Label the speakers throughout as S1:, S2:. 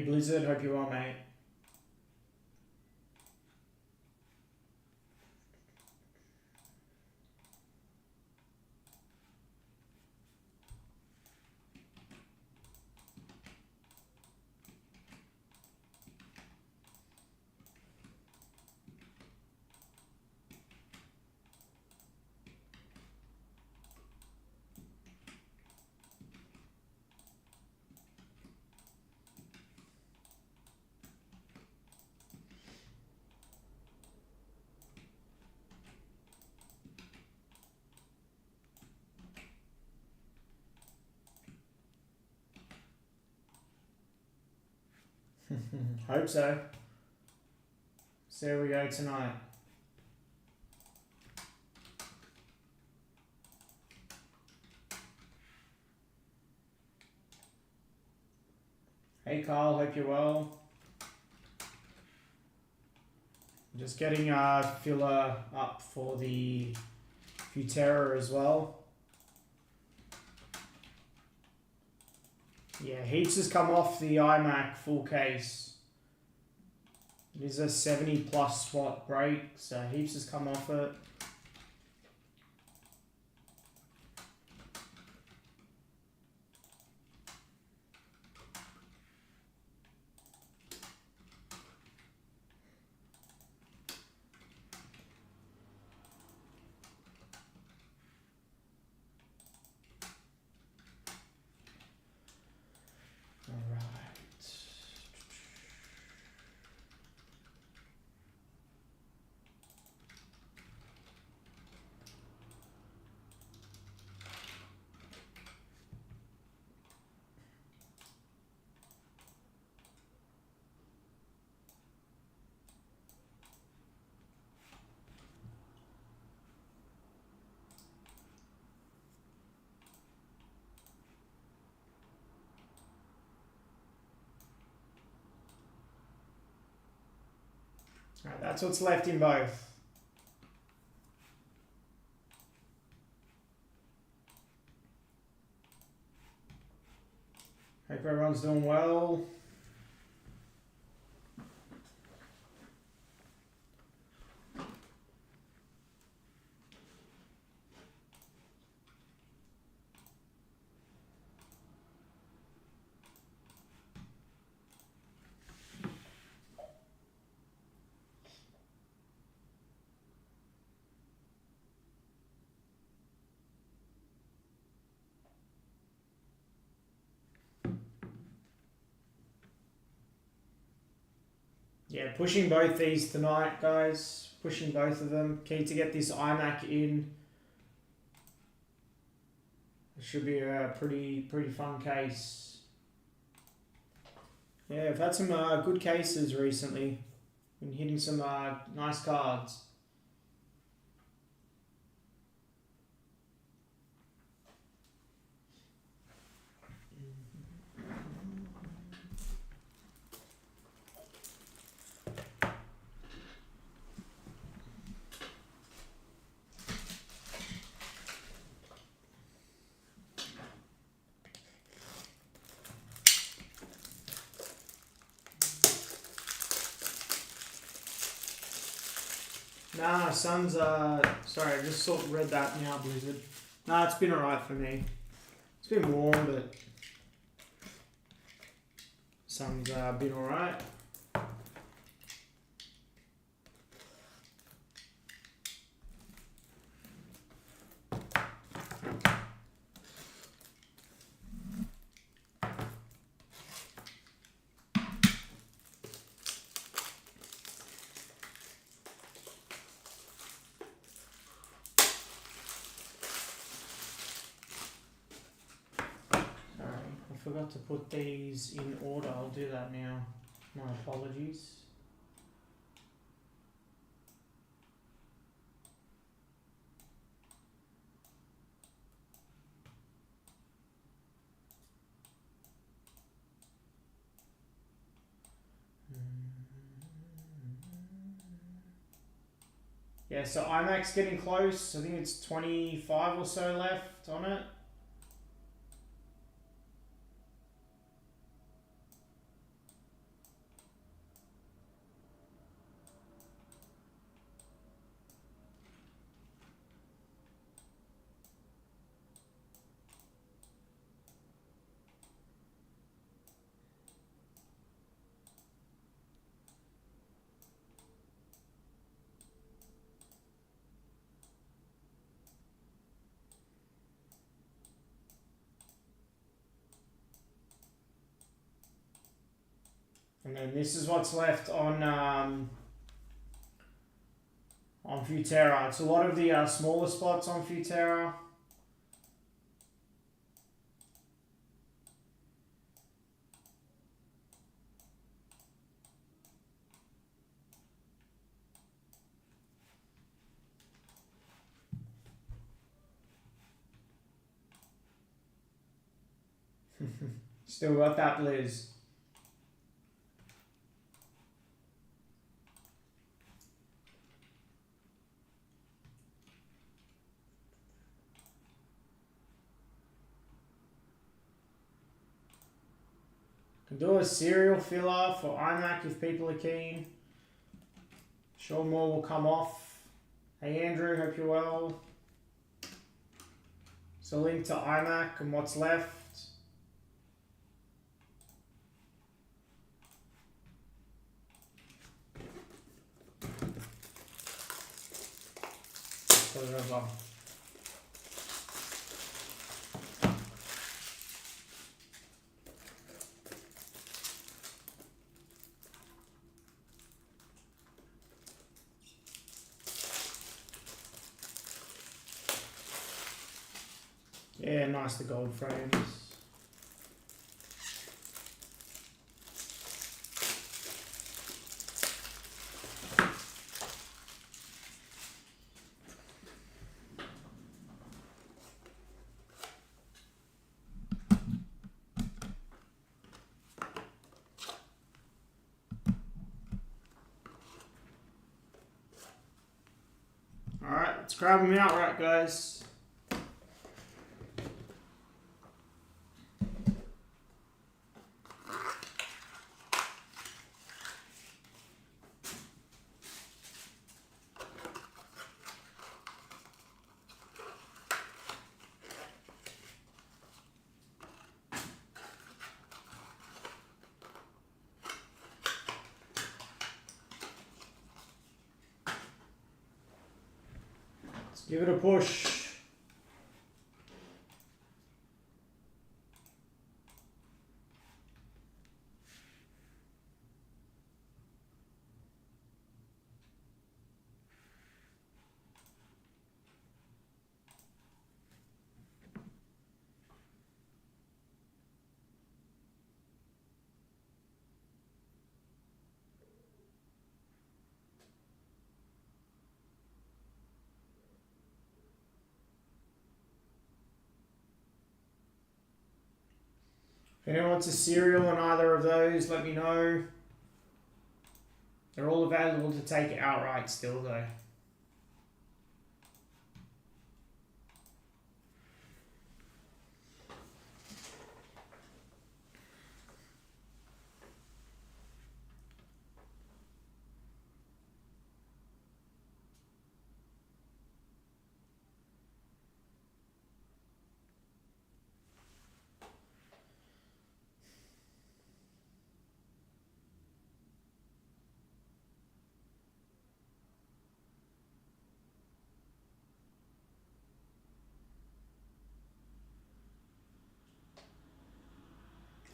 S1: Blizzard. Hope you're well, mate. Hope so. So there we go tonight. Hey Carl, hope you're well. Just getting filler up for the Futera as well. Yeah, heaps has come off the iMac full case. It is a 70 plus watt break, so heaps has come off it. Alright, that's what's left in both. Hope everyone's doing well. Yeah, pushing both these tonight, guys. Pushing both of them. Keen to get this iMac in. It should be a pretty fun case. Yeah, I've had some good cases recently. Been hitting some nice cards. Nah, Sun's, sorry, I just read that now, Blizzard. Nah, it's been alright for me. It's been warm, but Sun's been alright. I forgot to put these in order. I'll do that now. My apologies. Yeah, so iMac's getting close. I think it's 25 or so left on it. And then this is what's left on Futera. It's a lot of the smaller spots on Futera. Still got that Blizz. Can do a serial filler for iMac if people are keen. Sure more will come off. Hey Andrew, hope you're well. So link to iMac and what's left. Whatever. Yeah, nice the gold frames. Alright, let's grab them outright, guys. Give it a push. If anyone wants a serial on either of those, let me know. They're all available to take outright still though.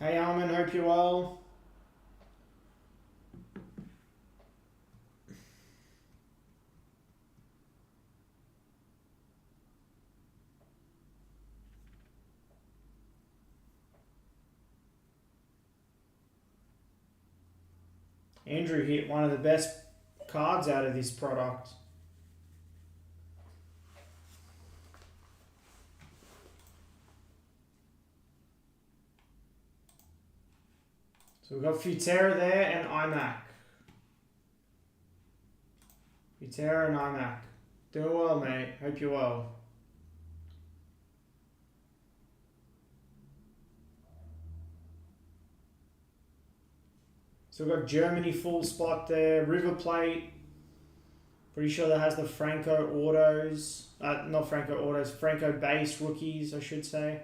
S1: Hey Alman, hope you're well. Andrew hit one of the best cards out of this product. So we've got Futera there and iMac. Futera and iMac. Doing well, mate. Hope you're well. So we've got Germany full spot there. River Plate. Pretty sure that has the Franco autos. Not Franco autos. Franco base rookies, I should say.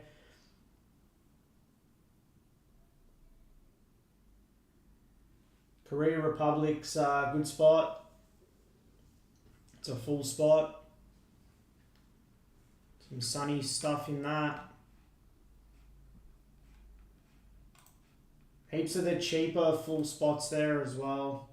S1: Korea Republic's good spot. It's a full spot. Some sunny stuff in that. Heaps of the cheaper full spots there as well.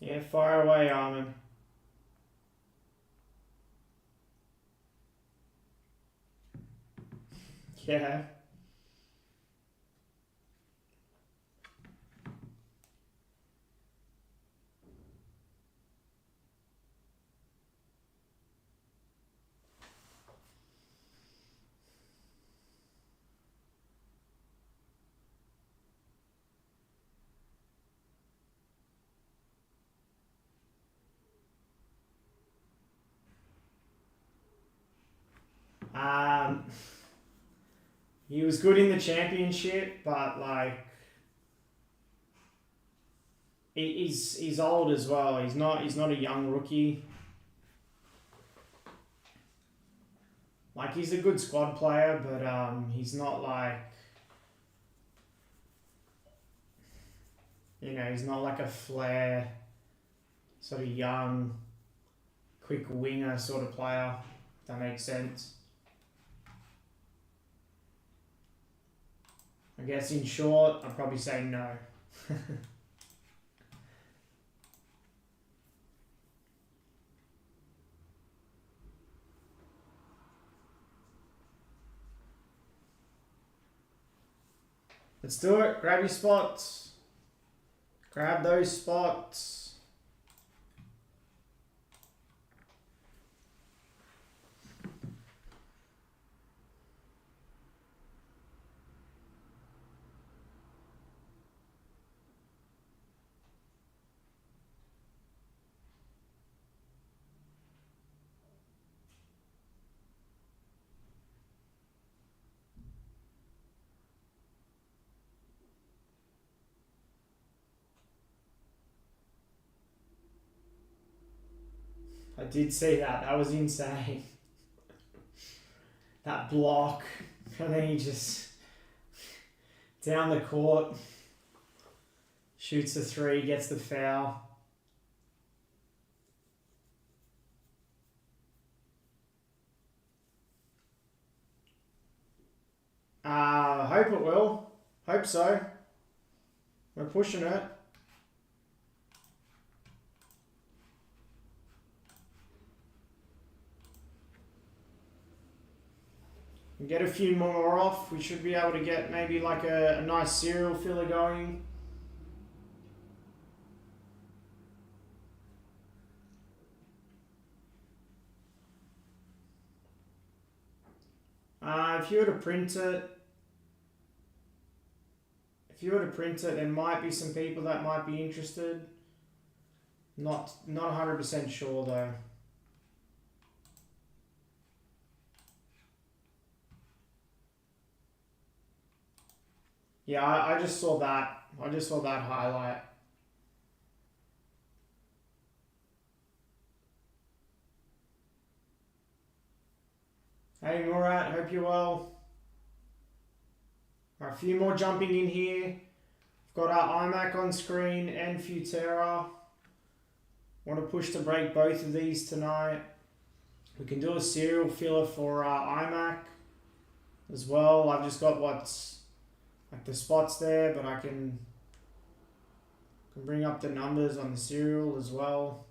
S1: Yeah, fire away, Armin. Yeah. He was good in the championship, but like he's old as well. He's not a young rookie. Like he's a good squad player, but he's not like, you know, he's not like a flair, sort of young, quick winger sort of player. If that makes sense. I guess in short, I'd probably say no. Let's do it. Grab your spots. Grab those spots. I did see that. That was insane. That block. And then he just down the court. Shoots the three, gets the foul. Hope it will. Hope so. We're pushing it. Get a few more off. We should be able to get maybe like a nice serial filler going. If you were to print it, there might be some people that might be interested. Not 100% sure though. Yeah, I just saw that. I just saw that highlight. Hey Murat, hope you're well. A few more jumping in here. We've got our iMac on screen and Futera. Want to push to break both of these tonight. We can do a serial filler for our iMac as well. I've just got what's like the spots there, but I can bring up the numbers on the serial as well.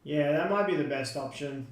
S1: Yeah, that might be the best option.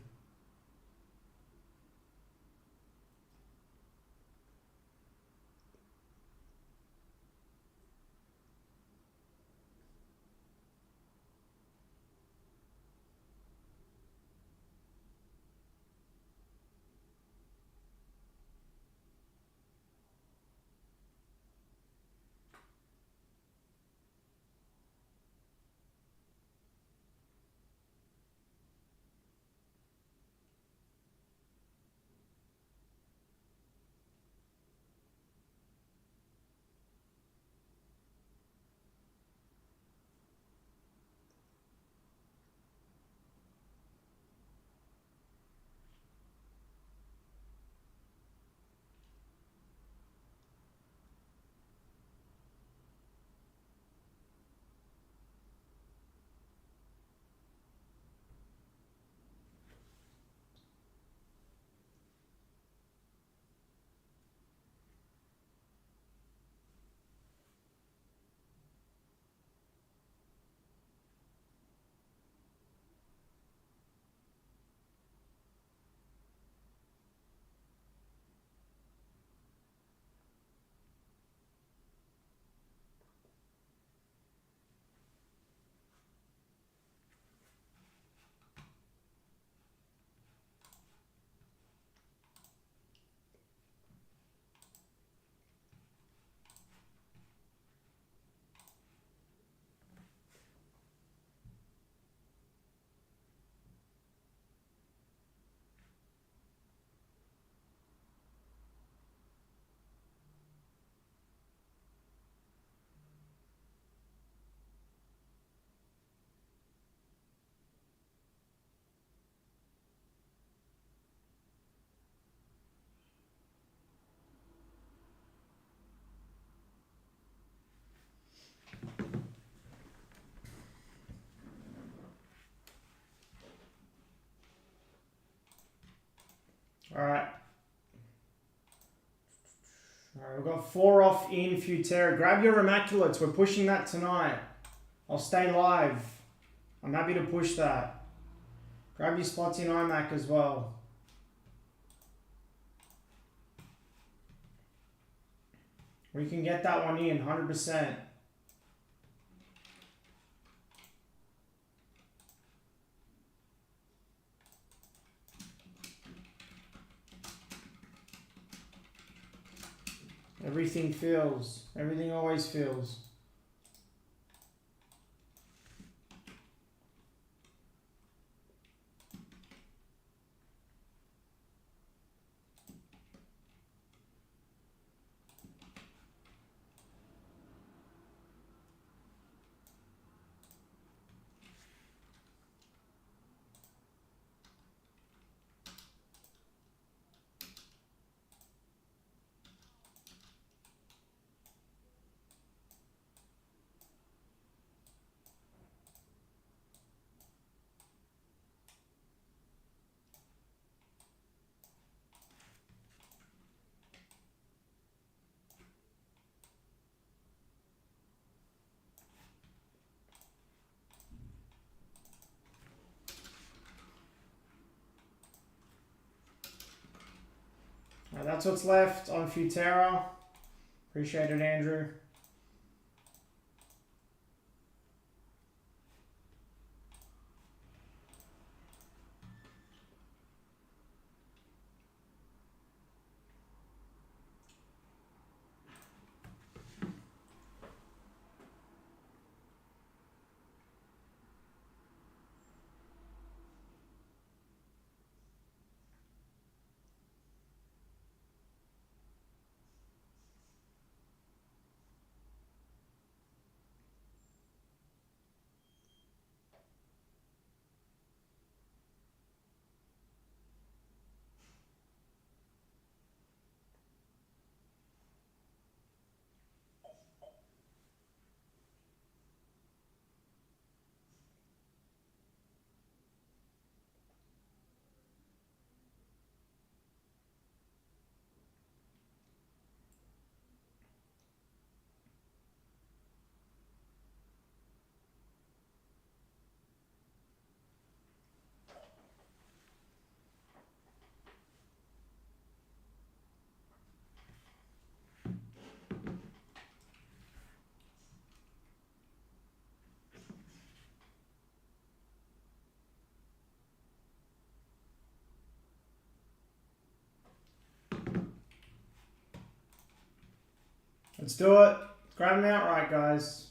S1: Alright. Alright, we've got 4 off in Futera. Grab your Immaculates. We're pushing that tonight. I'll stay live. I'm happy to push that. Grab your spots in iMac as well. We can get that one in, 100%. Everything feels. Everything always feels. That's what's left on Futera. Appreciate it, Andrew. Let's do it. Grab them outright, guys.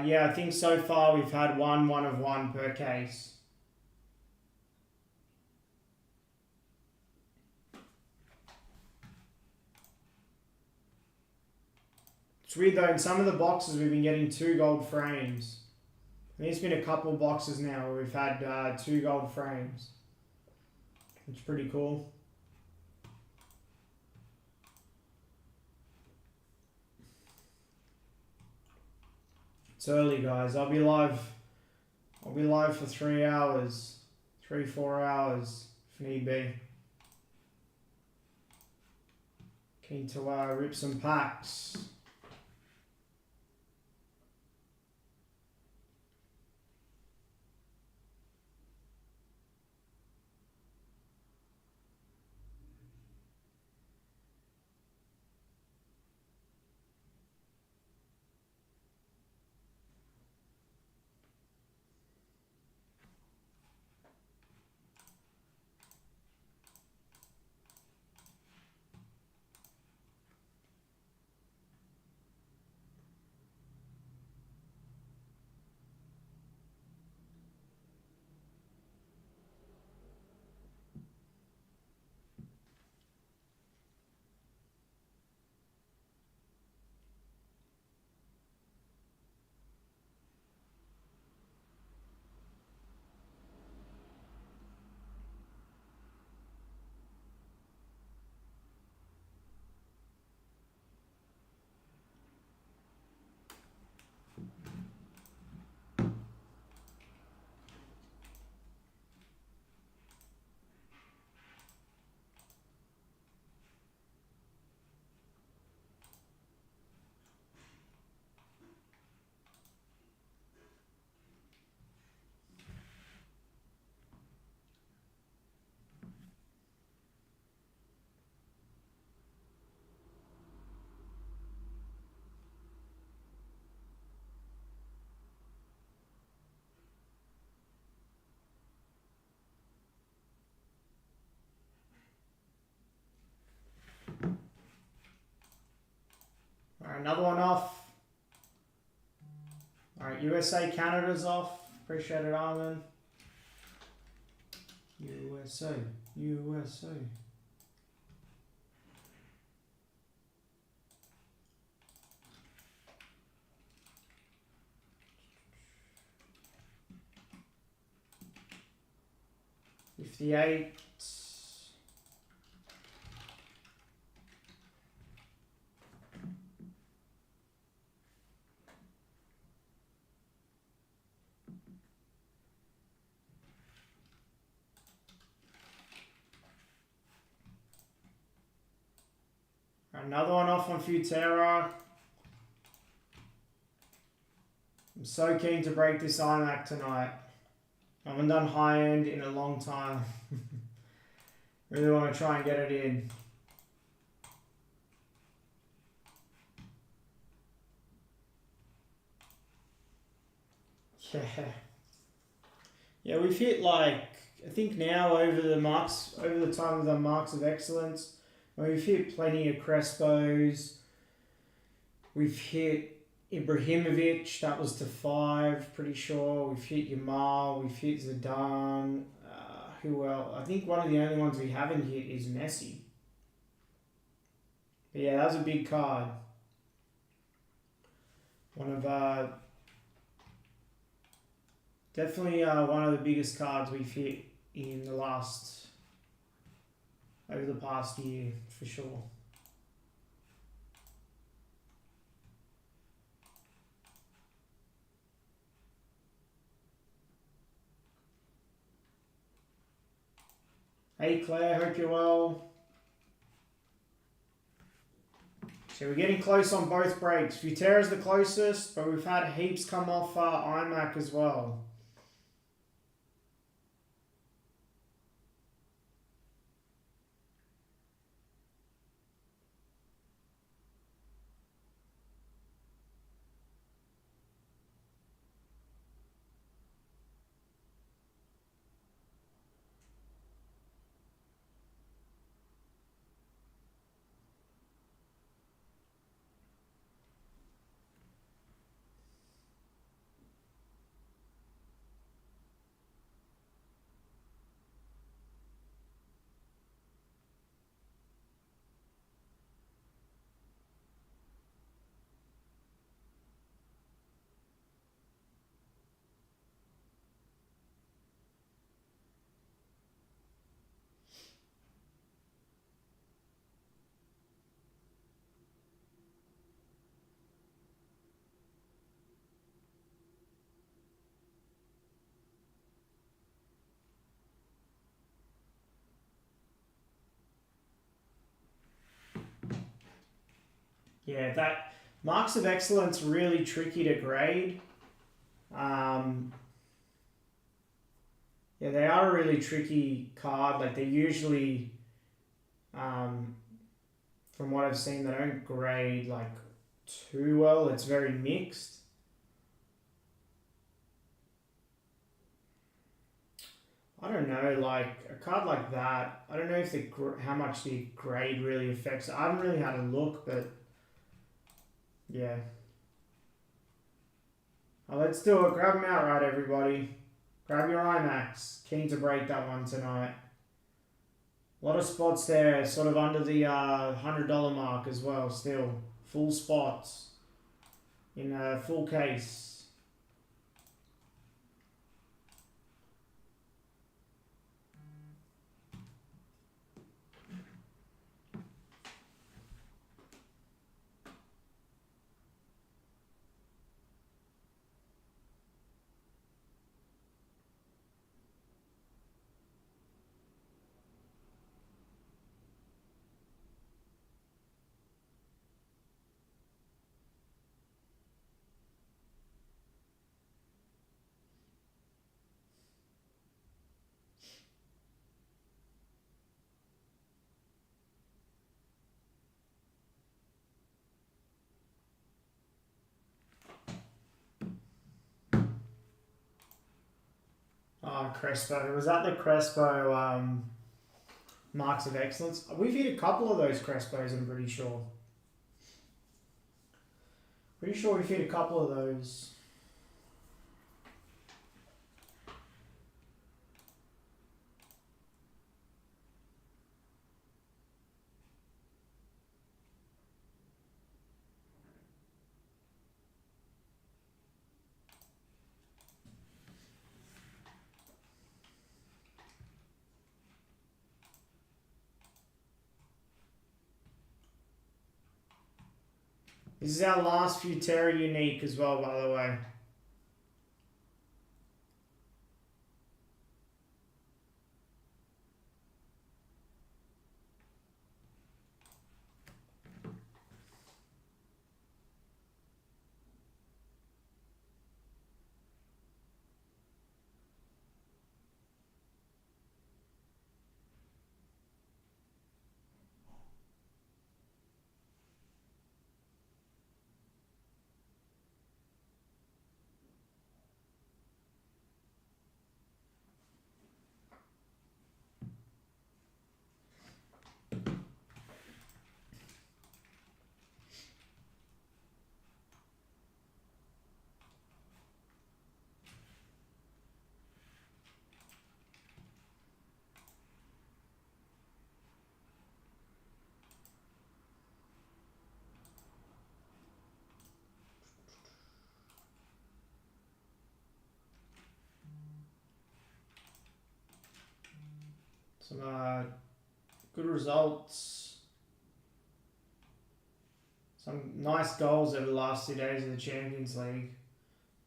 S1: Yeah, I think so far we've had one of one per case. It's weird though, in some of the boxes we've been getting 2 gold frames. I think it's been a couple of boxes now where we've had 2 gold frames. It's pretty cool. It's early, guys. I'll be live for 3 hours. 3-4 hours if need be. Keen to rip some packs. Alright, another one off. Alright, USA, Canada's off. Appreciate it, Armin. USA. 58. Another one off on Futera. I'm so keen to break this iMac tonight. I haven't done high end in a long time. Really want to try and get it in. Yeah, we've hit like, I think now over the time of the marks of excellence, we've hit plenty of Crespos. We've hit Ibrahimovic, that was to 5, pretty sure. We've hit Yamal, we've hit Zidane. Who else? I think one of the only ones we haven't hit is Messi. But yeah, that was a big card. Definitely one of the biggest cards we've hit in over the past year, for sure. Hey Claire, hope you're well. So we're getting close on both breaks. Futera's the closest, but we've had heaps come off iMac as well. Yeah, that marks of excellence really tricky to grade. Yeah, they are a really tricky card. Like, they usually, from what I've seen, they don't grade like too well. It's very mixed. I don't know, like a card like that. I don't know if how much the grade really affects it. I haven't really had a look, but yeah. Oh, let's do it. Grab them outright, everybody. Grab your IMAX. Keen to break that one tonight. A lot of spots there, sort of under the $100 mark as well. Still full spots in a full case. Oh, Crespo. Was that the Crespo marks of excellence? We've hit a couple of those Crespos, I'm pretty sure. Pretty sure we've hit a couple of those. This is our last Futera unique as well, by the way. Some good results. Some nice goals over the last 2 days of the Champions League.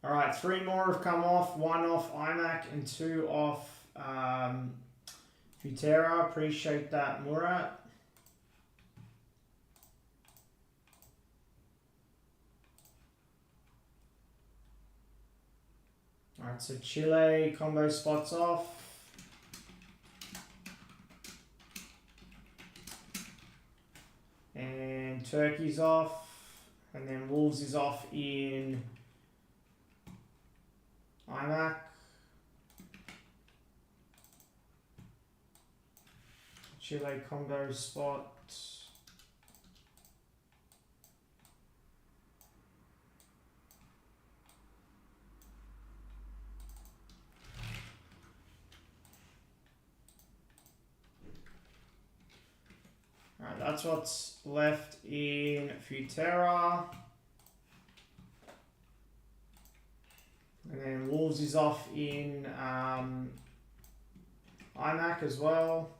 S1: All right, 3 more have come off. 1 off iMac and 2 off Futera. Appreciate that, Murat. All right, so Chile combo spots off. And Turkey's off. And then Wolves is off in iMac. Chile combo spot. Alright, that's what's left in Futera. And then Wolves is off in iMac as well.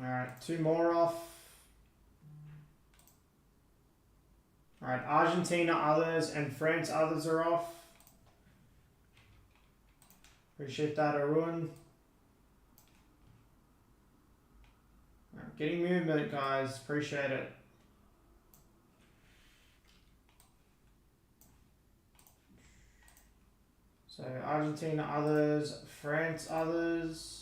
S1: Alright, 2 more off. Alright, Argentina others and France others are off. Appreciate that, Arun. Alright, getting movement, guys. Appreciate it. So Argentina others, France others.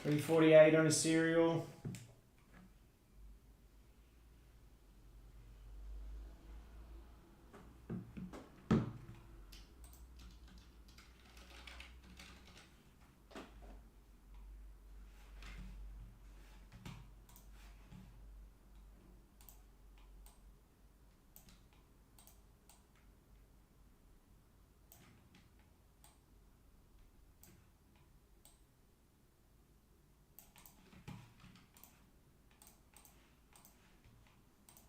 S1: $3.48 on a cereal.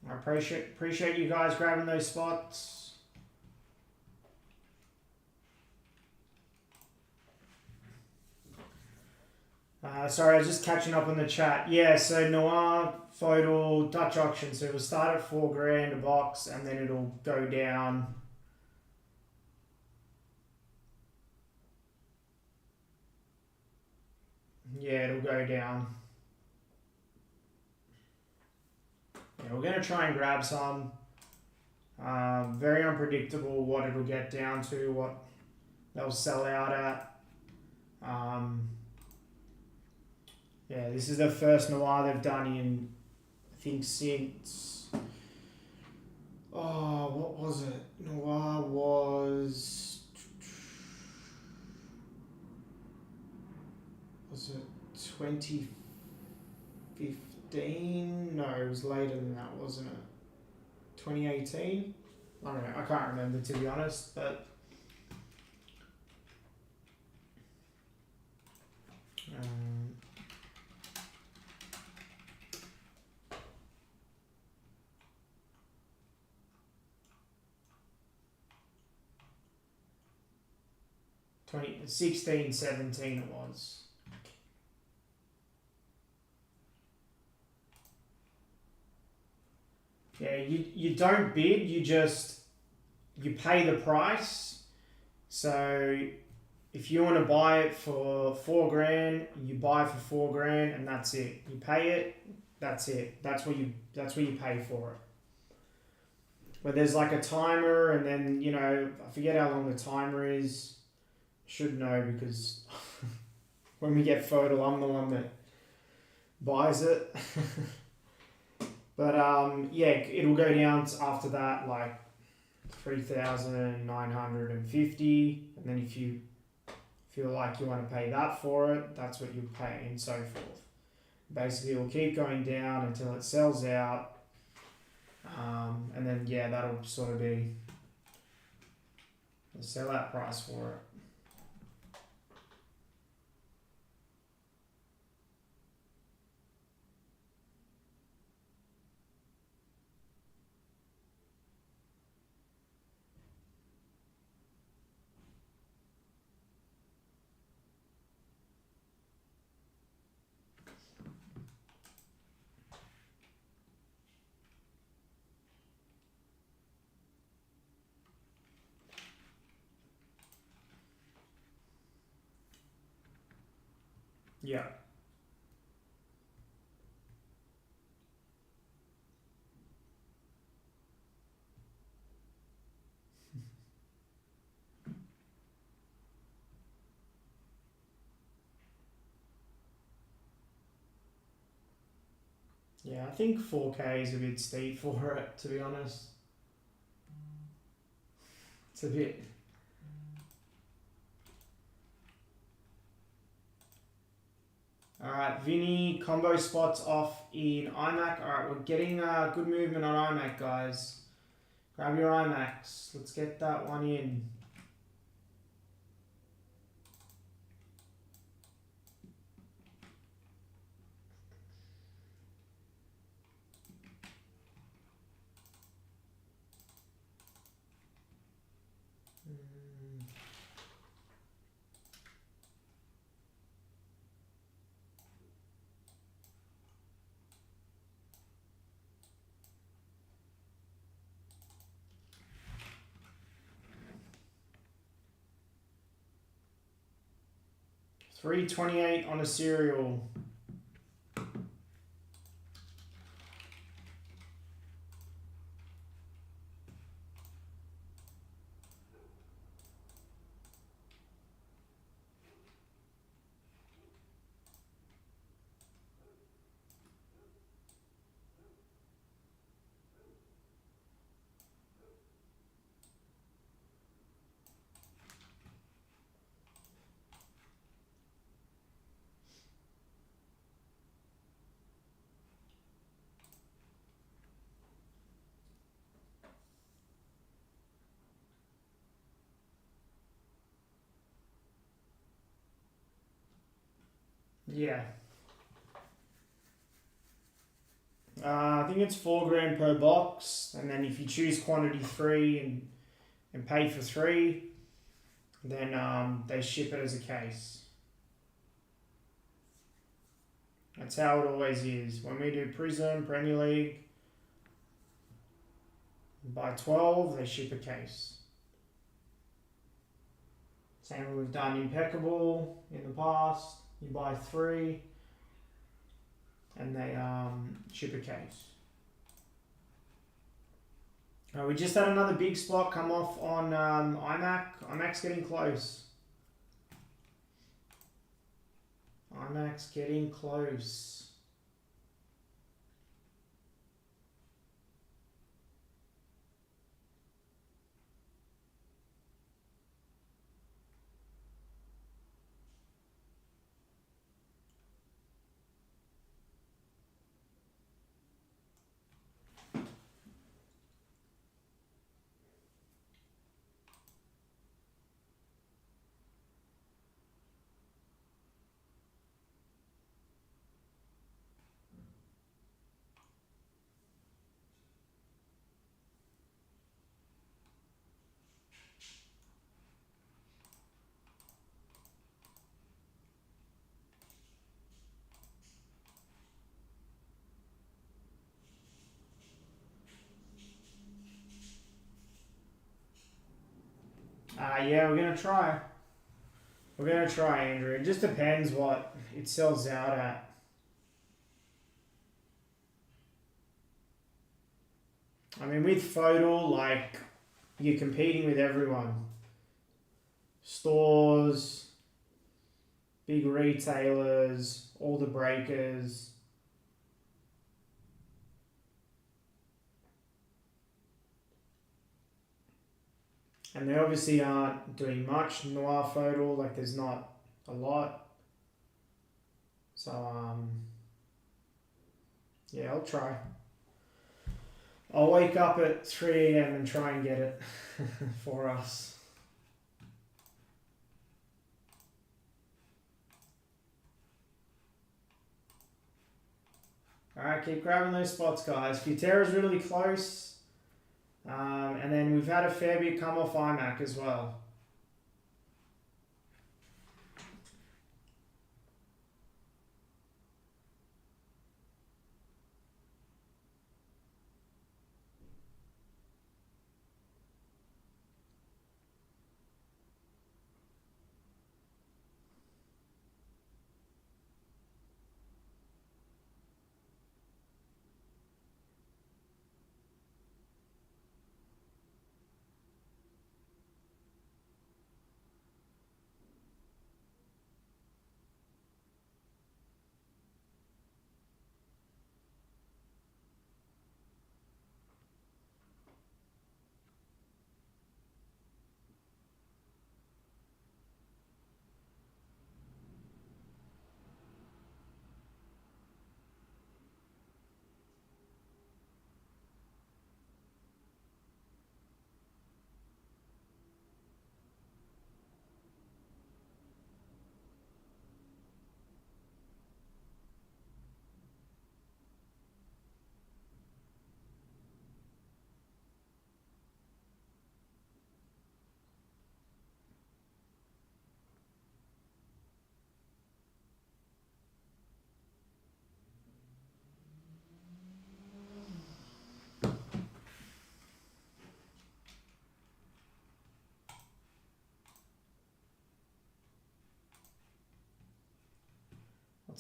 S1: I appreciate you guys grabbing those spots. Sorry, I was just catching up on the chat. Yeah, so Noir, Photo, Dutch auction. So it'll start at $4,000 a box, and then it'll go down. Yeah, it'll go down. Yeah, we're going to try and grab some. Very unpredictable what it'll get down to, what they'll sell out at. Yeah, this is the first Noir they've done in, I think, since... Oh, what was it? Noir was... Was it 2015? No, it was later than that, wasn't it? 2018? I don't know, I can't remember, to be honest, but... 2016, 17 it was. Yeah, you don't bid, you pay the price. So if you want to buy it for $4,000, you buy for $4,000, and that's it. You pay it, that's it. That's what you pay for it. But there's like a timer, and then, you know, I forget how long the timer is. Should know, because when we get photo, I'm the one that buys it. But yeah, it'll go down after that, like 3,950, and then if you feel like you want to pay that for it, that's what you pay, and so forth. Basically, it'll keep going down until it sells out, and then yeah, that'll sort of be the sellout price for it. Yeah. Yeah, I think 4K is a bit steep for it, to be honest. It's a bit... Alright, Vinny, combo spots off in iMac. Alright, we're getting good movement on iMac, guys. Grab your iMacs. Let's get that one in. $3.28 on a cereal. Yeah. I think it's $4 per box, and then if you choose quantity 3 and pay for 3, then they ship it as a case. That's how it always is. When we do Prism, Premier League, buy 12, they ship a case. Same we've done Impeccable in the past. You buy 3 and they ship a case. We just had another big spot come off on iMac. iMac's getting close. iMac's getting close. Yeah, we're going to try. We're going to try, Andrew. It just depends what it sells out at. I mean, with Photo, like, you're competing with everyone. Stores, big retailers, all the breakers. And they obviously aren't doing much. Noir Photo, like, there's not a lot. So, yeah, I'll try. I'll wake up at 3 AM and try and get it for us. Alright, keep grabbing those spots, guys. Futera's really close. And then we've had a fair bit come off iMac as well.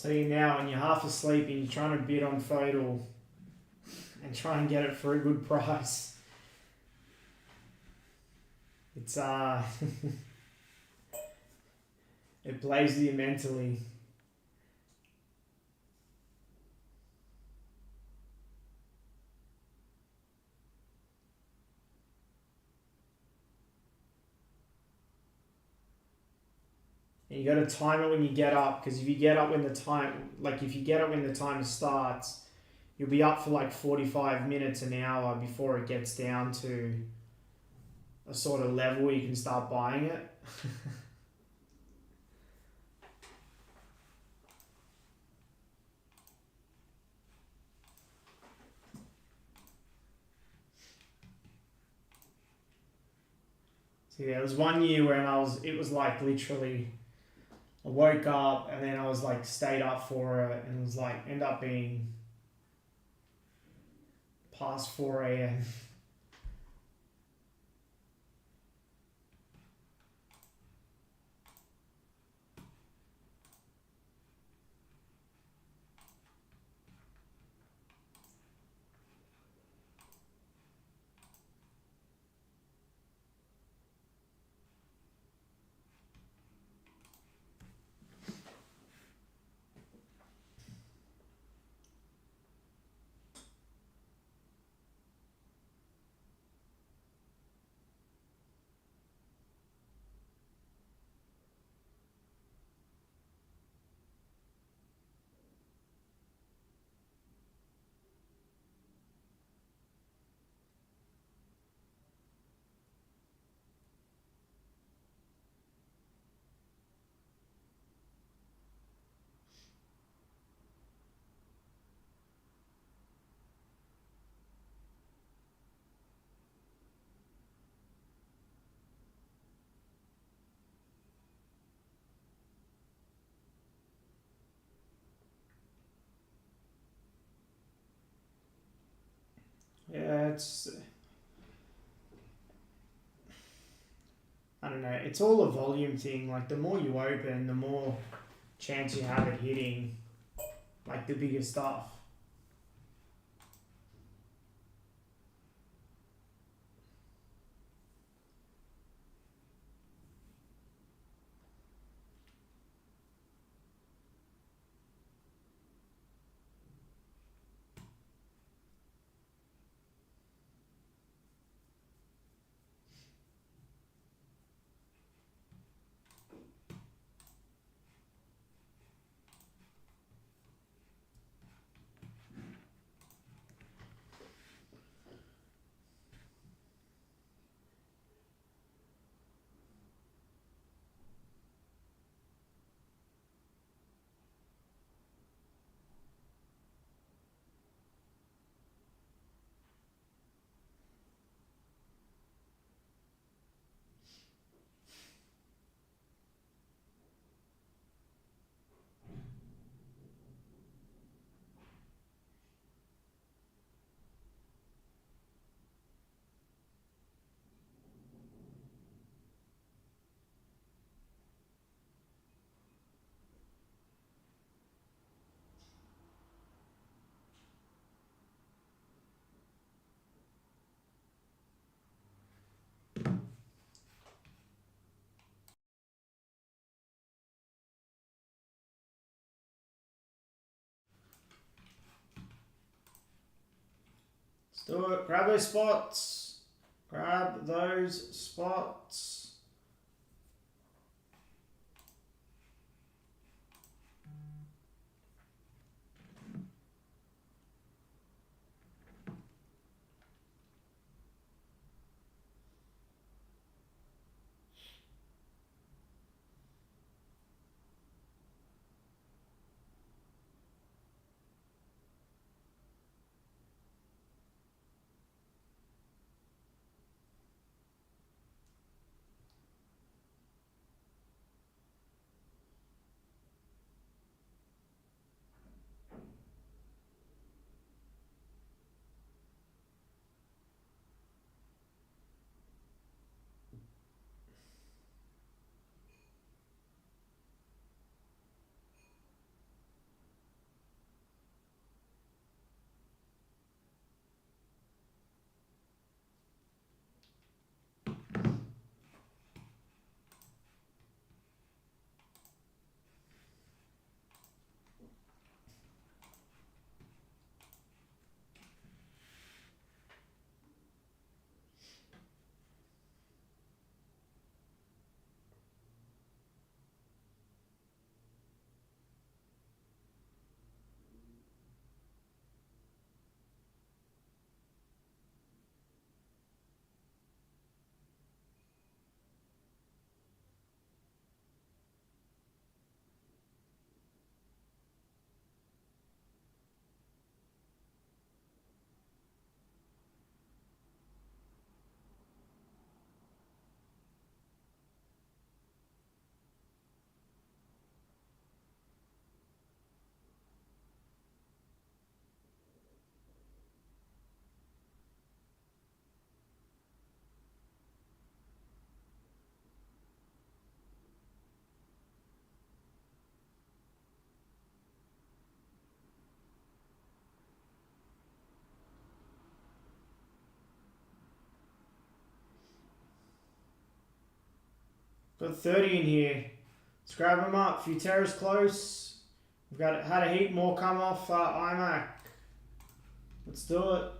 S1: tell you now, when you're half asleep and you're trying to bid on Fodal and try and get it for a good price, it's it plays with you mentally. And you got to time it when you get up, because if you get up when the timer starts, you'll be up for like 45 minutes, an hour before it gets down to a sort of level where you can start buying it. See, there was one year when it was like literally, I woke up and then I was like stayed up for it, and it was like end up being past 4 a.m. Yeah, I don't know, it's all a volume thing. Like the more you open, the more chance you have it hitting like the bigger stuff. Let's do it. Grab those spots. Grab those spots. Got 30 in here. Let's grab them up. Futera's close. We've had a heap more come off iMac. Let's do it.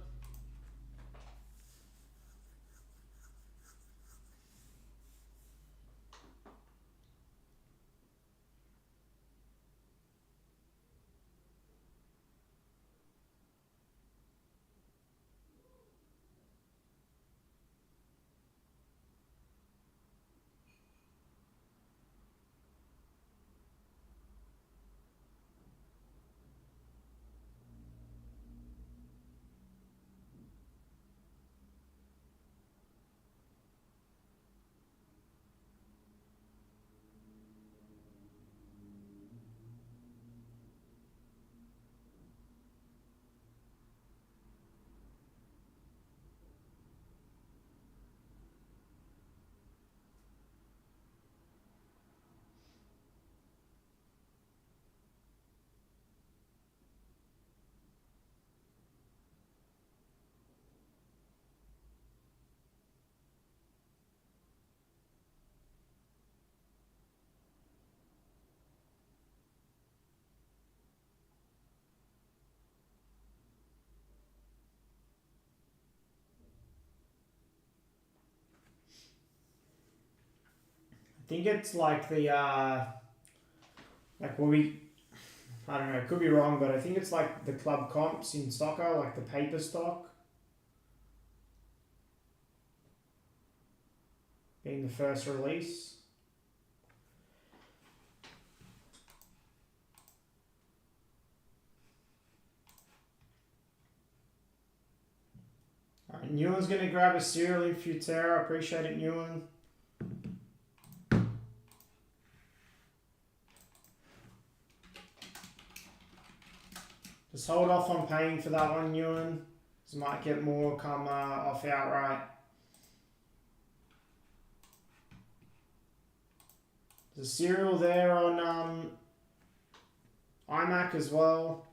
S1: I think it's like the like I don't know, it could be wrong, but I think it's like the club comps in soccer, like the paper stock being the first release. Alright, Newen's going to grab a serial in Futera. Appreciate it, Newen. Just hold off on paying for that one, Newen. This might get more come off outright. There's a serial there on iMac as well.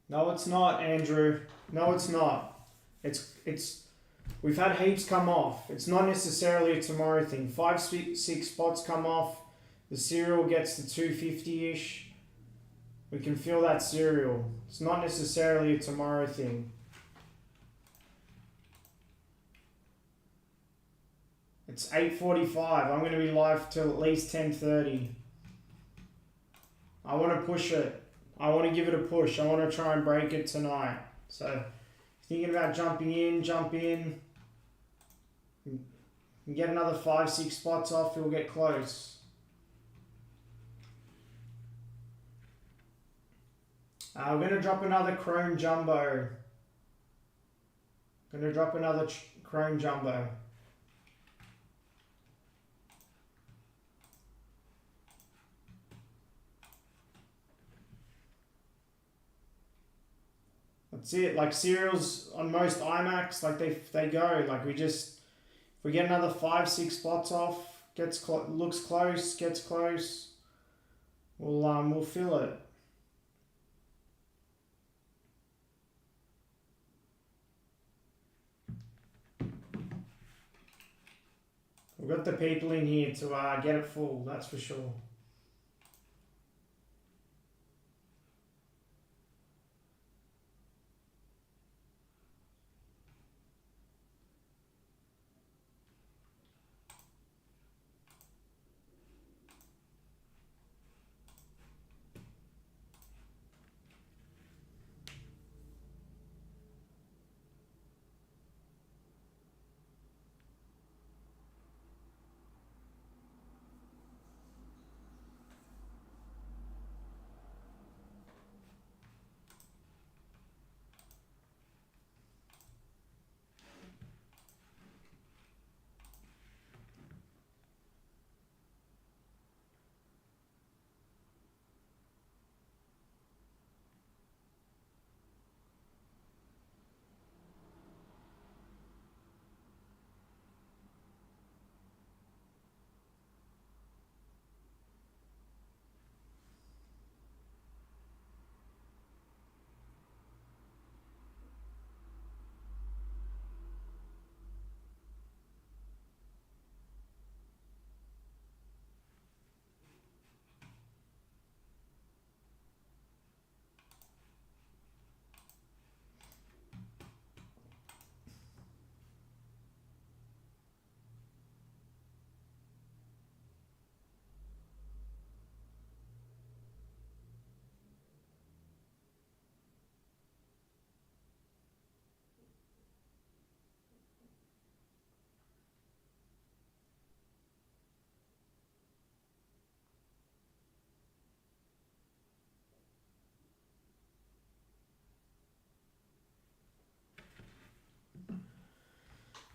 S1: No, it's not, Andrew. No, it's not. It's. We've had heaps come off. It's not necessarily a tomorrow thing. 5, 6 spots come off. The cereal gets to 250-ish. We can feel that cereal. It's not necessarily a tomorrow thing. It's 8:45. I'm going to be live till at least 10:30. I want to push it. I want to give it a push. I want to try and break it tonight. So, thinking about jumping in, jump in. And get another 5, 6 spots off, we'll get close. We're going to drop another Chrome Jumbo. Going to drop another Chrome Jumbo. That's it. Like cereals on most iMacs, like they go. Like if we get another 5, 6 spots off, looks close, gets close, we'll fill it. We've got the people in here to get it full. That's for sure.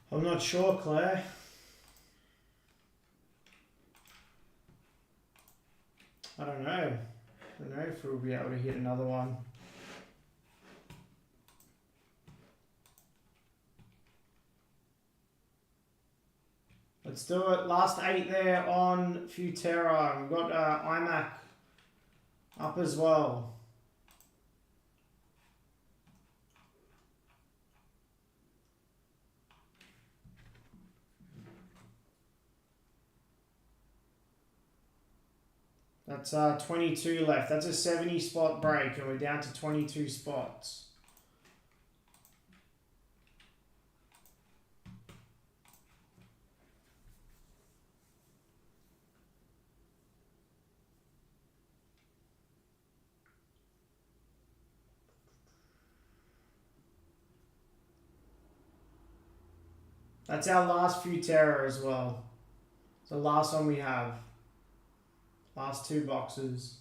S1: I'm not sure, Claire. I don't know. I don't know if we'll be able to hit another one. Let's do it. Last 8 there on Futera. We've got iMac up as well. That's 22 left. That's a 70 spot break and we're down to 22 spots. That's our last Futera as well. It's the last one we have. Last 2 boxes.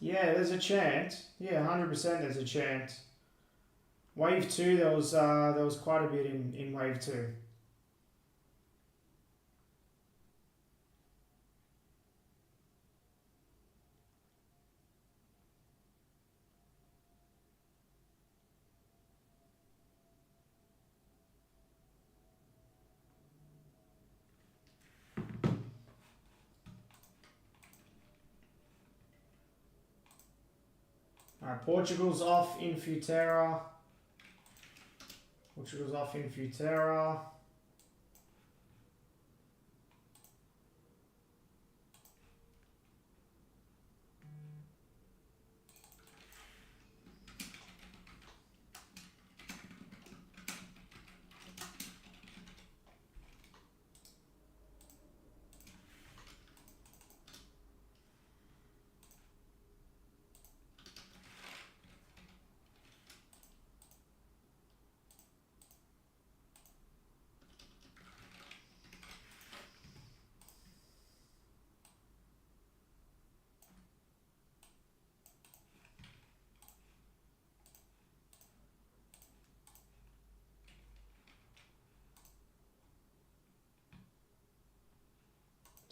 S1: Yeah, there's a chance. Yeah, 100% there's a chance. Wave 2, there was quite a bit in Wave 2. Alright, Portugal's off in Futera. Portugal's off in Futera.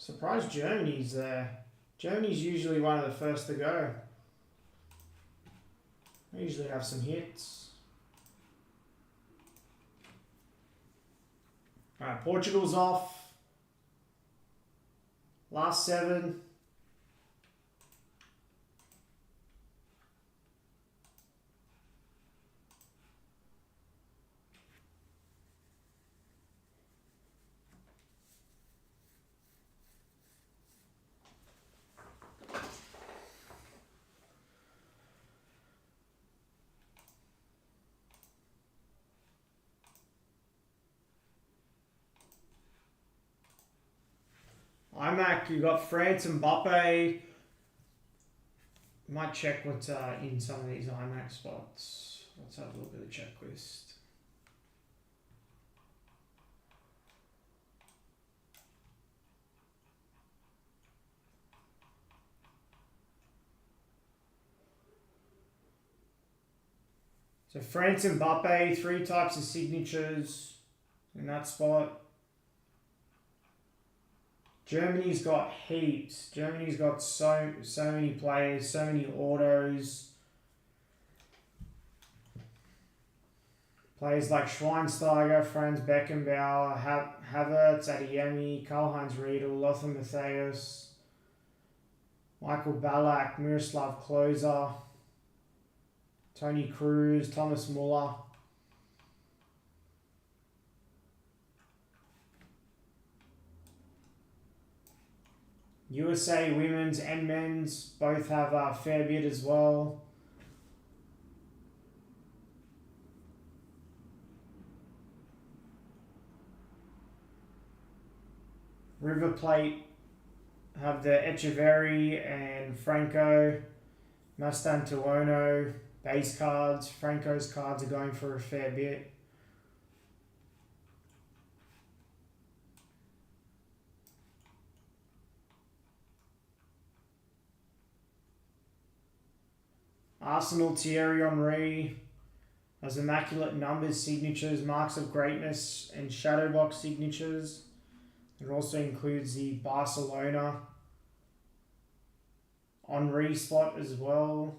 S1: Surprised Germany's there. Germany's usually one of the first to go. They usually have some hits. Alright, Portugal's off. Last 7. iMac, you got France and Mbappe. Might check what's in some of these iMac spots. Let's have a look at the checklist. So France and Mbappe, 3 types of signatures in that spot. Germany's got heaps. Germany's got so many players, so many autos. Players like Schweinsteiger, Franz Beckenbauer, Havertz, Adeyemi, Karl-Heinz Riedel, Lothar Matthäus, Michael Ballack, Miroslav Klose, Tony Cruz, Thomas Muller. USA women's and men's both have a fair bit as well. River Plate have the Echeverry and Franco. Mastantuono base cards. Franco's cards are going for a fair bit. Arsenal Thierry Henry has Immaculate numbers, signatures, marks of greatness, and shadow box signatures. It also includes the Barcelona Henry spot as well.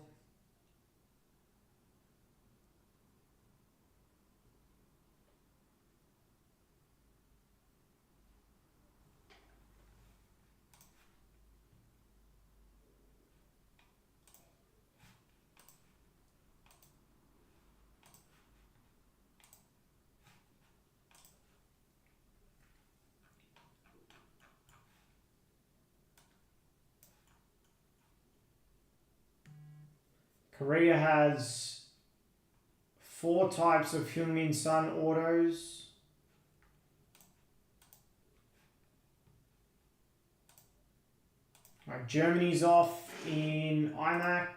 S1: Korea has 4 types of Heung-min Sun autos. Right, Germany's off in iMac.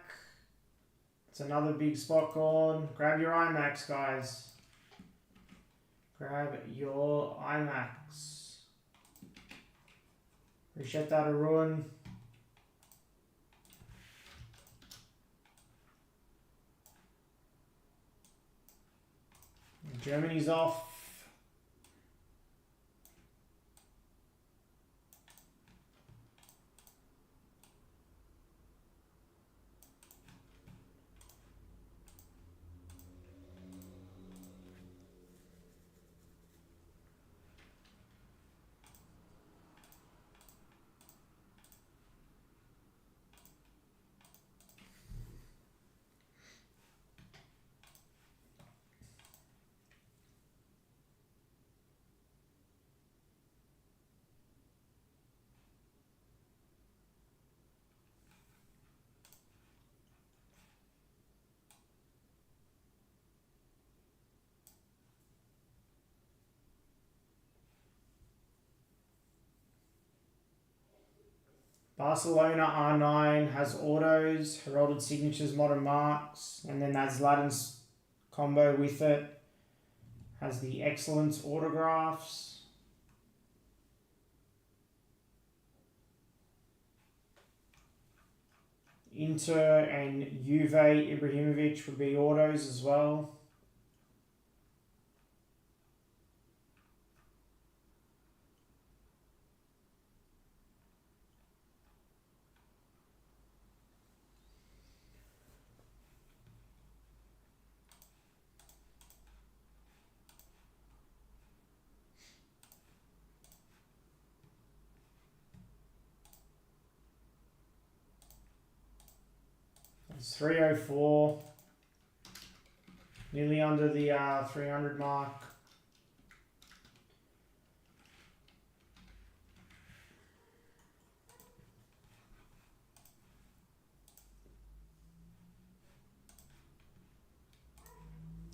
S1: It's another big spot gone. Grab your iMacs, guys. Grab your iMacs. Appreciate that, Arun. Germany's off. Barcelona R9 has autos, heralded signatures, modern marks, and then that's Zlatan's combo with it. Has the excellence autographs. Inter and Juve Ibrahimovic would be autos as well. It's 304, nearly under the 300 mark.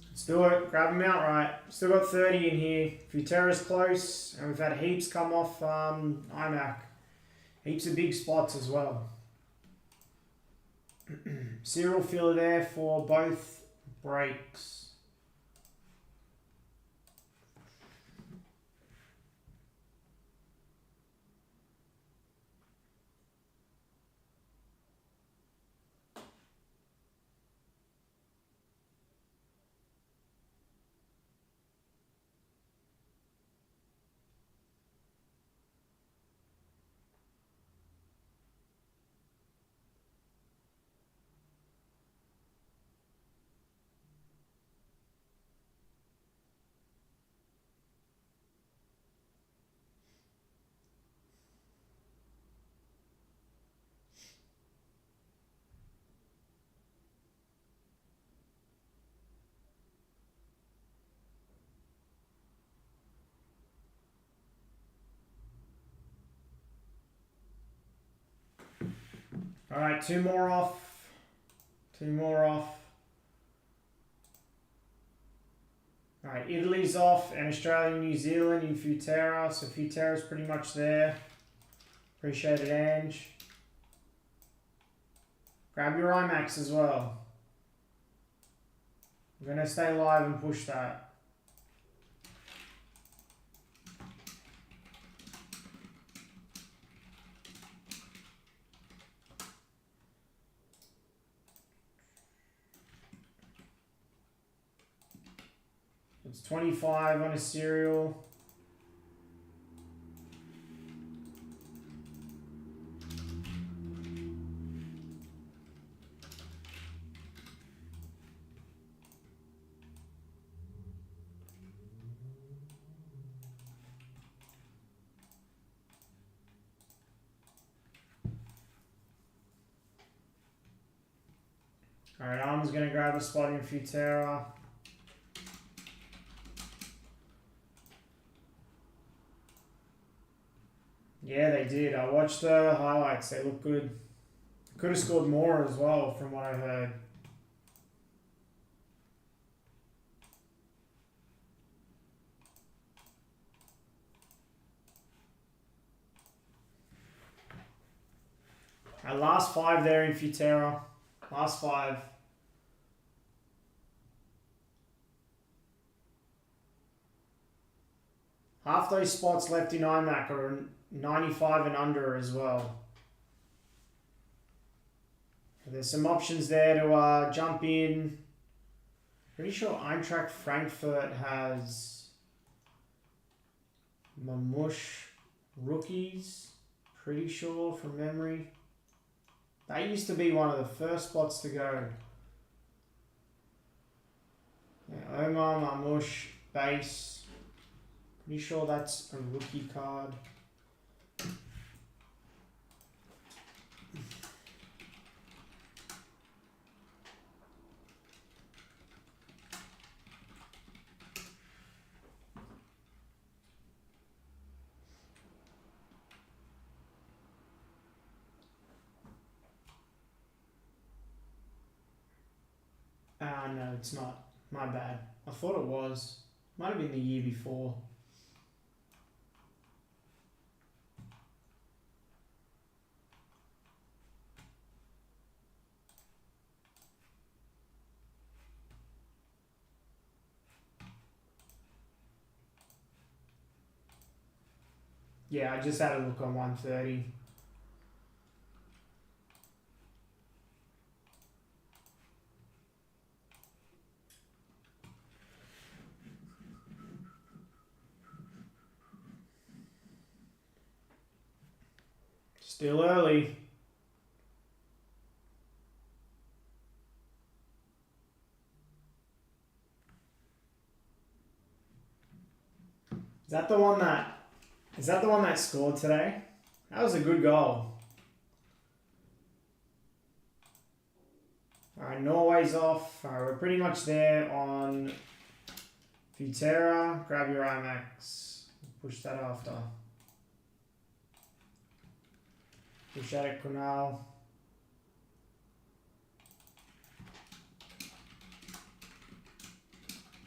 S1: Let's do it. Grab them outright. Still got 30 in here. Futera's close, and we've had heaps come off iMac. Heaps of big spots as well. Serial filler there for both breaks. Alright, 2 more off. 2 more off. Alright, Italy's off, and Australia and New Zealand in Futera. So Futera's pretty much there. Appreciate it, Ange. Grab your IMAX as well. I'm going to stay live and push that. It's 25 on a serial. Alright, Arm's going to grab a spot in Futera. Yeah, they did. I watched the highlights. They look good. Could have scored more as well, from what I heard. Our last 5 there in Futera. Last 5. Half those spots left in IMAC are 95 and under as well. There's some options there to jump in. Pretty sure Eintracht Frankfurt has Mamush rookies. Pretty sure from memory. That used to be one of the first spots to go. Yeah, Omar Mamush base. Pretty sure that's a rookie card. No, it's not. My bad. I thought it was. Might have been the year before. Yeah, I just had a look on 130. Still early. Is that the one that scored today? That was a good goal. Alright, Norway's off. Alright, we're pretty much there on Futera. Grab your IMAX. Push that after. Push that at Kunal.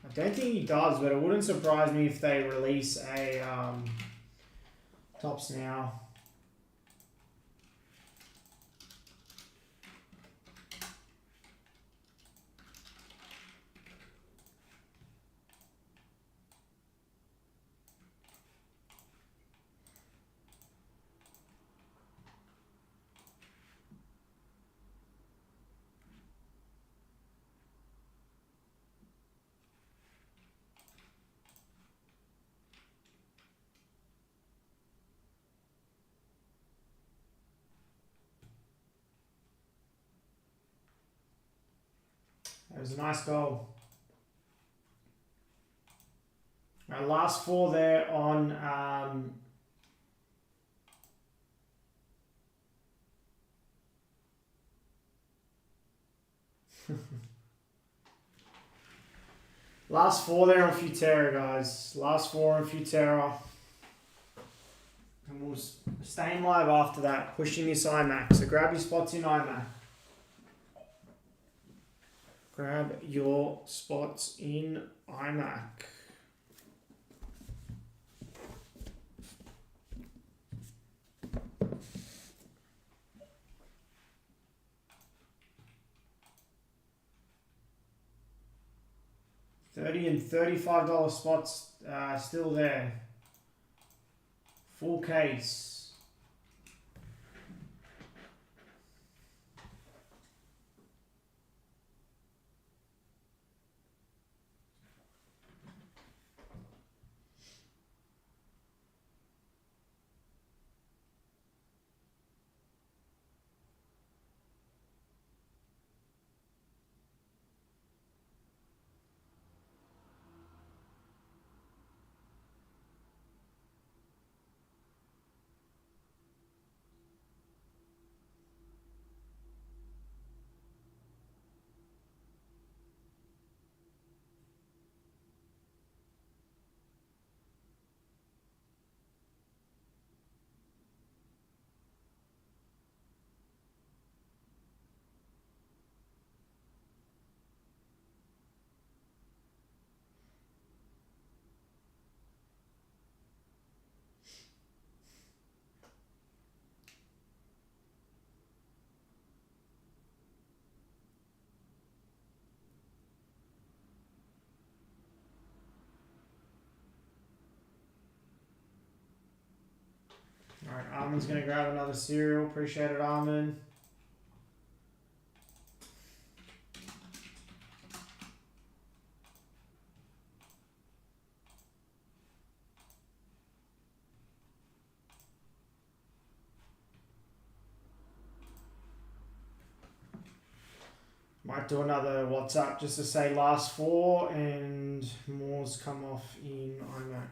S1: I don't think he does, but it wouldn't surprise me if they release a Tops Now. It was a nice goal. Our last 4 there on last 4 there on Futera, guys. Last 4 on Futera. And we'll stay in live after that, pushing this IMAC. So grab your spots in IMAC. Grab your spots in IMAC. $30 and $35 spots still there. Full case. Alright, Armin's going to grab another cereal. Appreciate it, Armin. Might do another WhatsApp just to say last four and more's come off in iMac.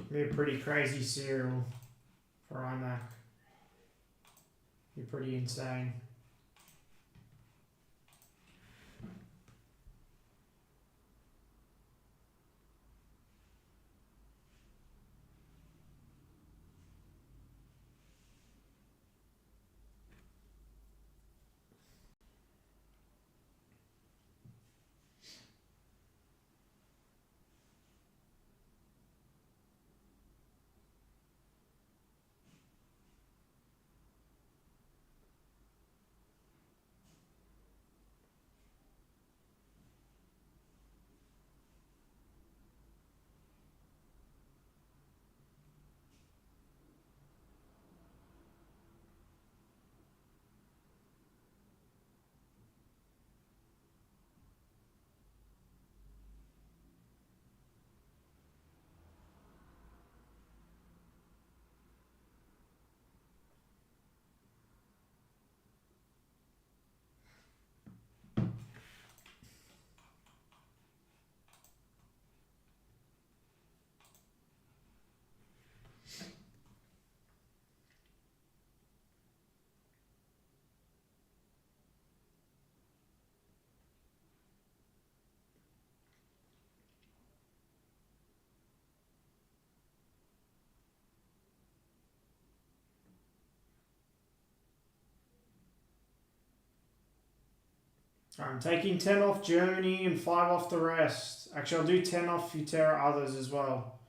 S1: Be a pretty crazy cereal for iMac. Be pretty insane. I'm taking 10 off Germany and 5 off the rest. Actually, I'll do 10 off Futera others as well.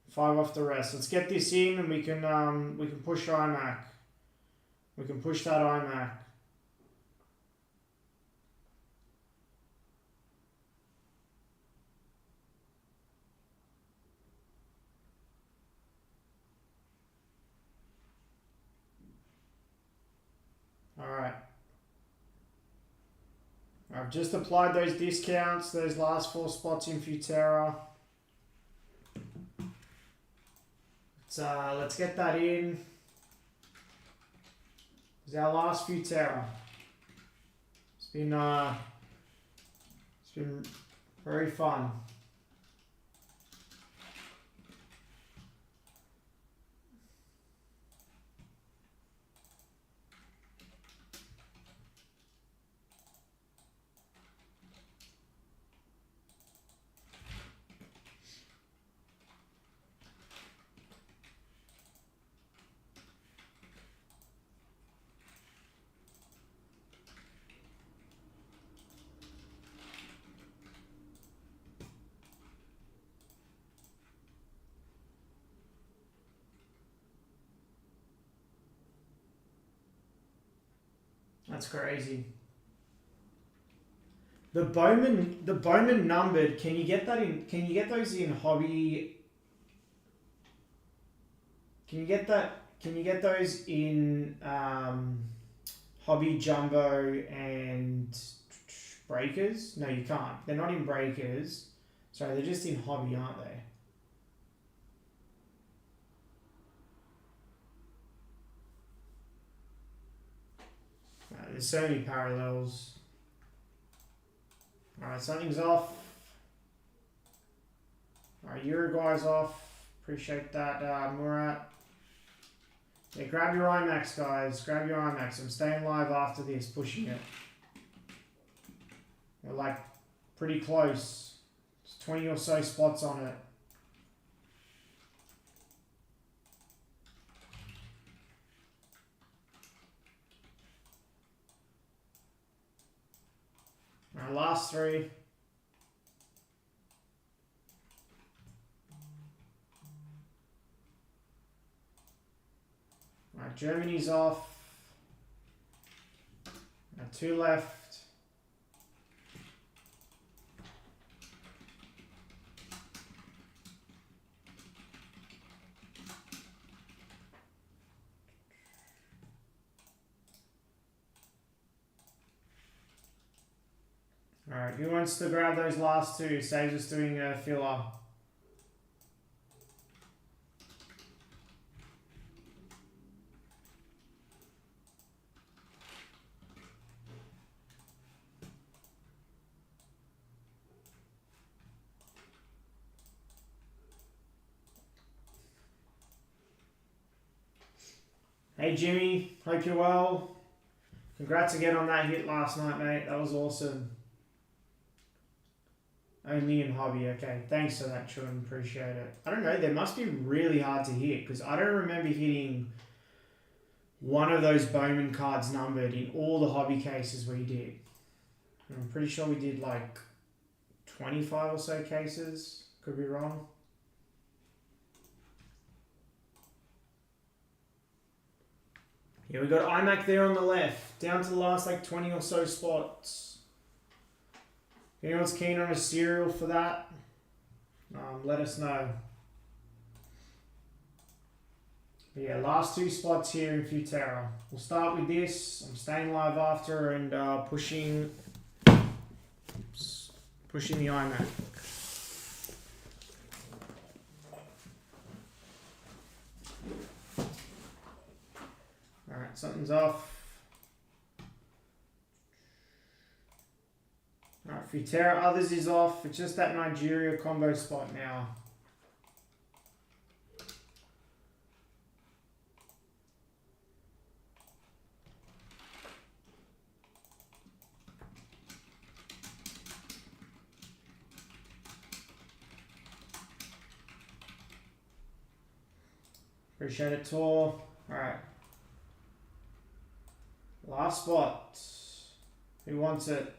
S1: 5 off the rest. Let's get this in and we can push iMac. We can push that iMac. Alright. I've just applied those discounts, those last 4 spots in Futera. Let's get that in. This is our last Futera. been very fun. That's crazy. The Bowman numbered. Can you get that in? Can you get those in hobby? Can you get that? Can you get those in hobby jumbo and breakers? No, you can't. They're not in breakers. Sorry, they're just in hobby, aren't they? There's so many parallels. Alright, something's off. Alright, Uruguay's off. Appreciate that, Murat. Yeah, grab your IMAX, guys. Grab your IMAX. I'm staying live after this, pushing it. We're like pretty close. There's 20 or so spots on it. Our last three. Alright, Germany's off. Now 2 left. Alright, who wants to grab those last 2? Saves us doing a filler. Hey Jimmy, hope you're well. Congrats again on that hit last night, mate. That was awesome. Only in hobby, okay. Thanks for that, Chun. Appreciate it. I don't know, they must be really hard to hit because I don't remember hitting one of those Bowman cards numbered in all the hobby cases we did. I'm pretty sure we did like 25 or so cases. Could be wrong. Yeah, we got iMac there on the left, down to the last like 20 or so spots. If anyone's keen on a serial for that, let us know. But yeah, last 2 spots here in Futera. We'll start with this. I'm staying live after and pushing the iMac. Alright, something's off. Alright, Futera, others is off. It's just that Nigeria combo spot now. Appreciate it, Tor. Alright. Last spot. Who wants it?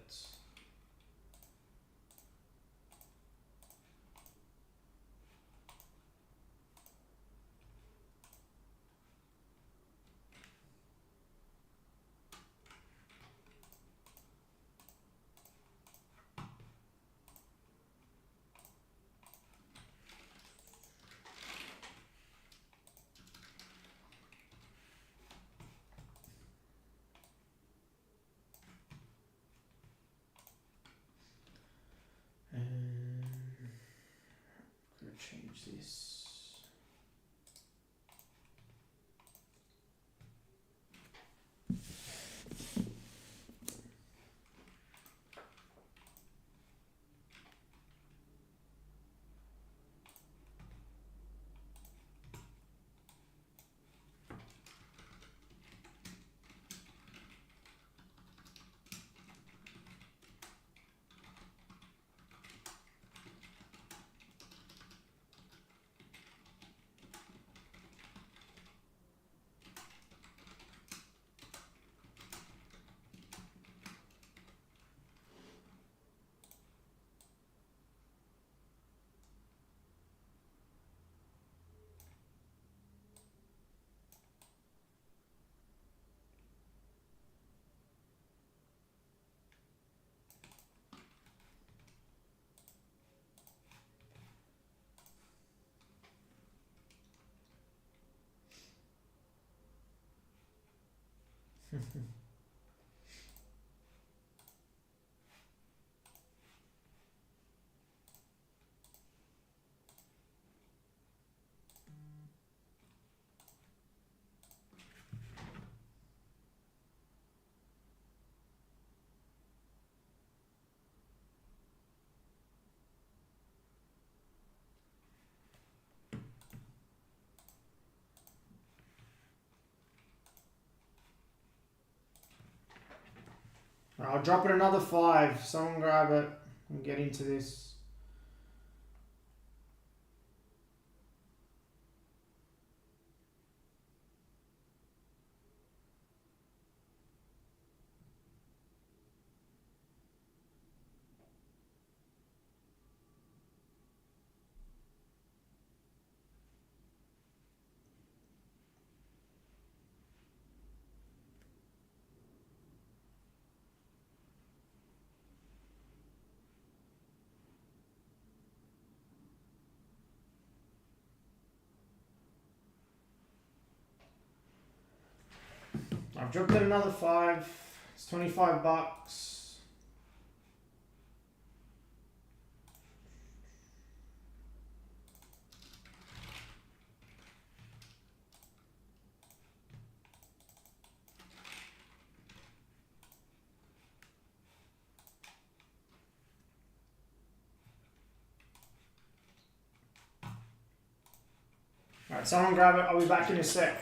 S1: Change this. I'll drop it another 5. Someone grab it and get into this. I've dropped it another 5. It's 25 bucks. Alright, someone grab it. I'll be back in a sec.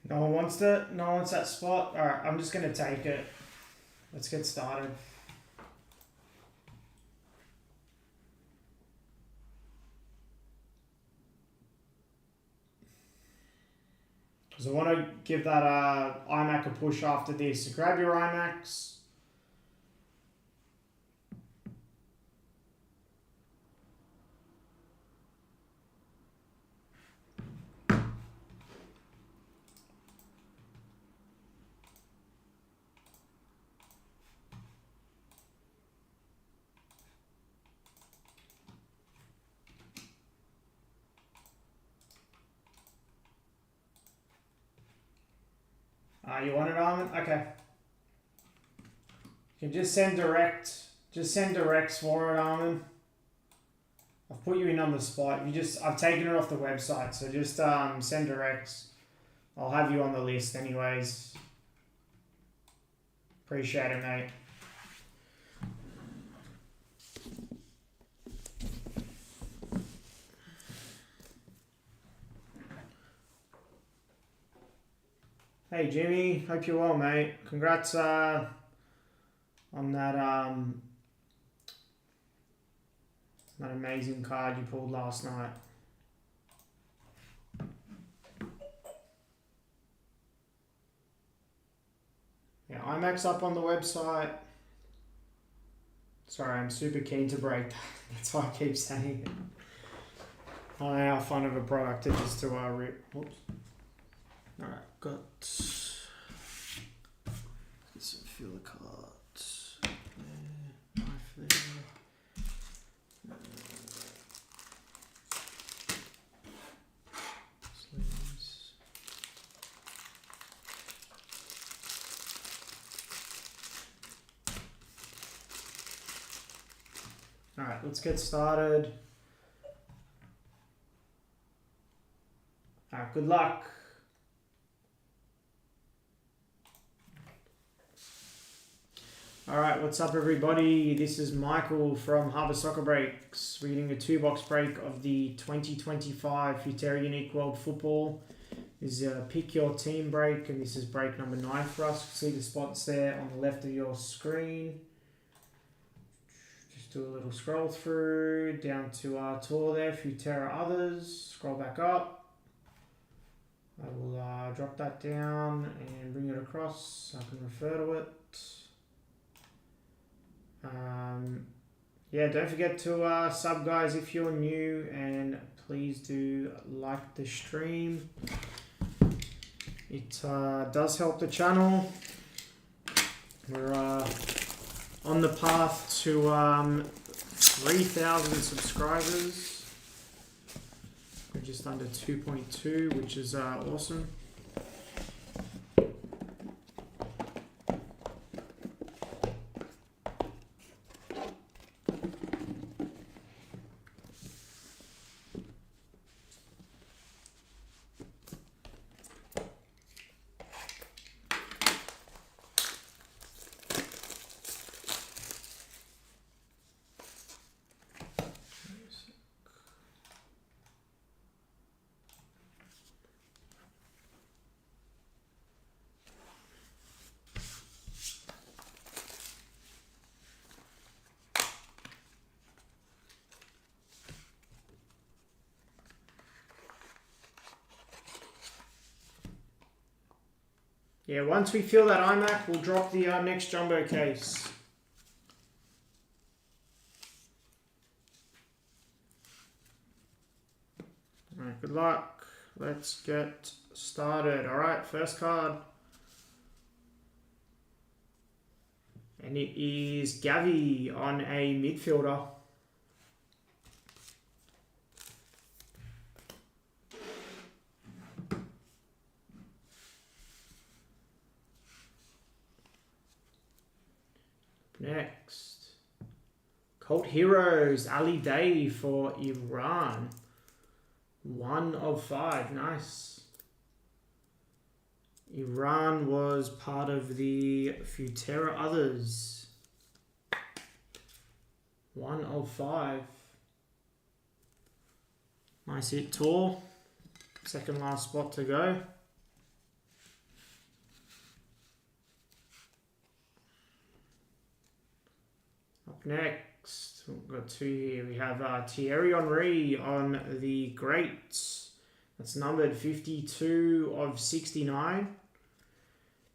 S1: No one wants that spot. Alright, I'm just gonna take it. Let's get started. Because I want to give that iMac a push after this. So grab your iMacs. You want it, Armin? Okay. You can just send direct. Just send directs for it, Armin. I've put you in on the spot. I've taken it off the website, so just send directs. I'll have you on the list anyways. Appreciate it, mate. Hey Jimmy, hope you're well, mate. Congrats on that that amazing card you pulled last night. Yeah, IMAX up on the website. Sorry, I'm super keen to break that. That's why I keep saying it. I don't know how fun of a product it is to rip. Oops. Alright, got get some filler cards. There, knife there. Sleeves. Alright, let's get started. Alright, good luck. Alright, what's up everybody? This is Michael from Harbour Soccer Breaks. We're getting a 2-box break of the 2025 Futera Unique World Football. This is a pick your team break, and this is break number 9 for us. See the spots there on the left of your screen. Just do a little scroll through, down to our tour there, Futera Others. Scroll back up. I will drop that down and bring it across so I can refer to it. Yeah, don't forget to sub, guys, if you're new, and please do like the stream. It does help the channel. We're on the path to 3,000 subscribers. We're just under 2.2, which is awesome. Yeah, once we fill that iMac, we'll drop the next jumbo case. Alright, good luck. Let's get started. Alright, first card. And it is Gavi on a midfielder. Next, Cult Heroes, Ali Day for Iran. 1 of 5, nice. Iran was part of the Futera Others. 1 of 5. Nice hit, Tor. Second last spot to go. Next, we've got 2 here. We have Thierry Henry on the Greats. That's numbered 52 of 69.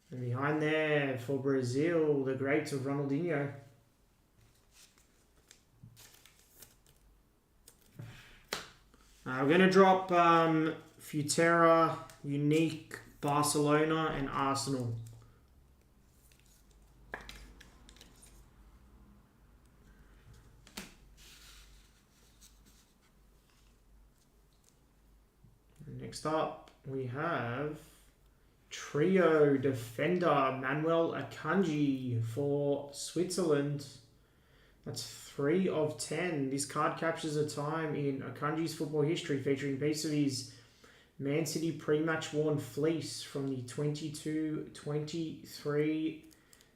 S1: And behind there for Brazil, the Greats of Ronaldinho. We're going to drop Futera, Unique, Barcelona, and Arsenal. Next up, we have Trio defender Manuel Akanji for Switzerland. That's 3 of 10. This card captures a time in Akanji's football history, featuring a piece of his Man City pre-match worn fleece from the 22-23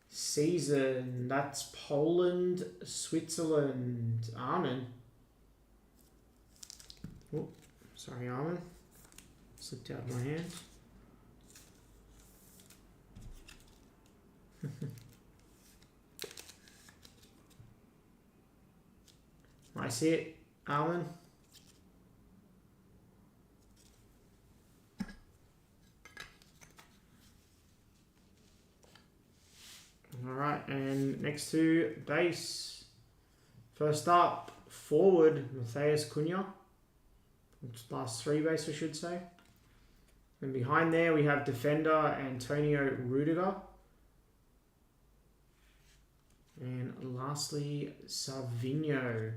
S1: season. That's Poland, Switzerland. Armin. Oh, sorry, Armin. Slipped out of my hand. Nice hit, Armin. Alright, and next to base. First up, forward, Matheus Cunha. Last 3 base, I should say. And behind there, we have defender Antonio Rudiger. And lastly, Savinho.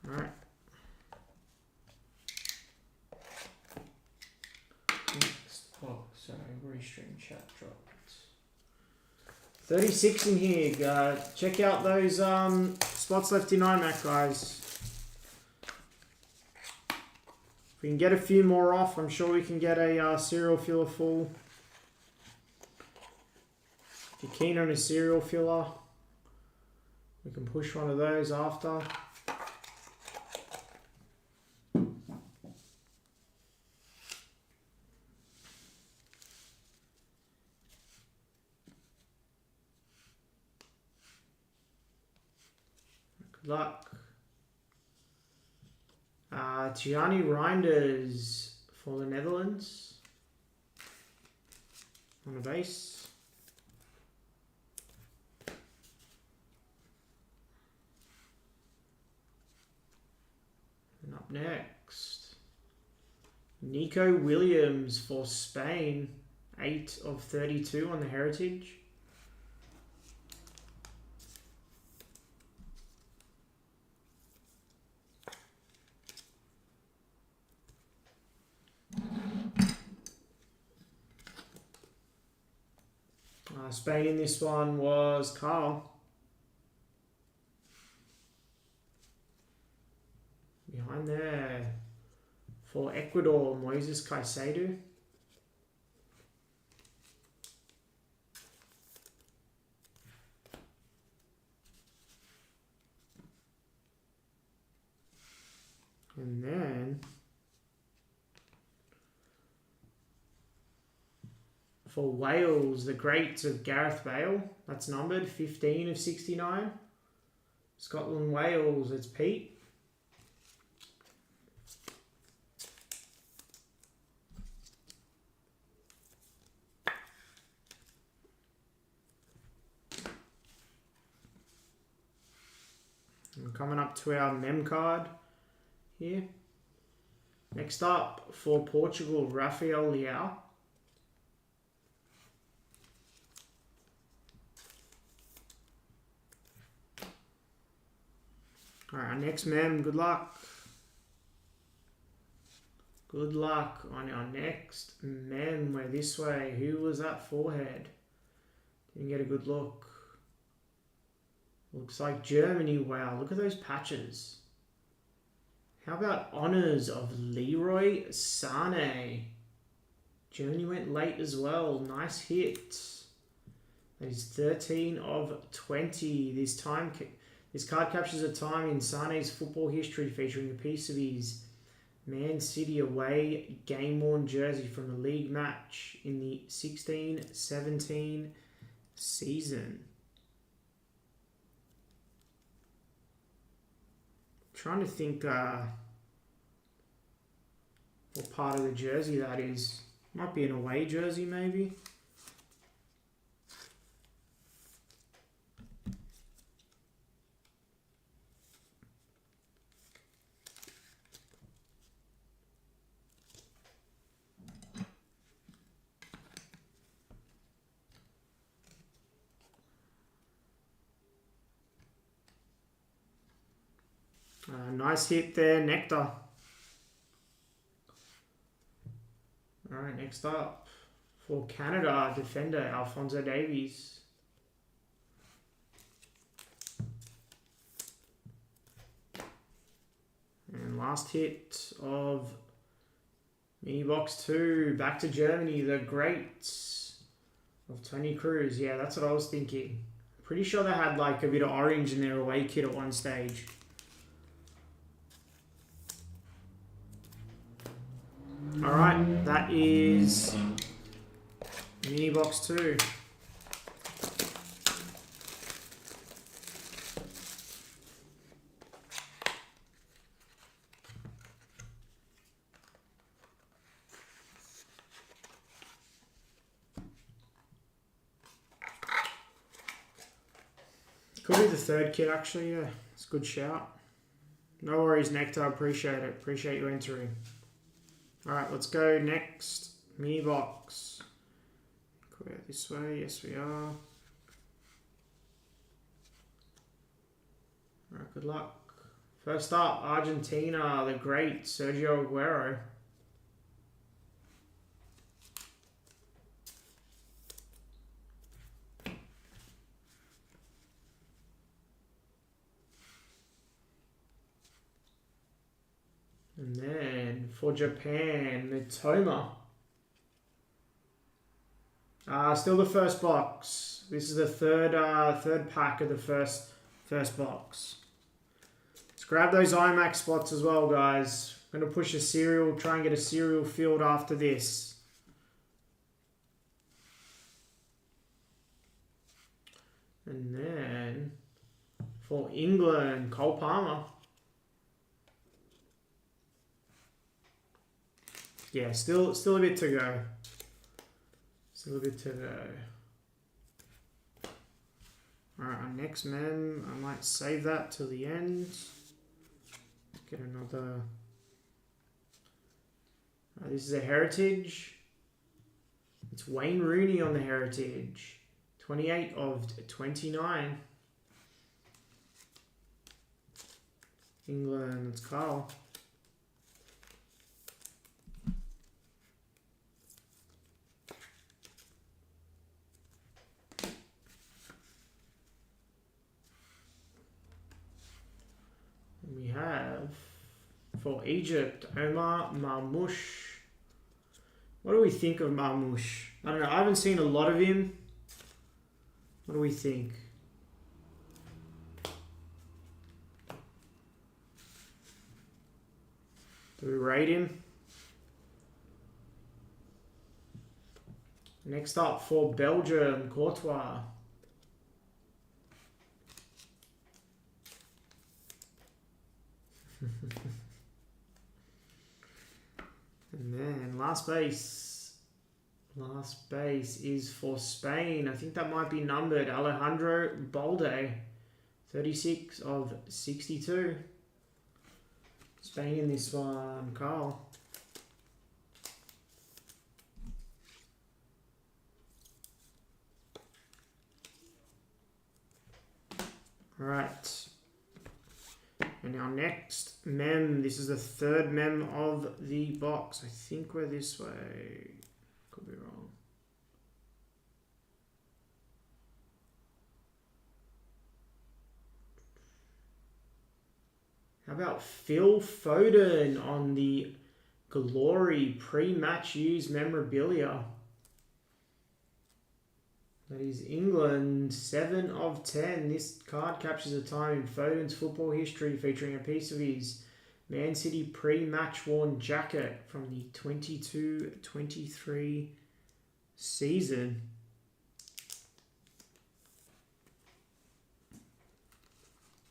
S1: Alright. Next box. Sorry, restream chat dropped. 36 in here. Check out those spots left in iMac, guys. If we can get a few more off, I'm sure we can get a serial filler full. If you're keen on a serial filler, we can push one of those after. Luck. Gianni Reinders for the Netherlands on the base. And up next, Nico Williams for Spain, 8 of 32 on the Heritage. Spain in this one was Carl. Behind there for Ecuador, Moises Caicedo. And then for Wales, the greats of Gareth Bale. That's numbered 15 of 69. Scotland, Wales, it's Pete. And coming up to our mem card here. Next up for Portugal, Rafael Leao. Alright, our next mem, good luck. Good luck on our next mem. We're this way. Who was that forehead? Didn't get a good look. Looks like Germany. Wow, look at those patches. How about honours of Leroy Sané? Germany went late as well. Nice hit. That is 13 of 20. This card captures a time in Sané's football history, featuring a piece of his Man City away game-worn jersey from a league match in the 16-17 season. Trying to think what part of the jersey that is. Might be an away jersey, maybe. nice hit there, Nectar. Alright, next up. For Canada, defender, Alphonso Davies. And last hit of mini box 2, back to Germany, the greats of Tony Cruz. Yeah, that's what I was thinking. Pretty sure they had like a bit of orange in their away kit at one stage. Alright, that is mini box 2. Could be the third kit actually, yeah. It's a good shout. No worries, Nectar, I appreciate it. Appreciate you entering. Alright, let's go next. Mini box. Go out this way, yes we are. Alright, good luck. First up, Argentina, the great Sergio Aguero. And then for Japan, Mitoma. Still the first box. This is the third pack of the first box. Let's grab those IMAX spots as well, guys. I'm going to push a serial, try and get a serial field after this. And then for England, Cole Palmer. Yeah, still a bit to go. Still a bit to go. Alright, our next mem, I might save that till the end. Get another. This is a heritage. It's Wayne Rooney on the heritage. 28 of 29. England, it's Carl. We have, for Egypt, Omar Marmoush. What do we think of Marmoush? I don't know. I haven't seen a lot of him. What do we think? Do we rate him? Next up for Belgium, Courtois. And then last base is for Spain. I think that might be numbered. Alejandro Balde, 36 of 62. Spain in this one, Carl. All right. And our next mem, this is the third mem of the box. I think we're this way. Could be wrong. How about Phil Foden on the Glory pre-match used memorabilia? That is England, 7 of 10. This card captures a time in Foden's football history featuring a piece of his Man City pre-match worn jacket from the 22-23 season.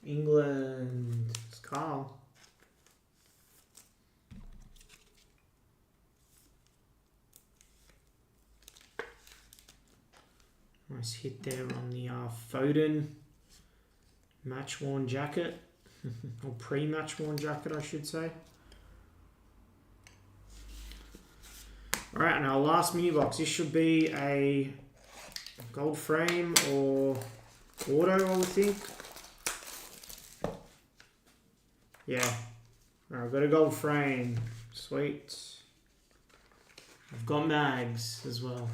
S1: England, it's Carl. Nice hit there on the Foden match-worn jacket, or pre-match-worn jacket, I should say. All right, and our last mini box. This should be a gold frame or auto, I would think. Yeah. Alright, I've got a gold frame. Sweet. I've got mags as well.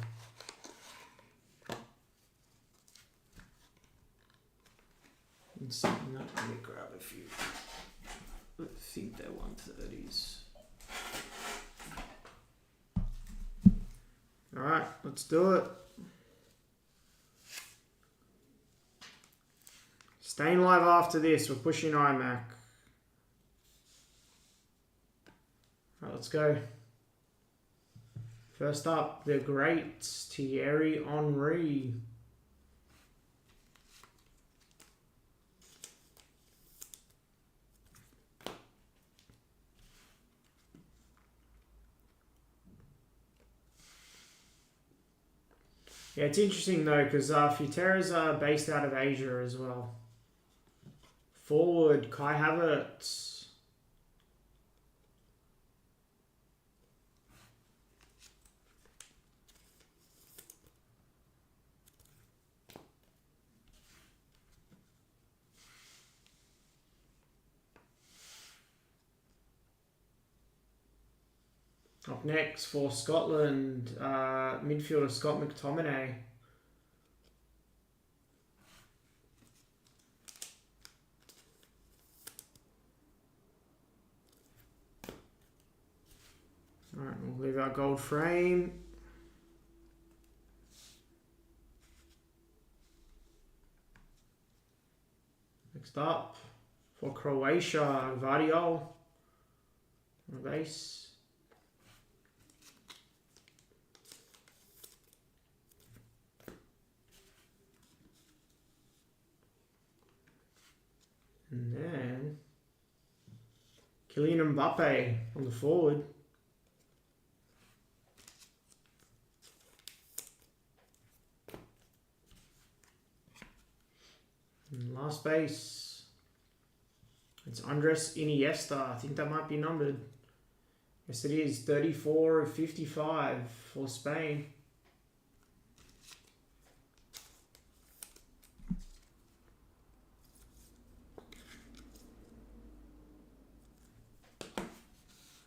S1: Let me grab a few. I think they're 130s. Alright, let's do it. Staying live after this. We're pushing iMac. Alright, let's go. First up, the great Thierry Henry. Yeah, it's interesting though, because Futera's are based out of Asia as well. Forward, Kai Havertz. Up next for Scotland, midfielder Scott McTominay. Alright, we'll leave our gold frame. Next up, for Croatia, Vardiol on the base. And then Kylian Mbappe on the forward. And last base, it's Andres Iniesta. I think that might be numbered. Yes, it is. 34 of 55 for Spain.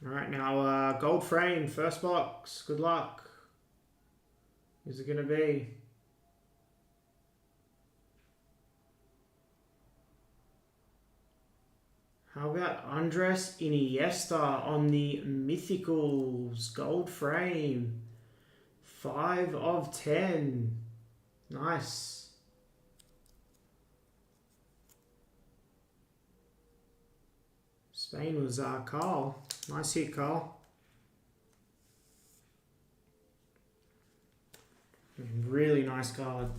S1: Alright, now gold frame, first box. Good luck. Who's it going to be? How about Andres Iniesta on the Mythicals gold frame? 5 of 10. Nice. Spain was Carl. Nice hit, Carl. Really nice card.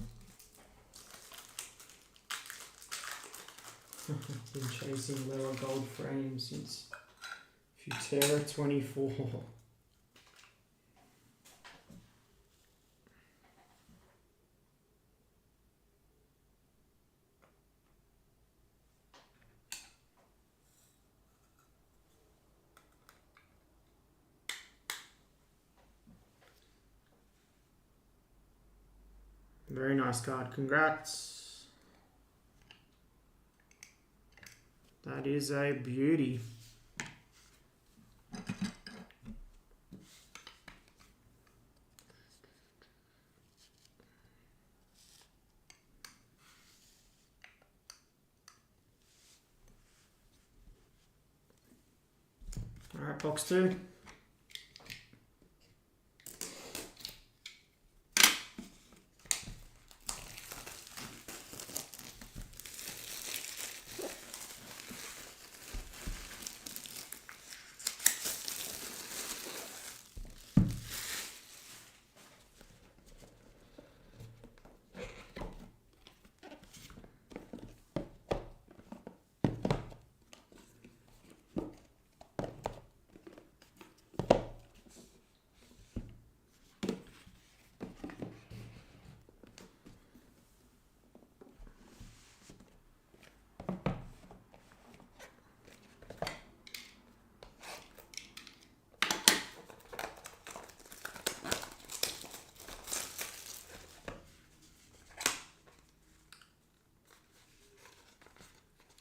S1: Been chasing lower gold frames since Futera 24. Very nice card. Congrats. That is a beauty. All right, box 2.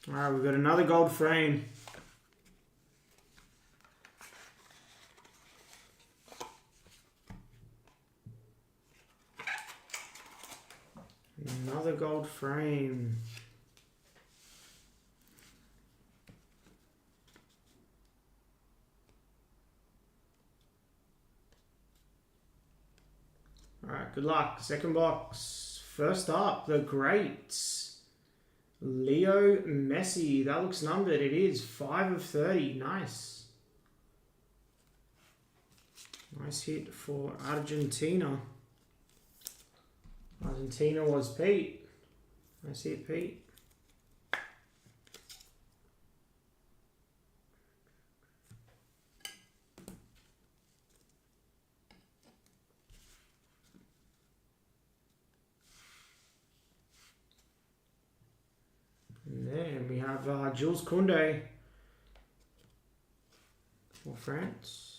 S1: All right, we've got another gold frame. Another gold frame. Alright, good luck. Second box. First up, the greats. Leo Messi. That looks numbered. It is 5 of 30. Nice. Nice hit for Argentina. Argentina was Pete. Nice hit, Pete. And then we have Jules Koundé for France.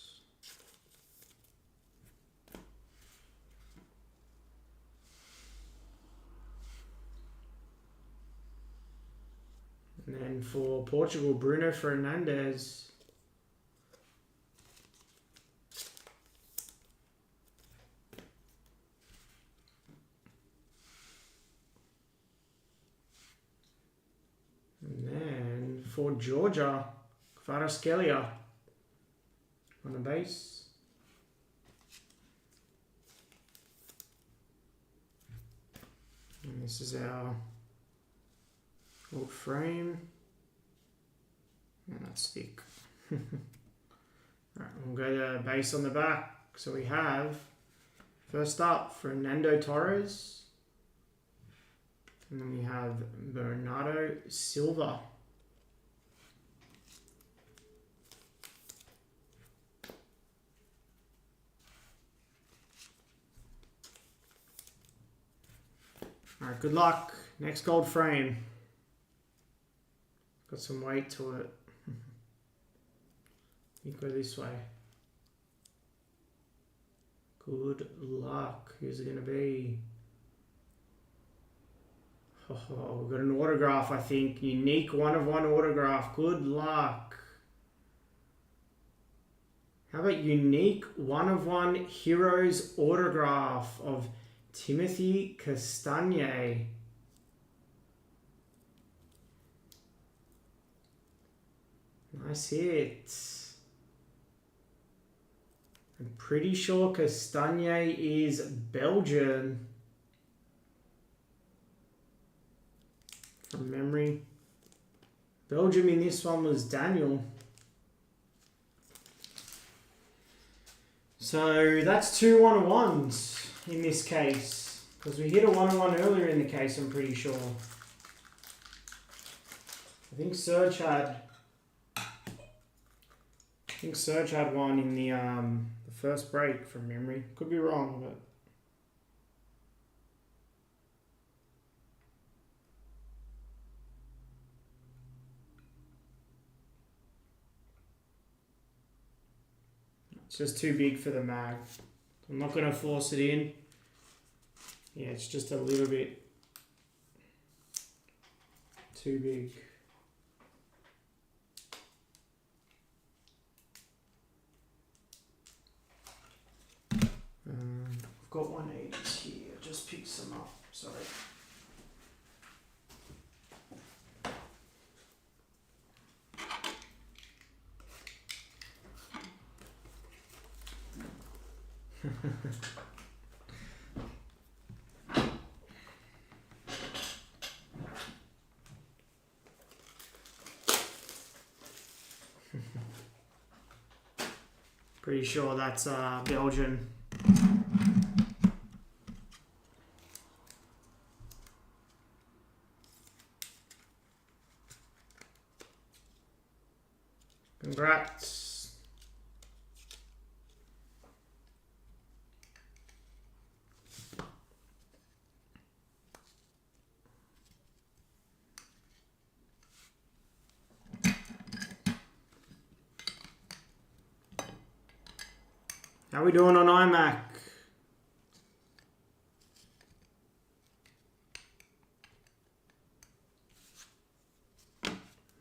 S1: And then for Portugal, Bruno Fernandes. And then for Georgia, Kvaratskhelia on the base. And this is our old frame. And that's thick. Alright, we'll go to base on the back. So we have, first up, Fernando Torres. And then we have Bernardo Silva. Alright, good luck. Next gold frame. Got some weight to it. You go this way. Good luck. Who's it going to be? Oh, we've got an autograph, I think. Unique 1 of 1 autograph. Good luck. How about unique 1 of 1 Heroes autograph of Timothy Castagne? Nice hit. I'm pretty sure Castagne is Belgian. From memory. Belgium in this one was Daniel. So that's 2 1-of-1s in this case. Because we hit a 1-of-1 earlier in the case, I'm pretty sure. I think Serge had one in the first break from memory. Could be wrong, but it's just too big for the mag. I'm not going to force it in. Yeah, it's just a little bit too big. I've got 180s here. Just pick some up. Sorry. Pretty sure that's Belgian. Congrats. How we doing on iMac?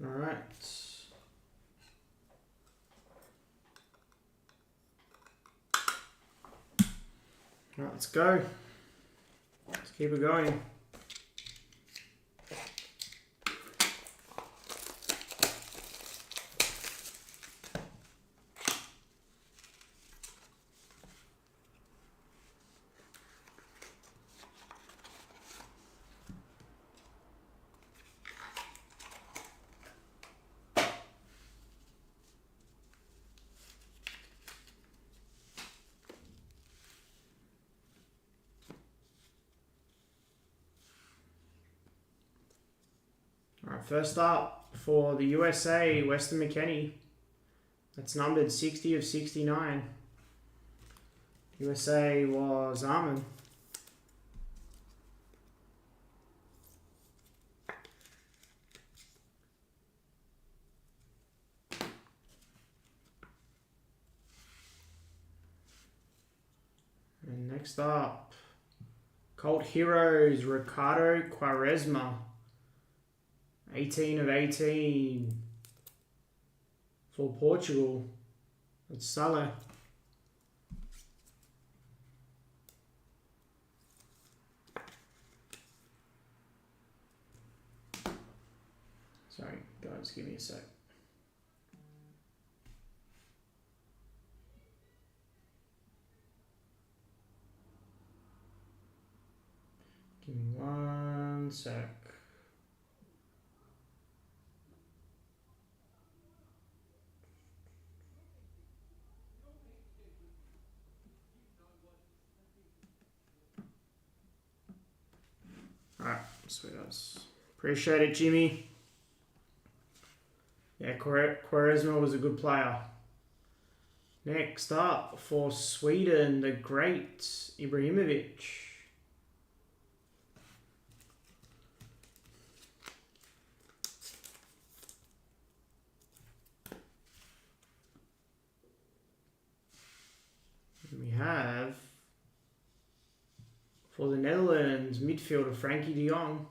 S1: All right. All right, let's go. Let's keep it going. Alright, first up for the USA, Weston McKennie. That's numbered 60 of 69. USA was Armin. And next up, Cult Heroes, Ricardo Quaresma. 18 of 18 for Portugal. That's Salah. Sorry, guys, give me a sec. Give me 1 sec. Alright, sweet as. Appreciate it, Jimmy. Yeah, Quaresma was a good player. Next up for Sweden, the great Ibrahimovic. And we have for the Netherlands, midfielder Frankie de Jong.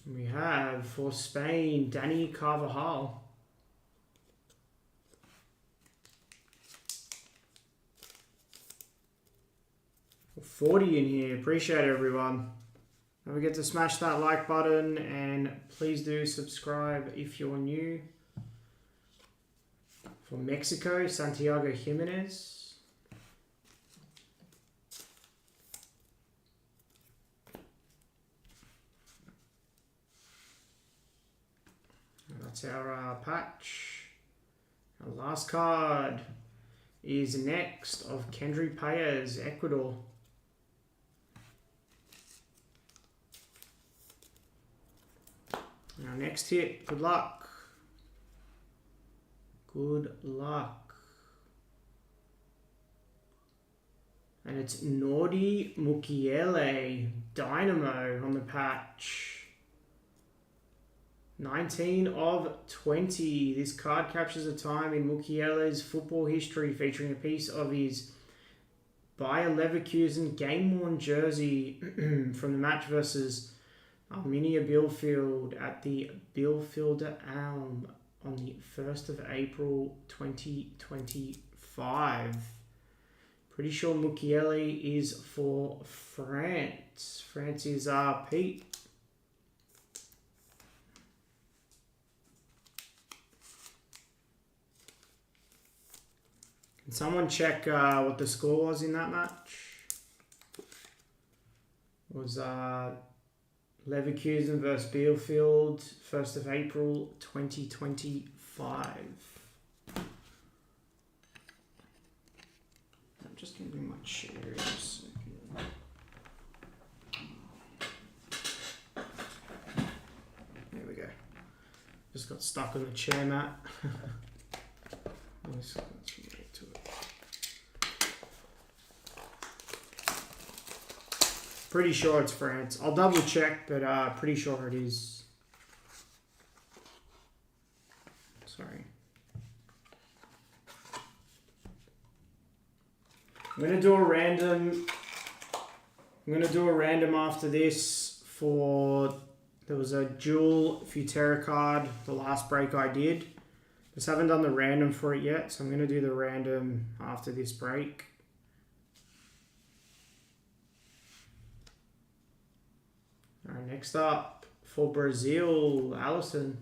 S1: We have for Spain, Dani Carvajal. For 40 in here. Appreciate it, everyone. Don't forget to smash that like button and please do subscribe if you're new. For Mexico, Santiago Jimenez. That's our patch. Our last card is next of Kendry Paez, Ecuador. Our next hit, good luck. Good luck. And it's Nordi Mukiele, Dynamo on the patch. 19 of 20. This card captures a time in Mukiele's football history, featuring a piece of his Bayer Leverkusen game-worn jersey from the match versus Arminia Bielefeld at the Bielefelder Alm on the 1st of April 2025. Pretty sure Mukiele is for France. France is Pete. Can someone check what the score was in that match? It was Leverkusen versus Bielefeld, 1st of April 2025. I'm just going to bring my chair in a second. There we go. Just got stuck on the chair mat. Let's relate to it. Pretty sure it's France. I'll double check, but pretty sure it is. Sorry. I'm gonna do a random. I'm gonna do a random after this for. There was a dual Futera card, the last break I did. Just haven't done the random for it yet, so I'm gonna do the random after this break. Alright, next up for Brazil, Allison.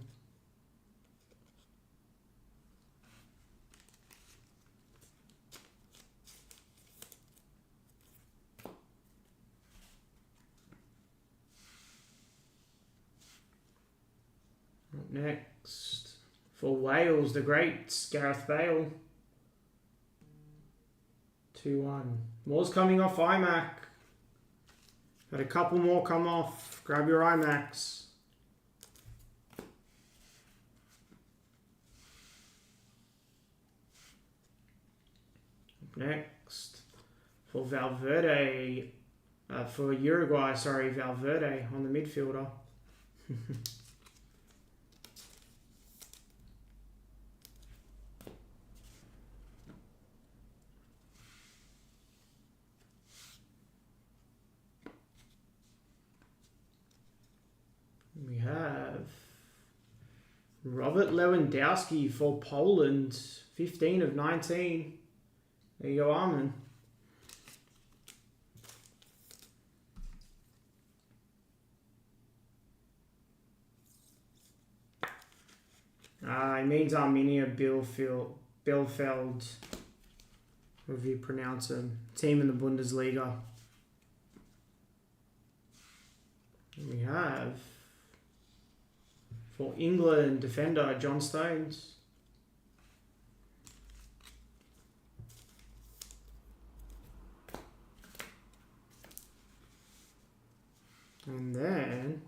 S1: Up next For Wales, the greats, Gareth Bale. 2-1. More's coming off iMac. Got a couple more come off. Grab your iMacs. Next, for Valverde, for Uruguay, sorry, Valverde on the midfielder. We have Robert Lewandowski for Poland, 15 of 19. There you go, Armin. It means Arminia Bielefeld, however you pronounce them. Team in the Bundesliga. And we have, for England, defender John Stones. And then,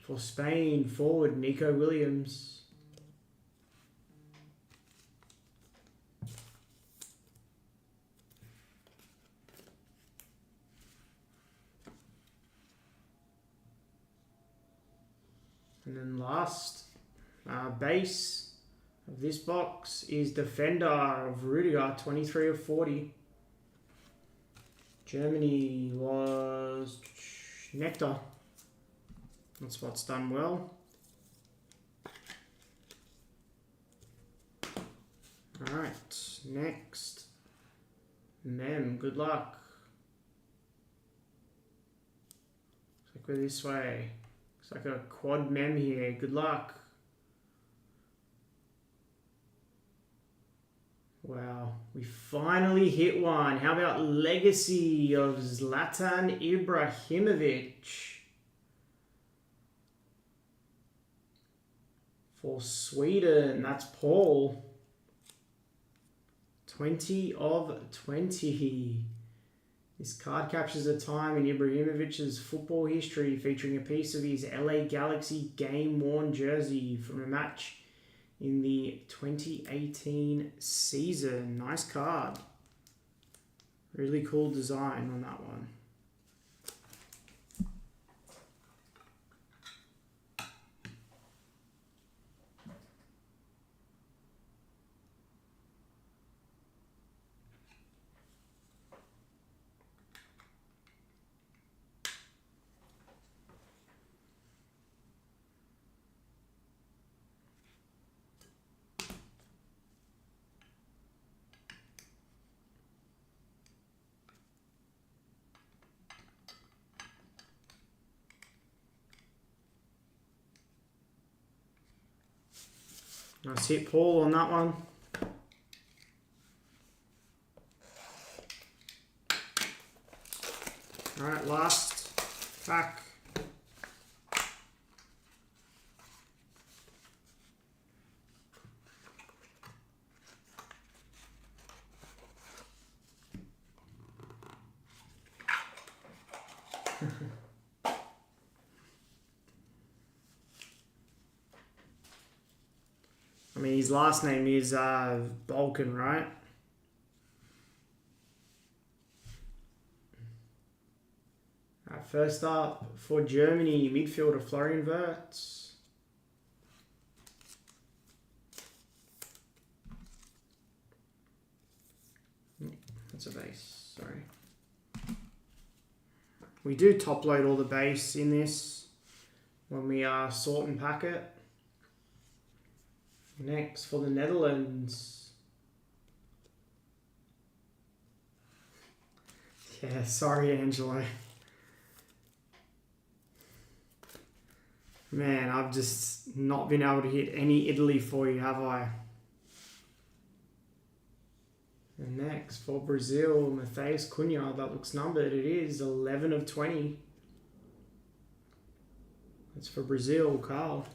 S1: for Spain, forward Nico Williams. And then last base of this box is defender of Rudiger, 23 of 40. Germany was Nectar. That spot's done well. Alright, next. Mem, good luck. Looks like we're this way. Looks like a quad mem here. Good luck. Wow, we finally hit one. How about Legacy of Zlatan Ibrahimovic? For Sweden, that's Paul. 20 of 20. This card captures a time in Ibrahimovic's football history, featuring a piece of his LA Galaxy game-worn jersey from a match in the 2018 season. Nice card. Really cool design on that one. Nice hit, Paul, on that one. All right, last pack. I mean, his last name is Balkan, right? First up, for Germany, midfielder Florian Wirtz. That's a base, sorry. We do top load all the base in this when we sort and pack it. Next, for the Netherlands. Yeah, sorry, Angelo. Man, I've just not been able to hit any Italy for you, have I? And next, for Brazil, Matheus Cunha. That looks numbered. It is 11 of 20. That's for Brazil, Carl.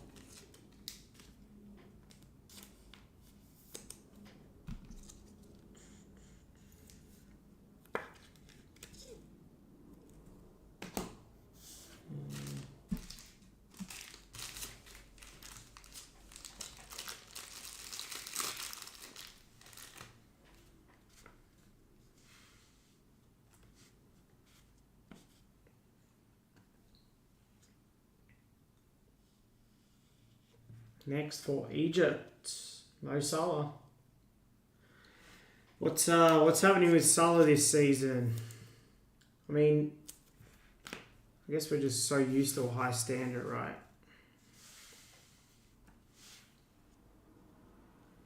S1: Next for Egypt, Mo Salah. What's happening with Salah this season? I mean, I guess we're just so used to a high standard, right?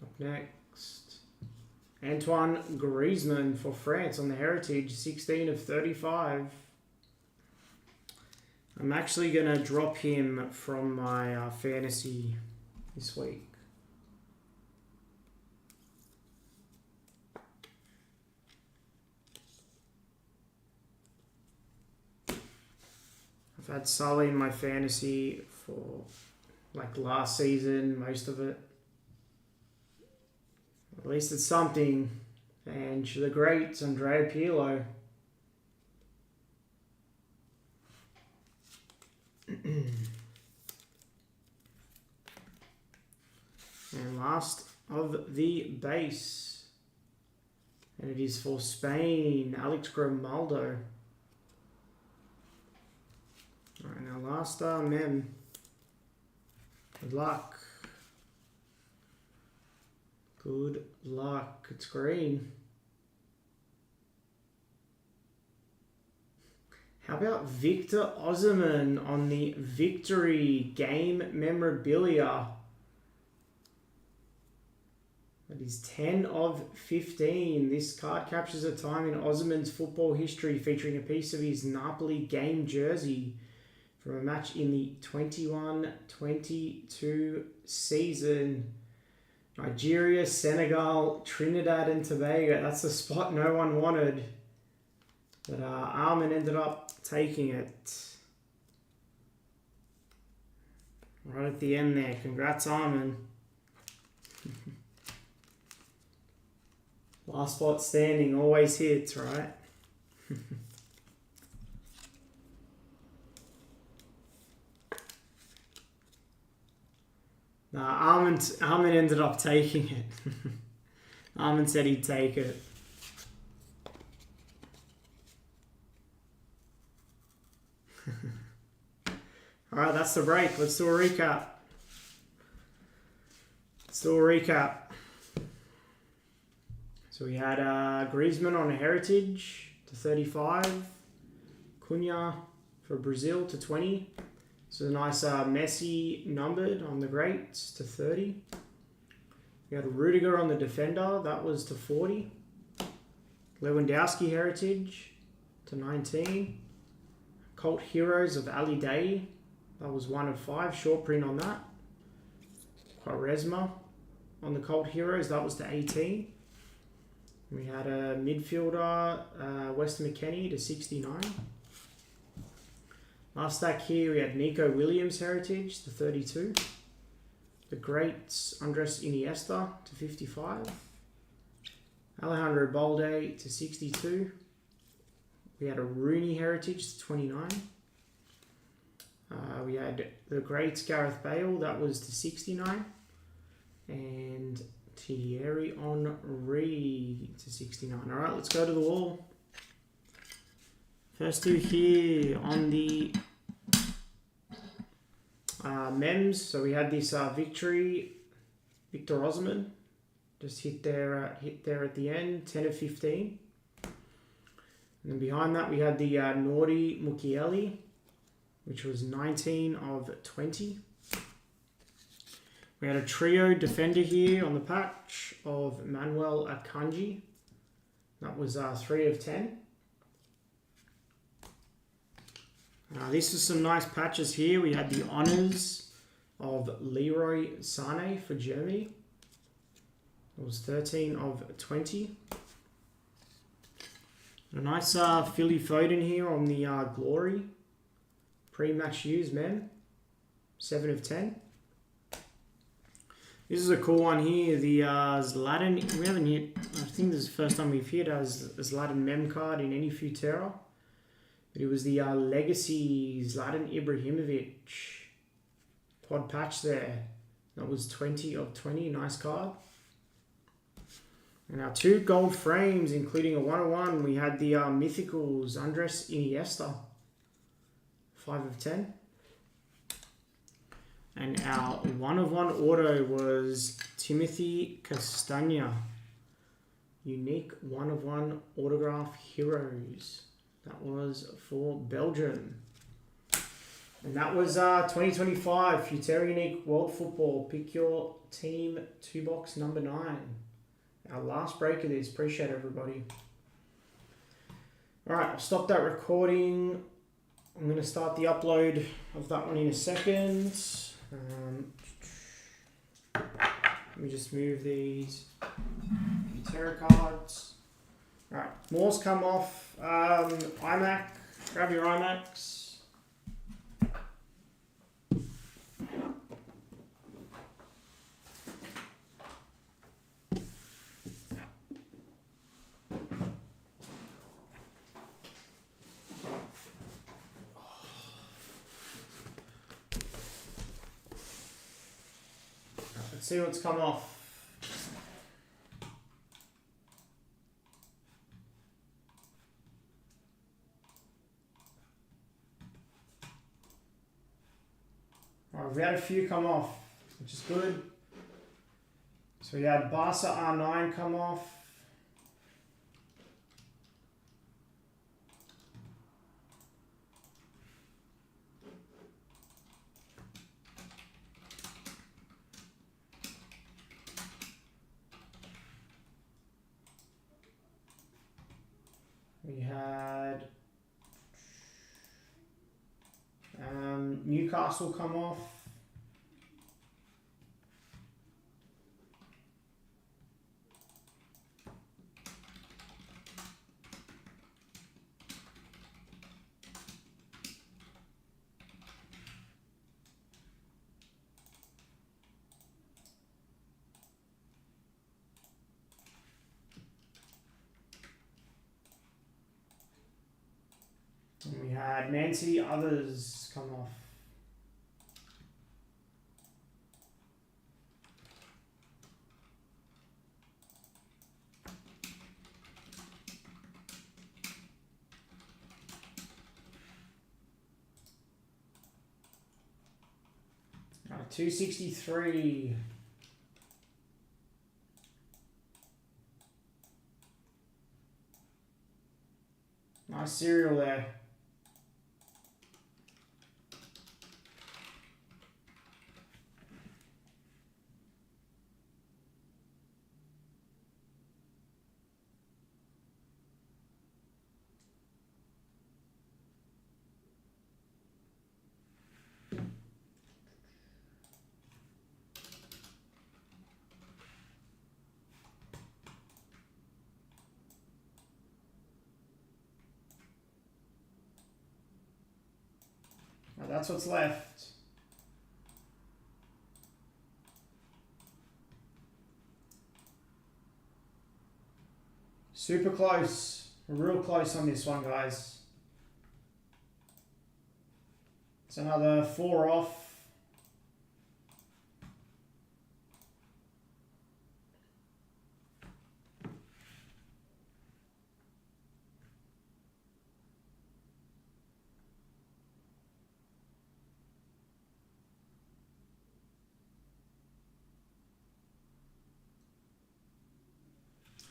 S1: Up next, Antoine Griezmann for France on the Heritage, 16 of 35. I'm actually going to drop him from my fantasy this week. I've had Salah in my fantasy for like last season, most of it. At least it's something. And the great Andrea Pirlo. And last of the base. And it is for Spain, Alex Grimaldo. Alright, now last mem. Good luck. Good luck. It's green. How about Victor Osimhen on the Victory Game Memorabilia? That is 10 of 15. This card captures a time in Osimhen's football history, featuring a piece of his Napoli game jersey from a match in the 21-22 season. Nigeria, Senegal, Trinidad and Tobago. That's the spot no one wanted. But Armin ended up taking it. Right at the end there. Congrats, Armin. Last spot standing always hits, right? Nah, Armin ended up taking it. Armin said he'd take it. Alright, that's the break. Let's do a recap. So we had Griezmann on a Heritage to 35. Cunha for Brazil to 20. So a nice Messi numbered on the greats to 30. We had Rudiger on the defender. That was to 40. Lewandowski Heritage to 19. Cult Heroes of Ali Day. That was 1 of 5. Short print on that. Quaresma on the Cult Heroes. That was to 18. We had a midfielder, Weston McKennie to 69. Last stack here, we had Nico Williams Heritage to 32. The greats, Andres Iniesta to 55. Alejandro Balde to 62. We had a Rooney Heritage to 29. We had the greats, Gareth Bale, that was to 69. And Thierry Henry to 69. All right, let's go to the wall. First two here on the mems. So we had this Victory, Victor Osimhen, just hit there at the end, 10 of 15. And then behind that we had the Naughty Mukiele, which was 19 of 20. We had a trio defender here on the patch of Manuel Akanji. That was 3 of 10. This is some nice patches here. We had the honours of Leroy Sané for Germany. It was 13 of 20. A nice Philly Foden here on the Glory. Pre-match use, man. 7 of 10. This is a cool one here. The Zlatan. We haven't hit. I think this is the first time we've hit a Zlatan mem card in any Futera. But it was the Legacy Zlatan Ibrahimovic pod patch there. That was 20 of 20. Nice card. And our 2 gold frames, including a 101. We had the Mythicals Andres Iniesta. 5 of 10. And our 1/1 auto was Timothy Castagna. Unique 1/1 autograph heroes. That was for Belgium. And that was 2025 Futera Unique World Football. Pick your team 2-box number 9. Our last break of this. Appreciate it, everybody. Alright, I'll stop that recording. I'm going to start the upload of that one in a second. Let me just move these Futera cards. Alright, more's come off. iMac, grab your iMacs. Let's see what's come off. Alright, we had a few come off, which is good. So we had Barca R9 come off. We had Newcastle come off. And we had Man City others come off. Alright, 263. Nice cereal there. That's what's left. Super close. Real close on this one, guys. It's another 4 off.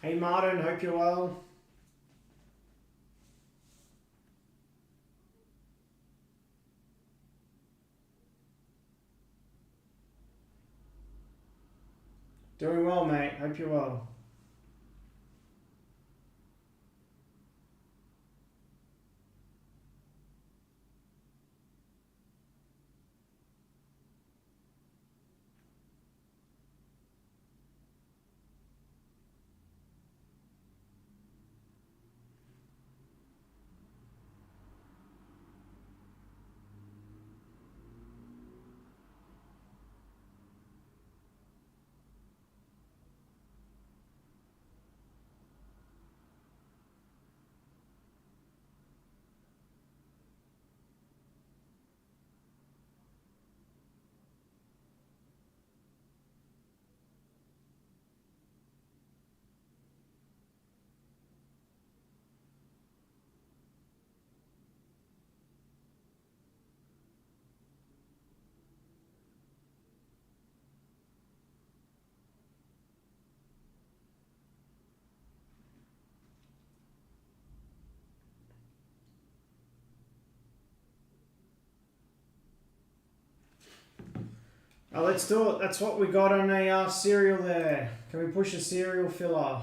S1: Hey Martin, hope you're well. Doing well, mate. Hope you're well. Let's do it. That's what we got on a cereal there. Can we push a cereal filler?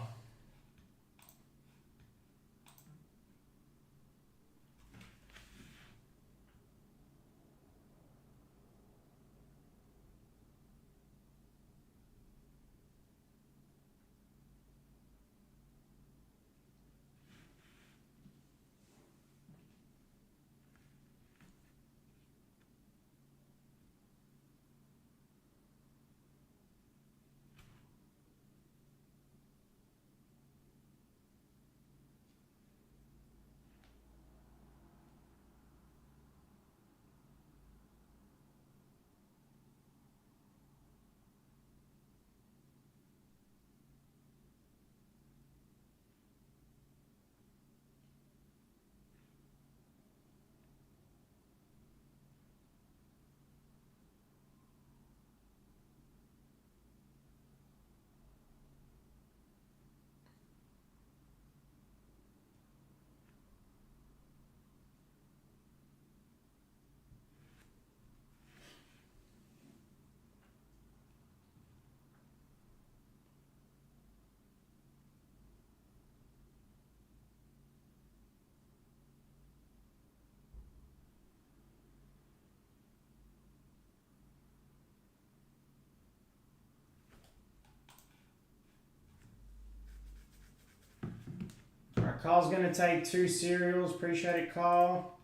S1: Alright, Carl's going to take 2 cereals. Appreciate it, Carl.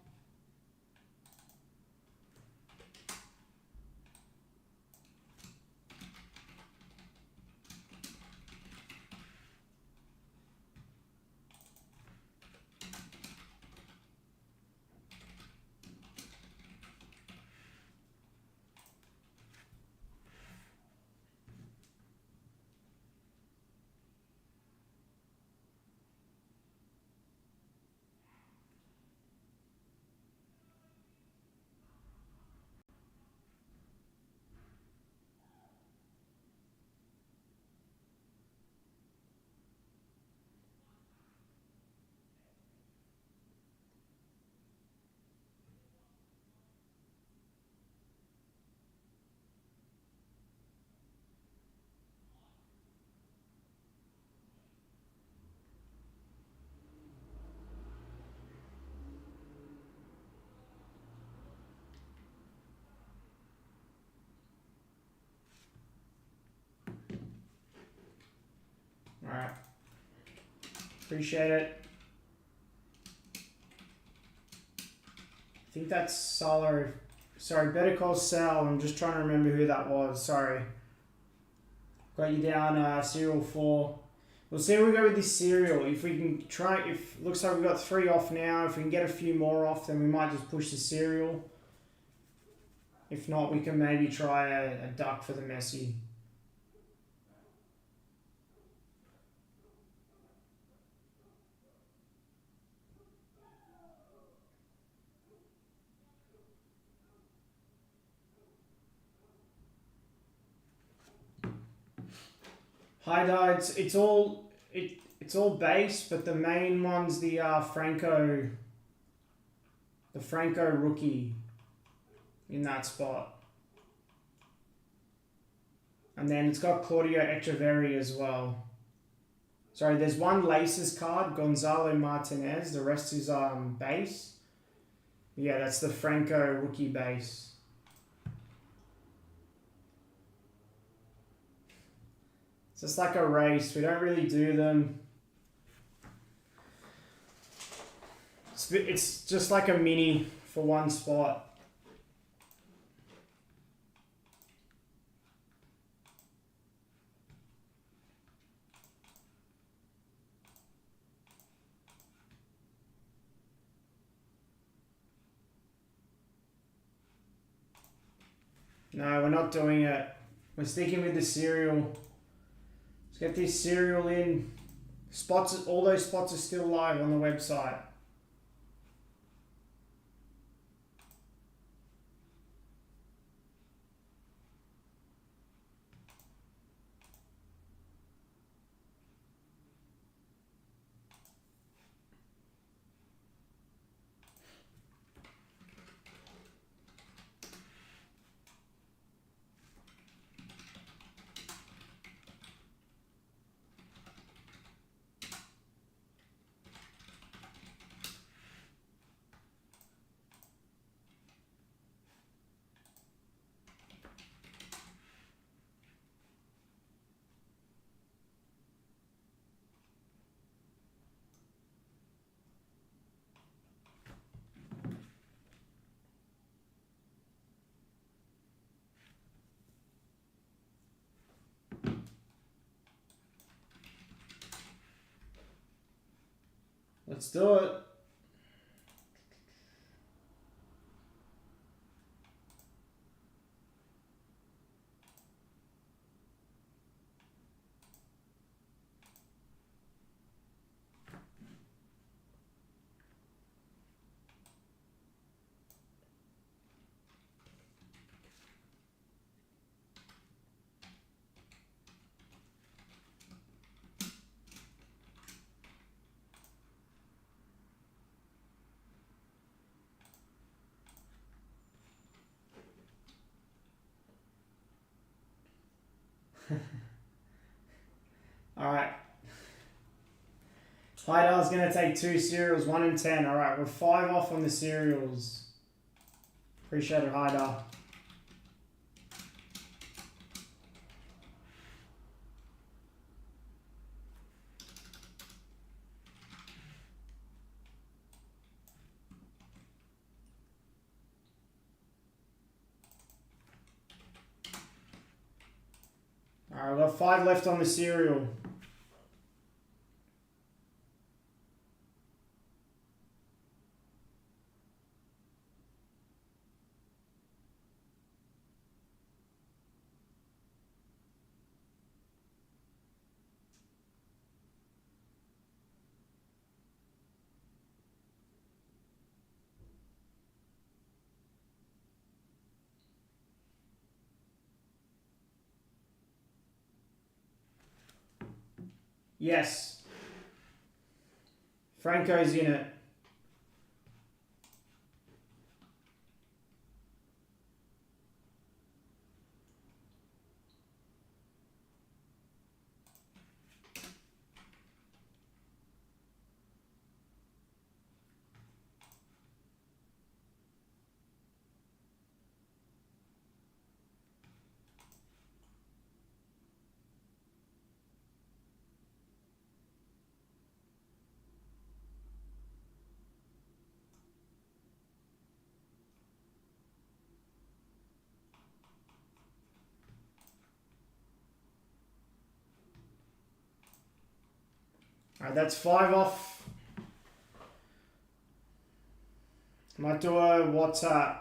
S1: Alright. Appreciate it. I think that's Solo. Sorry, Better Call Saul. I'm just trying to remember who that was. Sorry. Got you down cereal 4. We'll see where we go with this cereal. If we can try, if looks like we've got 3 off now. If we can get a few more off, then we might just push the cereal. If not, we can maybe try a duck for the messy. Hi, Dides. It's all base, but the main one's the Franco rookie in that spot, and then it's got Claudio Echeverri as well. Sorry, there's one Laces card, Gonzalo Martinez. The rest is base. Yeah, that's the Franco rookie base. It's just like a race. We don't really do them. It's just like a mini for one spot. No, we're not doing it. We're sticking with the cereal. Let's get this cereal in. Spots, all those spots are still live on the website. Let's do it. Alright. Hydar's going to take 2 cereals, 1 and 10. Alright, we're 5 off on the cereals. Appreciate it, Hydar. Alright, we've got 5 left on the cereal. Yes. Franco's in it. Alright, that's 5 off. Might do a WhatsApp.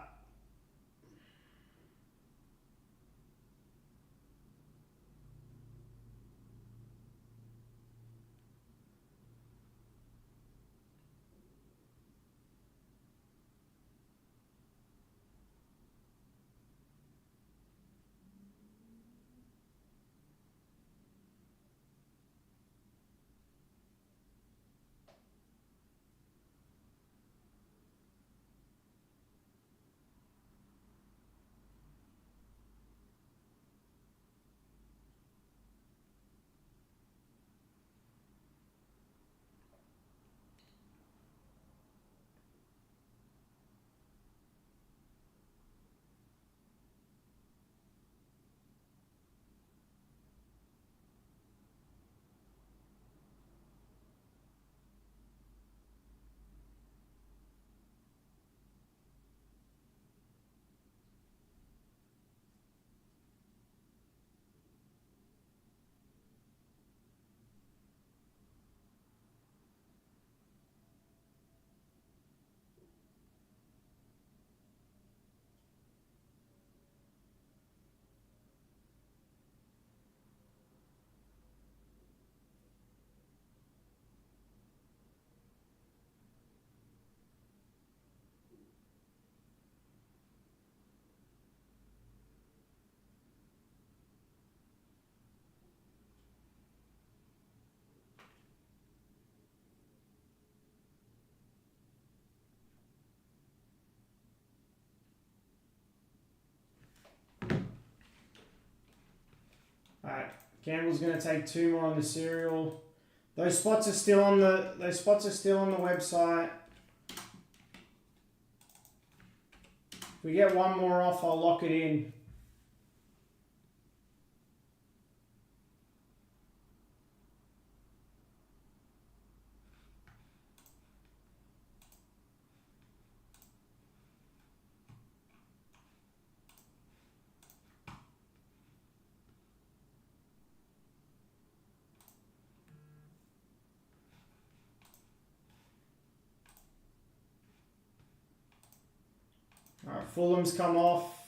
S1: Alright, Campbell's going to take 2 more on the cereal. Those spots are still on the website. If we get 1 more off, I'll lock it in. Alright, Fulham's come off.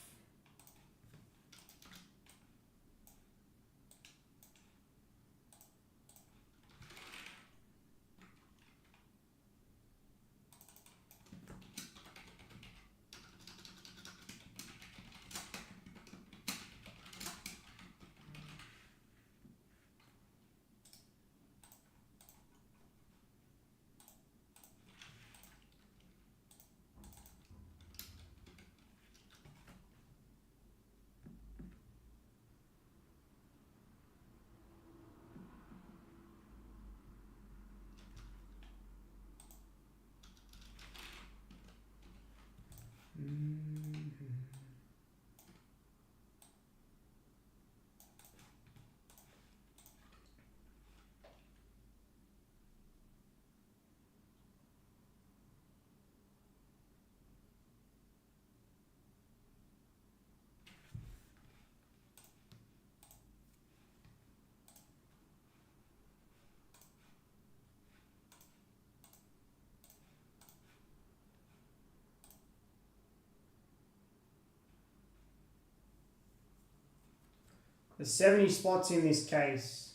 S1: There's 70 spots in this case.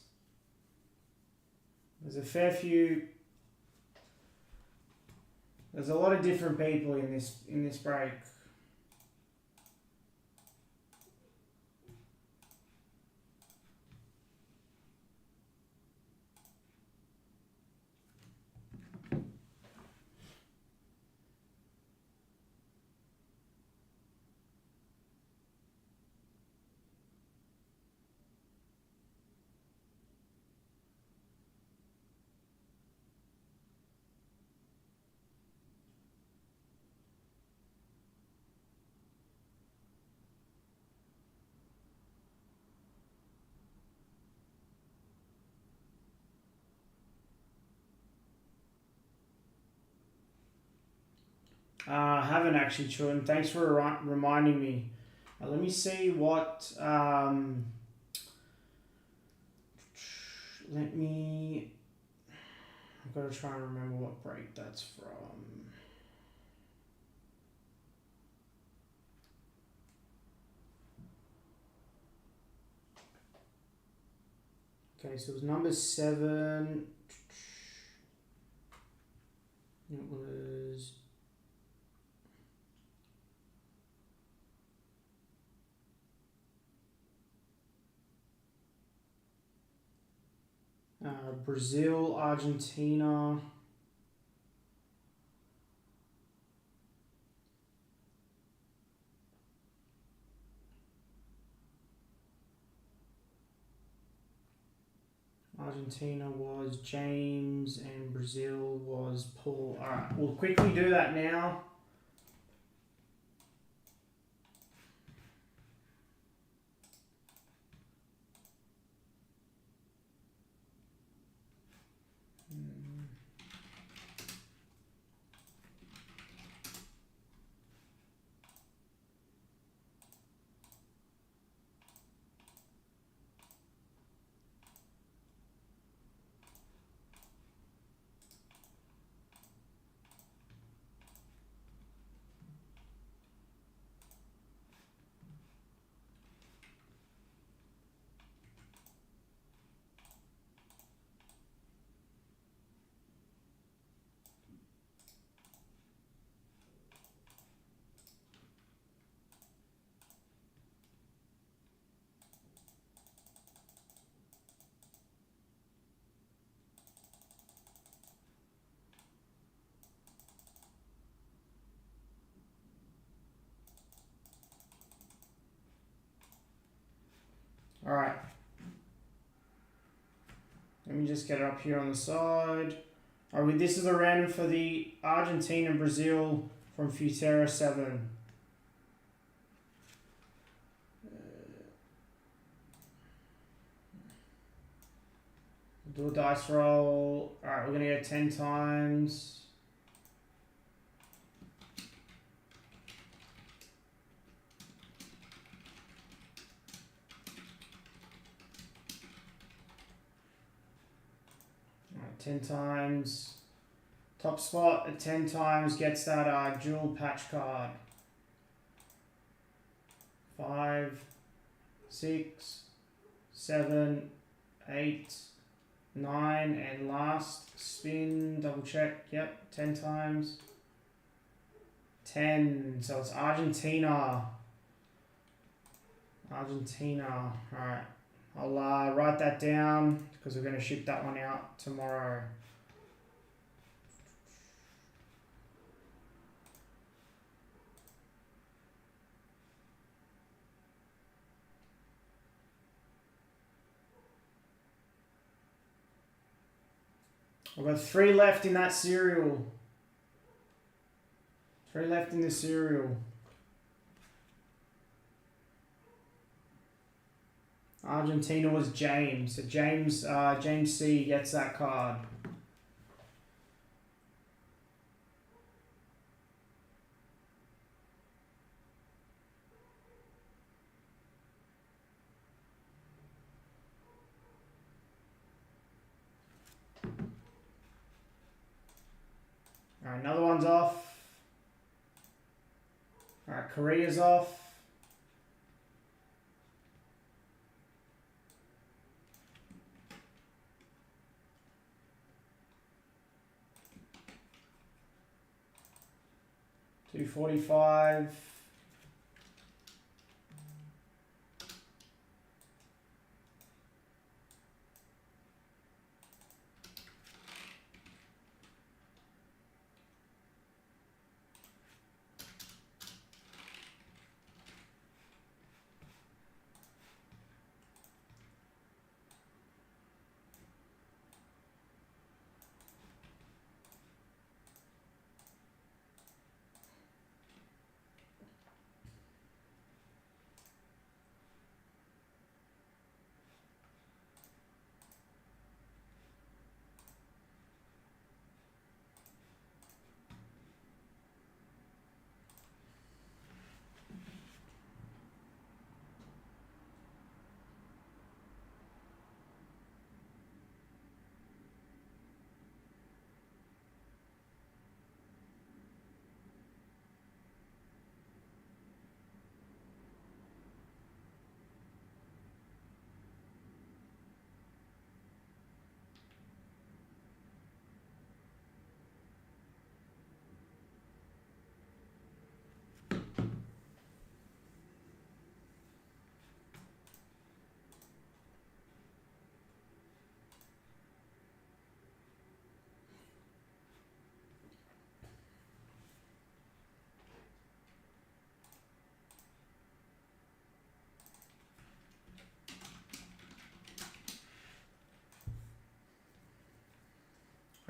S1: There's a fair few. There's a lot of different people in this break. I haven't actually, Chun. Thanks for reminding me. Let me see what. Let me. I've got to try and remember what break that's from. Okay, so it was number 7. It was. Brazil, Argentina. Argentina was James and Brazil was Paul. Alright, we'll quickly do that now. Alright. Let me just get it up here on the side. Alright, this is a random for the Argentina and Brazil from Futera 7. Do a dice roll. Alright, we're going to go 10 times. Alright, 10 times. Top spot at 10 times gets that jewel patch card. 5, 6, 7, 8, 9, and last spin, double check, yep, 10 times. 10, so it's Argentina. Argentina, alright. I'll write that down because we're going to ship that one out tomorrow. I've got 3 left in that cereal. 3 left in the cereal. Argentina was James. So James C gets that card. Alright, another one's off. Alright, Korea's off. $2.45.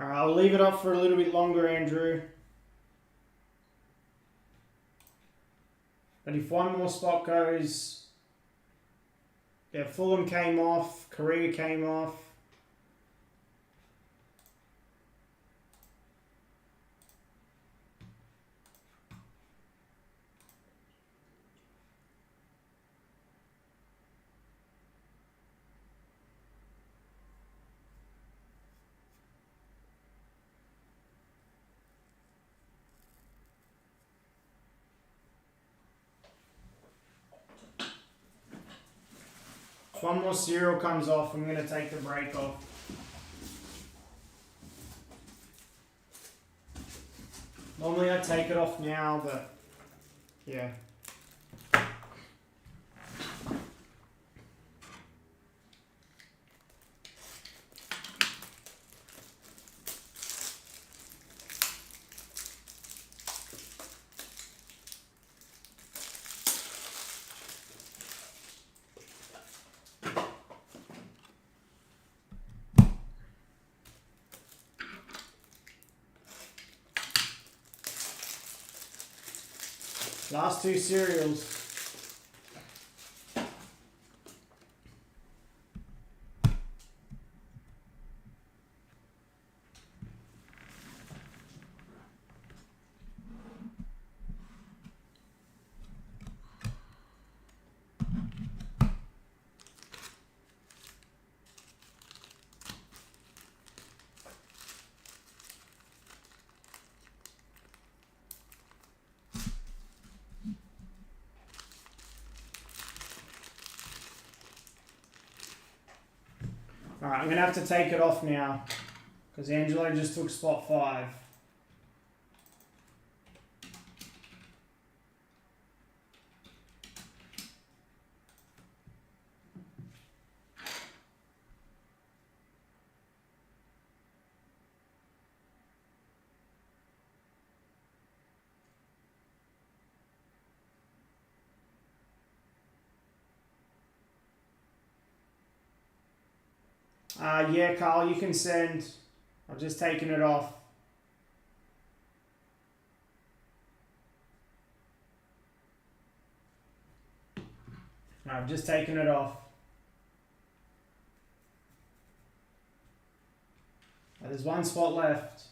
S1: Alright, I'll leave it up for a little bit longer, Andrew. But if one more spot goes... Yeah, Fulham came off, Korea came off. If one more cereal comes off, I'm going to take the break off. Normally I take it off now, but yeah. Last 2 cereals. Alright, I'm going to have to take it off now. Because Angelo just took spot 5. Yeah, Carl, you can send. I've just taken it off. I've just taken it off. There's one spot left.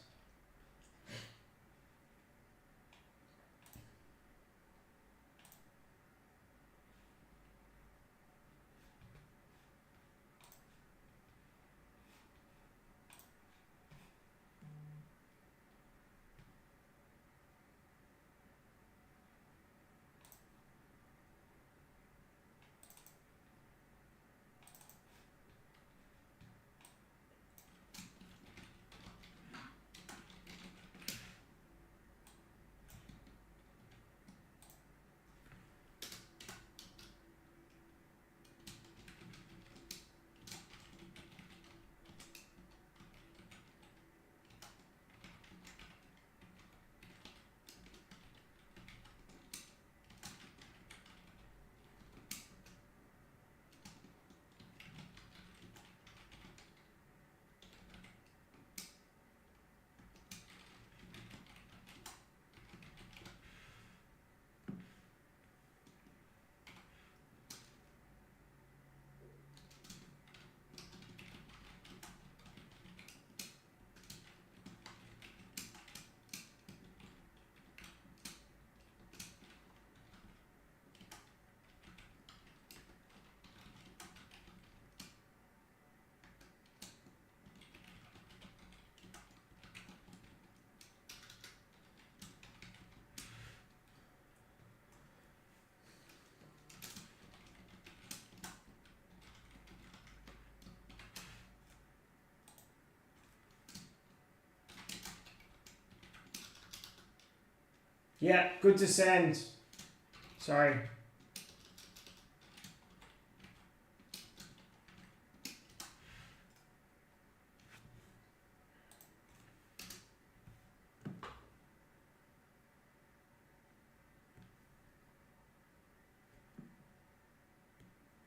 S1: Yeah, good to send. Sorry.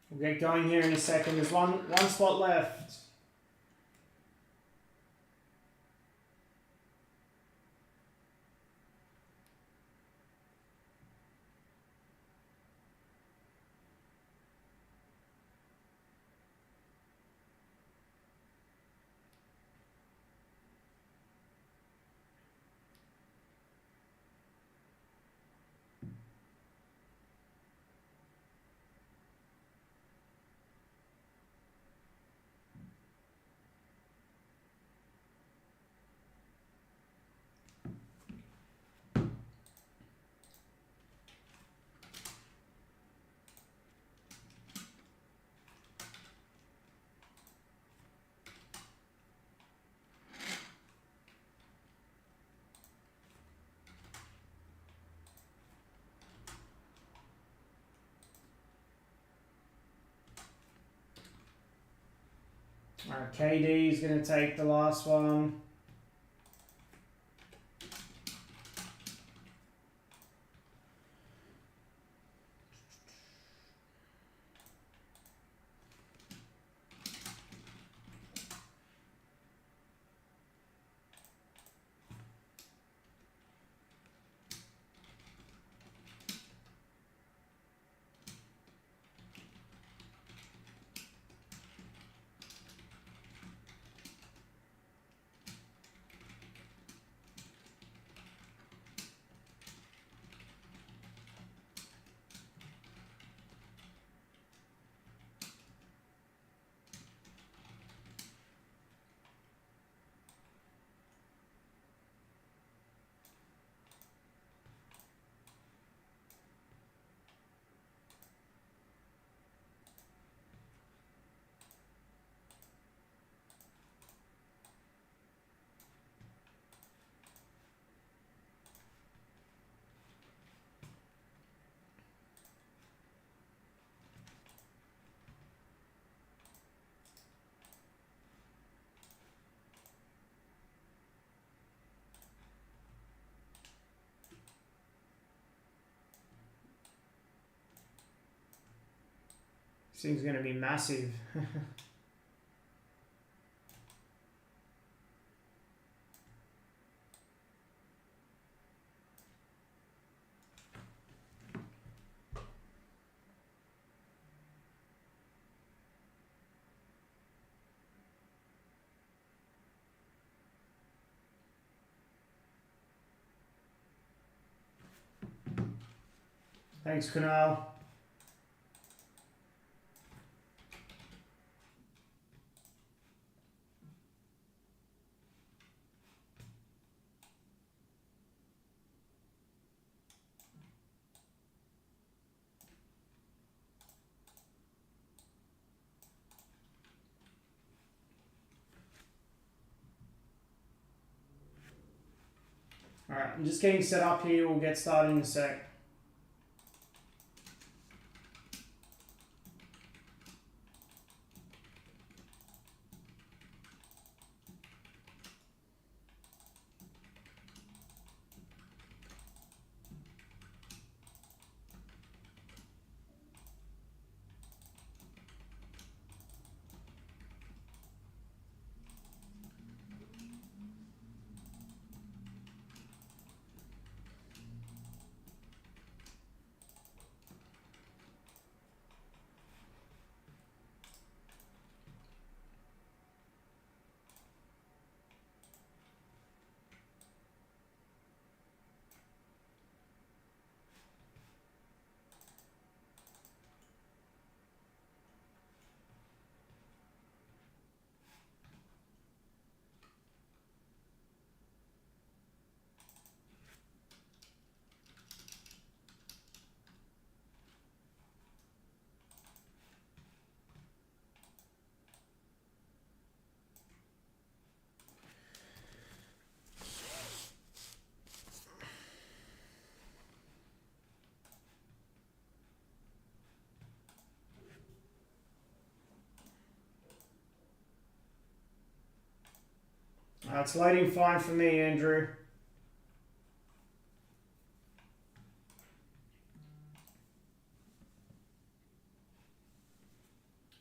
S1: We'll get going here in a second. There's one spot left. Alright, KD is going to take the last one. This thing's going to be massive. Thanks, Kunal. Alright, I'm just getting set up here. We'll get started in a sec. It's loading fine for me, Andrew.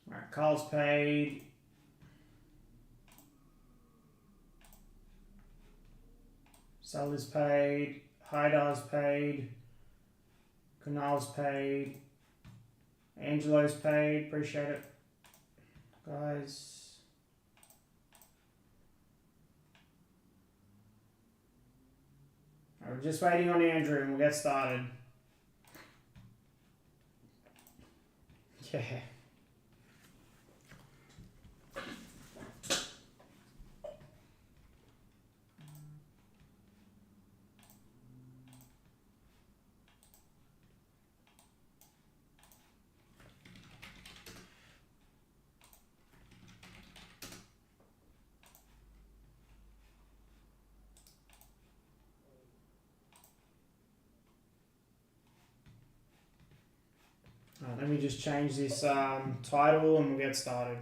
S1: Alright, Carl's paid. Seller's paid. Haidar's paid. Kunal's paid. Angelo's paid. Appreciate it, guys. We're just waiting on Andrew and we'll get started. Yeah. Let me just change this title and we'll get started.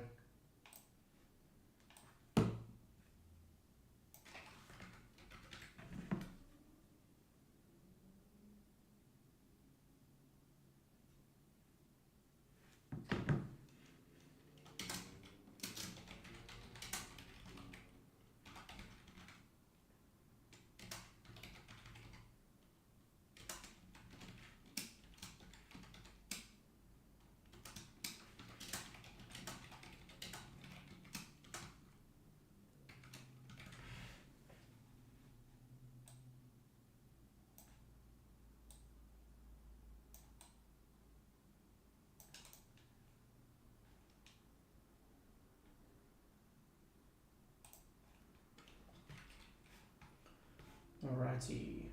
S1: Alrighty.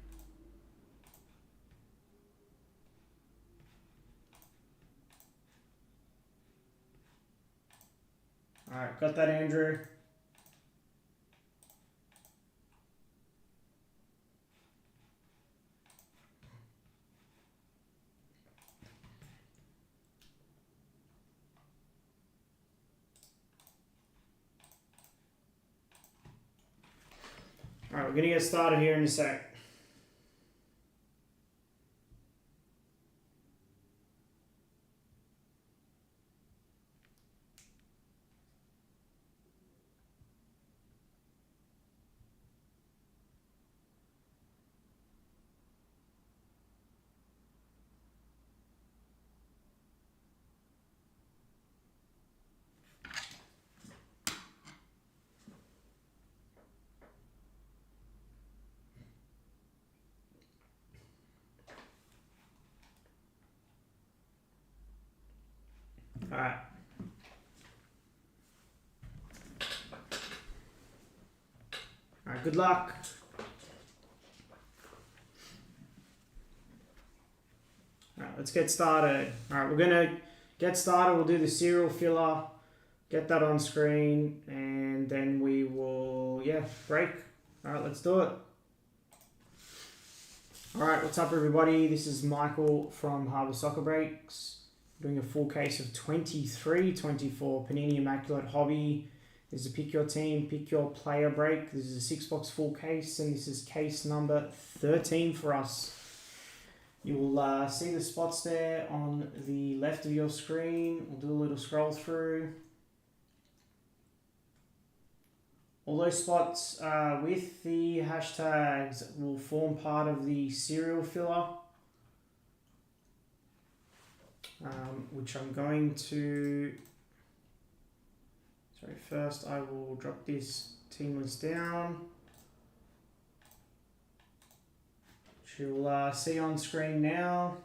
S1: Alright, got that, Andrew. Alright, we're going to get started here in a sec. Alright. Alright, good luck. Alright, let's get started. Alright, we're gonna get started. We'll do the serial filler, get that on screen, and then we will, break. Alright, let's do it. Alright, what's up everybody? This is Michael from Harbour Soccer Breaks. Doing a full case of 23-24 Panini Immaculate Hobby. This is a pick your team, pick your player break. This is a 6-box full case, and this is case number 13 for us. You will see the spots there on the left of your screen. We'll do a little scroll through. All those spots with the hashtags will form part of the serial filler, which I'm going to... first I will drop this team list down, which you'll see on screen now.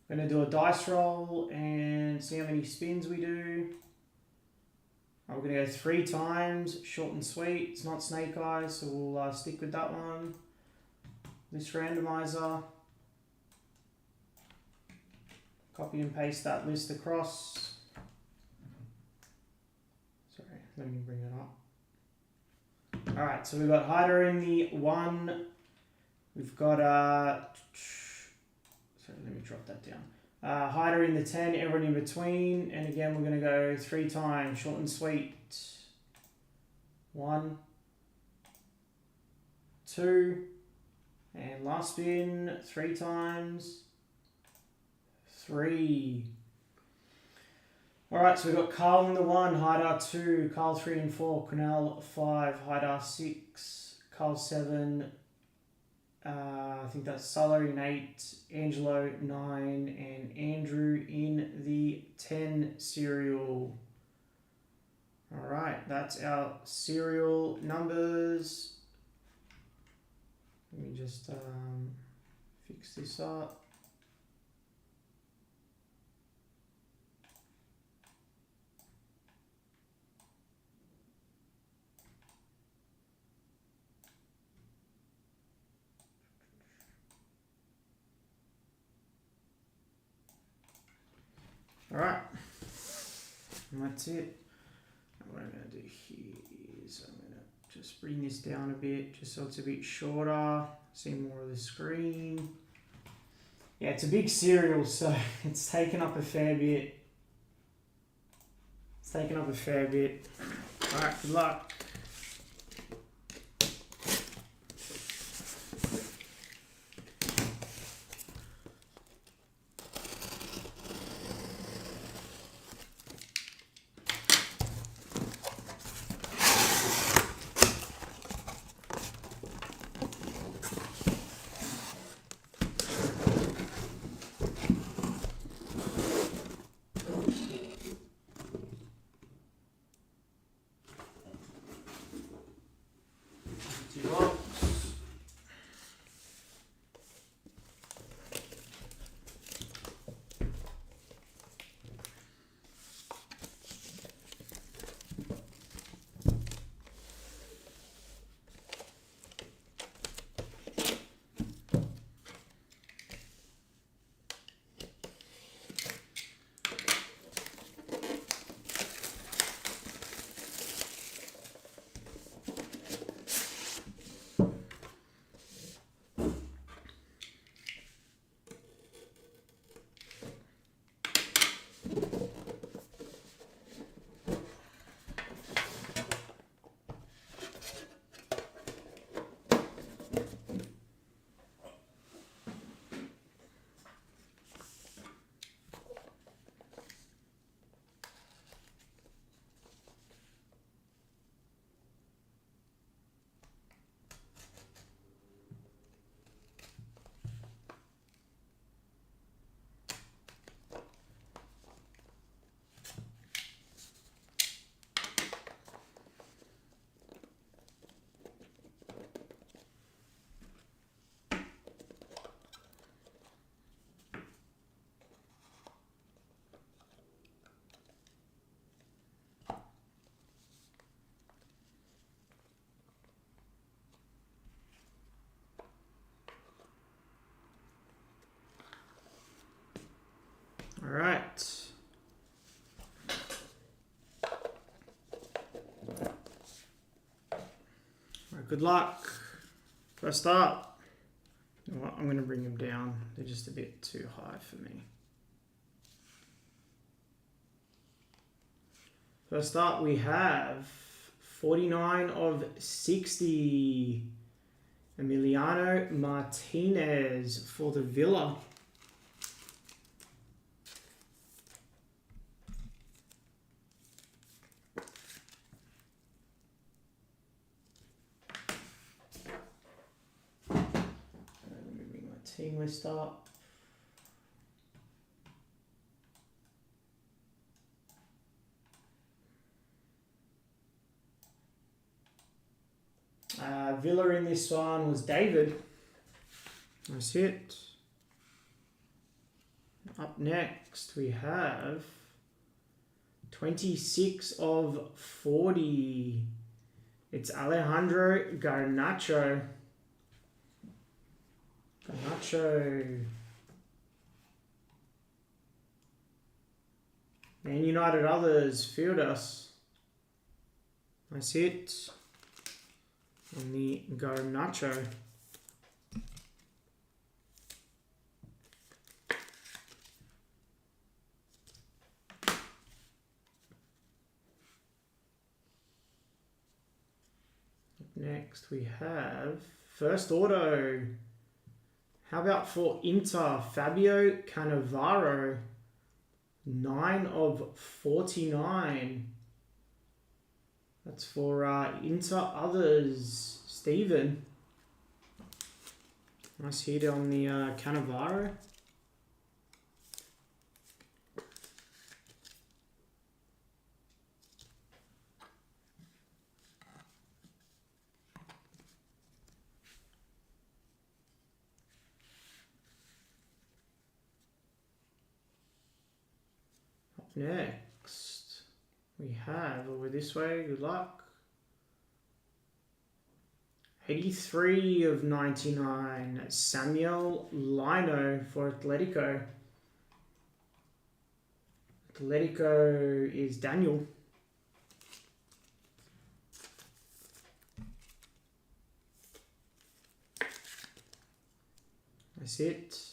S1: I'm going to do a dice roll and see how many spins we do. We're going to go 3 times, short and sweet. It's not snake eyes, so we'll stick with that one. This randomizer. Copy and paste that list across. Sorry, let me bring it up. Alright, so we've got Hyder in the 1. We've got, sorry, let me drop that down. Hyder in the 10, everyone in between. And again, we're going to go 3 times, short and sweet. 1, 2, and last spin, 3 times. 3. Alright, so we've got Carl in the 1, Hyder 2, Carl 3 and 4, Cornell 5, Hyder 6, Carl 7, I think that's Suller in 8, Angelo 9, and Andrew in the 10 serial. Alright, that's our serial numbers. Let me just fix this up. Alright, and that's it. And what I'm going to do here is I'm going to just bring this down a bit, just so it's a bit shorter, see more of the screen. Yeah, it's a big serial, so it's taken up a fair bit. Alright, good luck. All right. Good luck. First up. You know what? I'm going to bring them down. They're just a bit too high for me. First up, we have 49 of 60. Emiliano Martinez for the Villa. Team list up. Villa in this one was David. Nice hit. Up next we have 26 of 40. It's Alejandro Garnacho. Garnacho. Man United others, field us. Nice hit on the Garnacho. Up next we have first auto. How about for Inter, Fabio Cannavaro, 9 of 49. That's for Inter others, Stephen. Nice hit on the Cannavaro. Next, we have, over this way, good luck. 83 of 99, Samuel Lino for Atletico. Atletico is Daniel. That's it.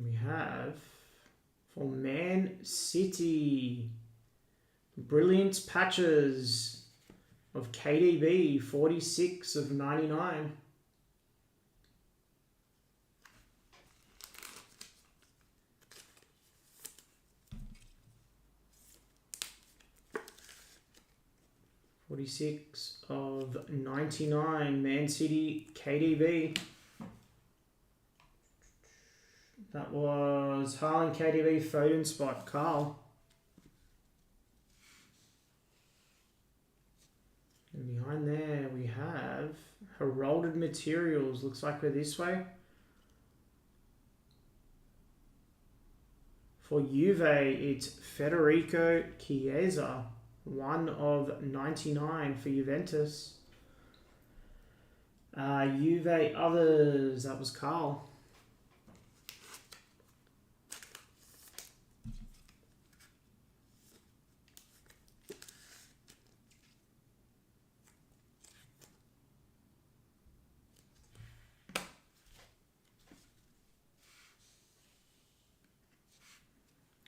S1: We have for Man City, brilliant patches of KDB, 46 of 99. (46 of 99) Man City KDB. That was Haaland KDB Foden spot, Carl. And behind there we have heralded materials. Looks like we're this way. For Juve, it's Federico Chiesa, 1 of 99 for Juventus. Juve others, that was Carl.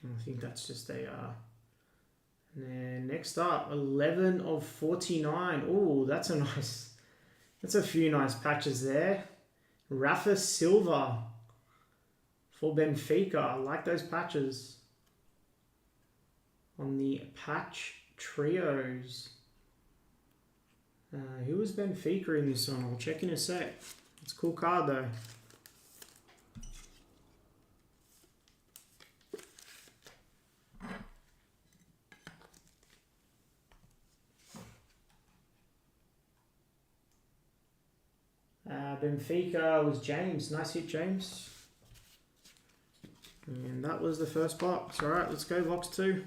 S1: I think that's just a, and then next up, 11 of 49. Oh, that's a few nice patches there. Rafa Silva for Benfica. I like those patches on the patch trios. Who was Benfica in this one? I'll check in a sec. It's a cool card though. Benfica was James. Nice hit, James. And that was the first box. All right, let's go box 2.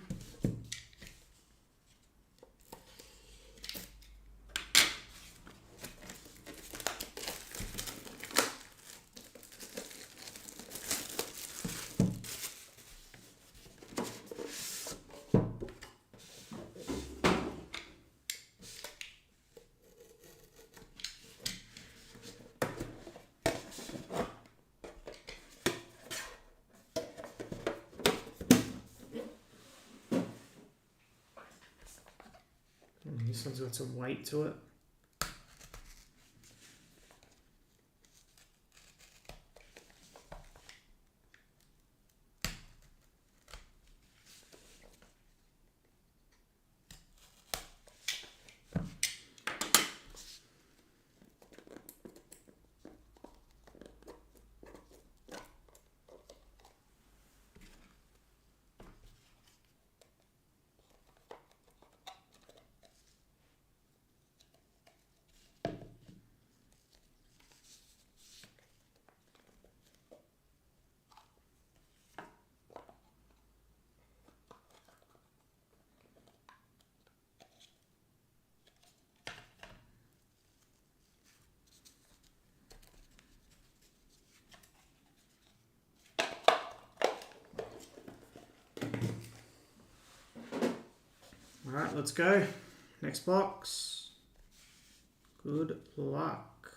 S1: This one's got some weight to it. Alright, let's go. Next box. Good luck.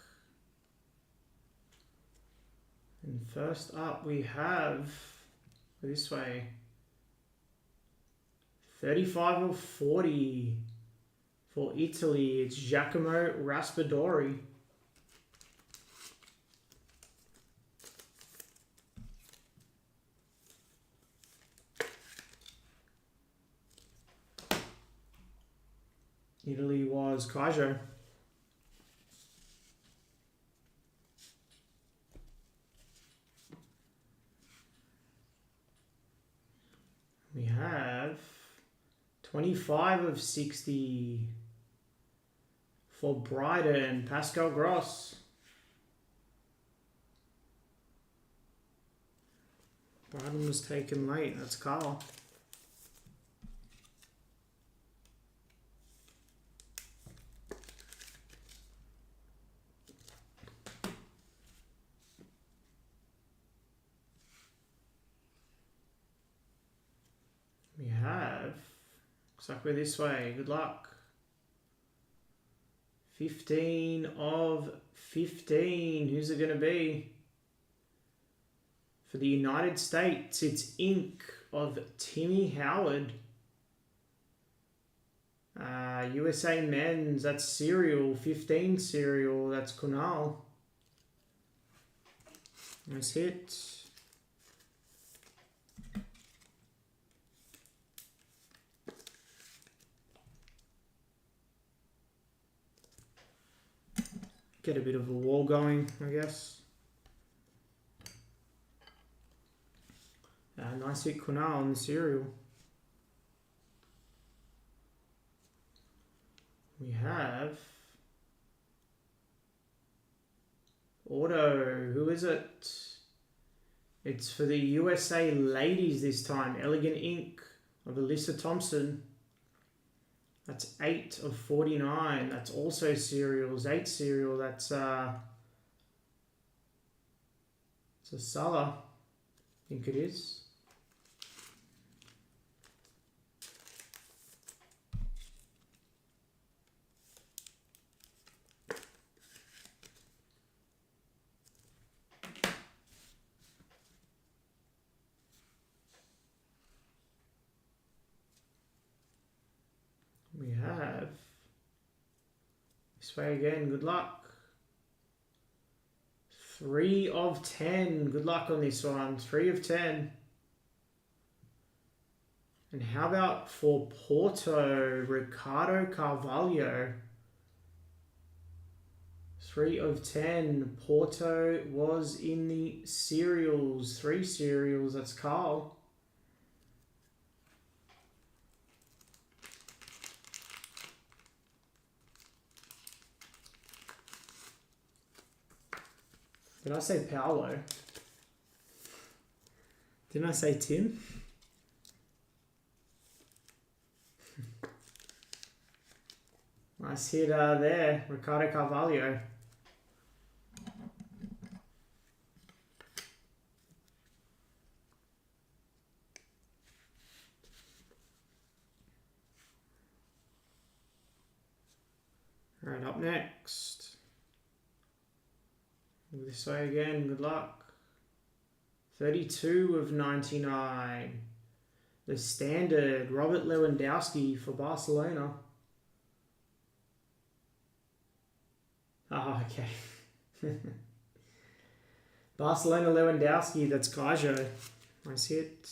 S1: And first up we have, this way, 35 of 40 for Italy. It's Giacomo Raspadori. Italy was Kaijo. We have 25 of 60 for Brighton, Pascal Gross. Brighton was taken late, that's Carl. We have, looks like we're this way, good luck. 15 of 15, who's it going to be? For the United States, it's Ink of Timmy Howard. USA Men's, that's Serial, 15 Serial, that's Kunal. Nice hit. Get a bit of a wall going, I guess. Nice hit Kunal on the Serial. We have Auto. Who is it? It's for the USA Ladies this time. Elegant Ink of Alyssa Thompson. That's 8 of 49. That's also Serials. 8 Serial. That's it's a Salah. I think it is. We have this way again, good luck. 3 of 10, good luck on this one, 3 of 10. And how about for Porto, Ricardo Carvalho? 3 of 10, Porto was in the Serials, 3 Serials, that's Carl. Did I say Paolo? Didn't I say Tim? Nice hit there, Ricardo Carvalho. All right, up next. This way again, good luck. 32 of 99. The Standard, Robert Lewandowski for Barcelona. Oh, okay. Barcelona Lewandowski, that's Kaijo. Nice hit.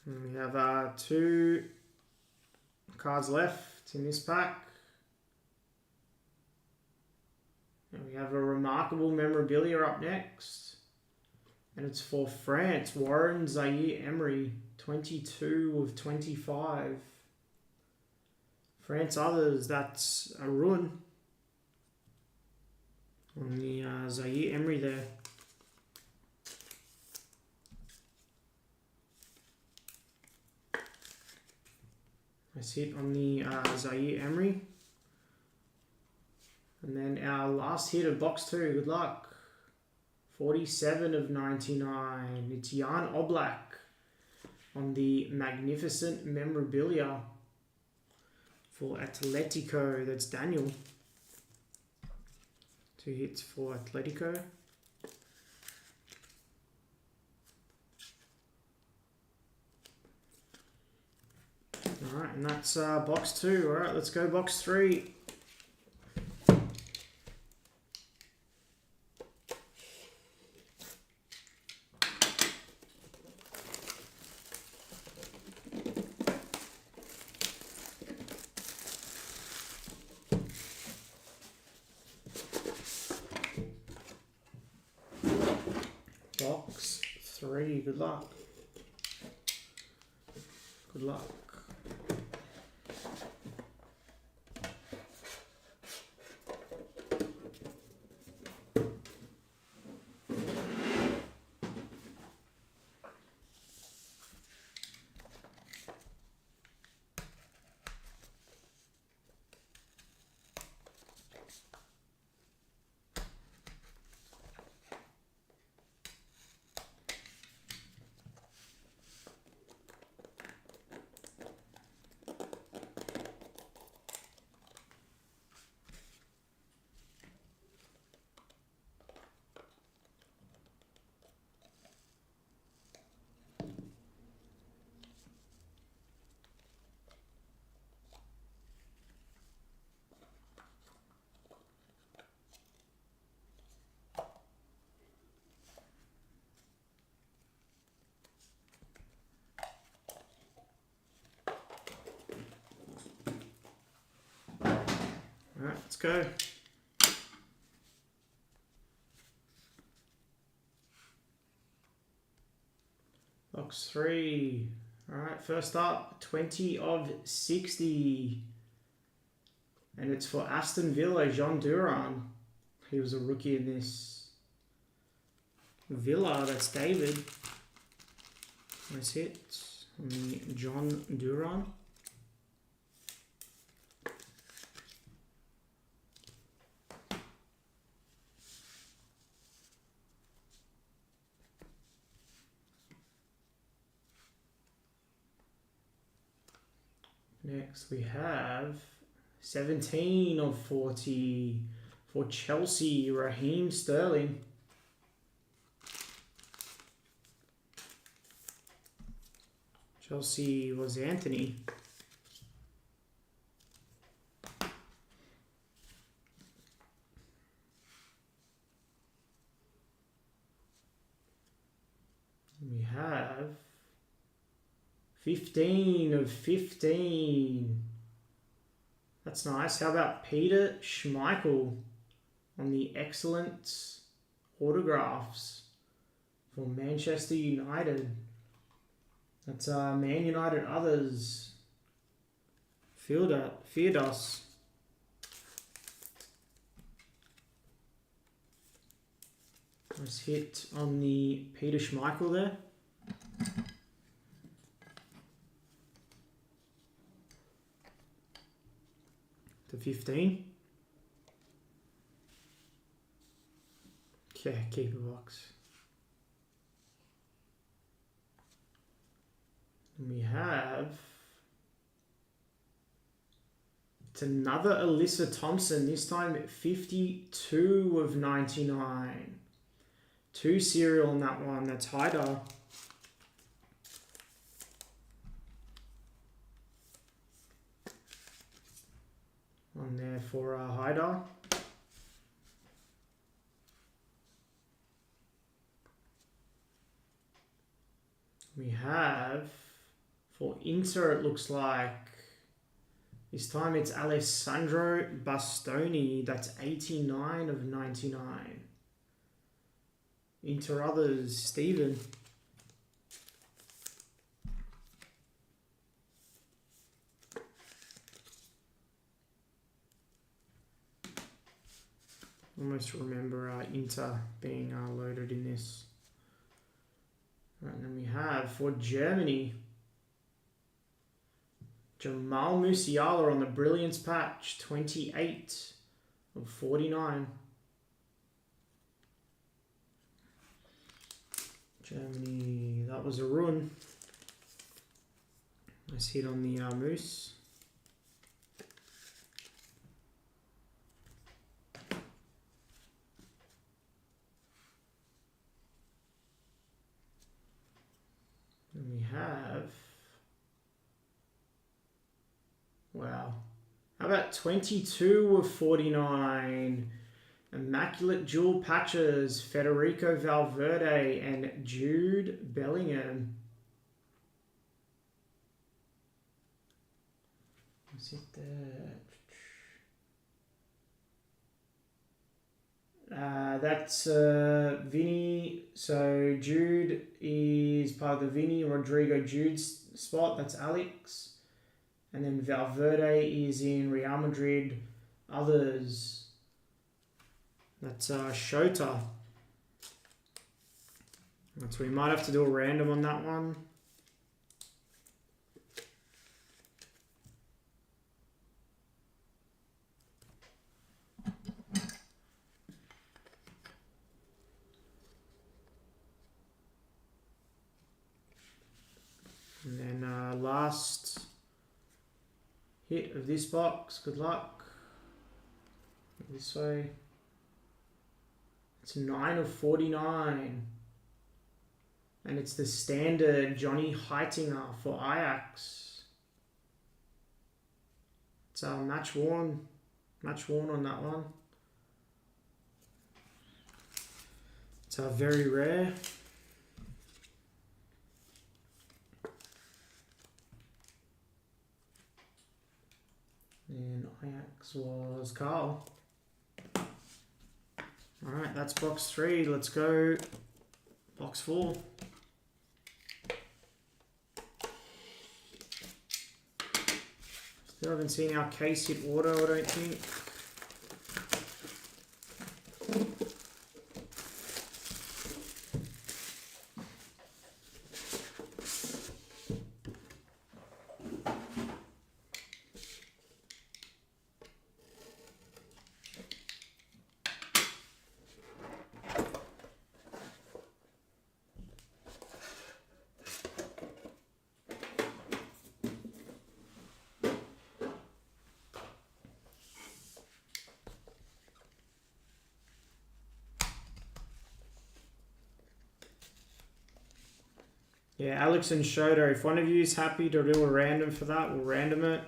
S1: And we have 2 cards left in this pack. And we have a remarkable memorabilia up next. And it's for France, Warren Zaire-Emery, 22 of 25. France others, that's a ruin on the Zaire-Emery there. Nice hit on the Zaire-Emery. And then our last hit of box 2, good luck. 47 of 99. It's Jan Oblak on the magnificent memorabilia for Atletico. That's Daniel. 2 hits for Atletico. Alright, and that's box 2. Alright, let's go box 3. Box 3, good luck. Good luck. Alright, let's go. Box 3. Alright, first up, 20 of 60. And it's for Aston Villa, Jean Duran. He was a rookie in this. Villa, that's David. Nice hit on the John Duran. Next we have 17 of 40 for Chelsea, Raheem Sterling. Chelsea was Anthony. We have 15 of 15. That's nice. How about Peter Schmeichel on the excellent autographs for Manchester United? That's Man United others. Feardos. Nice hit on the Peter Schmeichel there. To 15. Okay, keeper box. And we have, it's another Alyssa Thompson, this time 52 of 99. 2 serial on that one. That's Haida. On there for Haida. We have, for Inter, it looks like, this time it's Alessandro Bastoni. That's 89 of 99. Inter others, Steven. Almost remember Inter being loaded in this. Right, and then we have, for Germany, Jamal Musiala on the Brilliance patch, 28 of 49. Germany, that was a run. Nice hit on the Moose. And we have, wow, how about 22 of 49? Immaculate dual patches, Federico Valverde and Jude Bellingham. What's it there? That's Vinny. So Jude is part of the Vinny Rodrigo Jude's spot. That's Alex. And then Valverde is in Real Madrid. Others. That's Shota. So we might have to do a random on that one. And then last hit of this box. Good luck. This way. It's 9 of 49. And it's the standard Johnny Heitinger for Ajax. It's match worn on that one. It's very rare. And Ajax was Carl. Alright, that's box 3. Let's go box 4. Still haven't seen our case hit auto, I don't think. Yeah, Alex and Shota, if one of you is happy to do a random for that, we'll random it.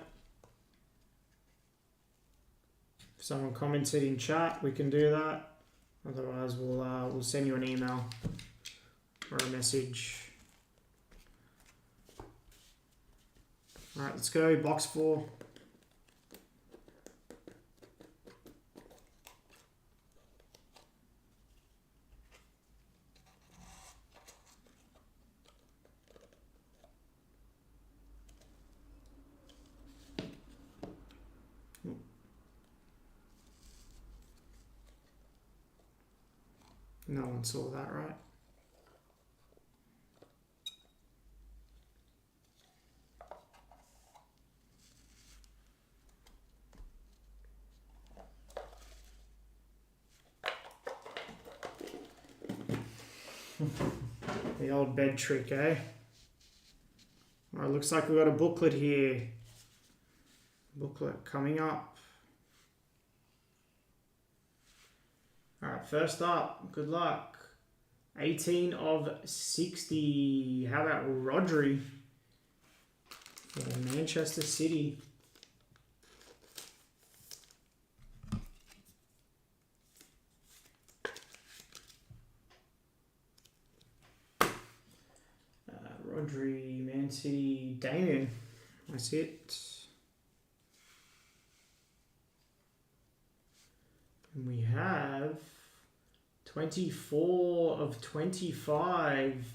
S1: If someone comments it in chat, we can do that. Otherwise, we'll send you an email or a message. All right, let's go box 4. No one saw that, right? The old bed trick, eh? Alright, looks like we've got a booklet here. Booklet coming up. Alright, first up, good luck. 18 of 60. How about Rodri for Manchester City? Rodri, Man City, Damien. That's it. And we have 24 of 25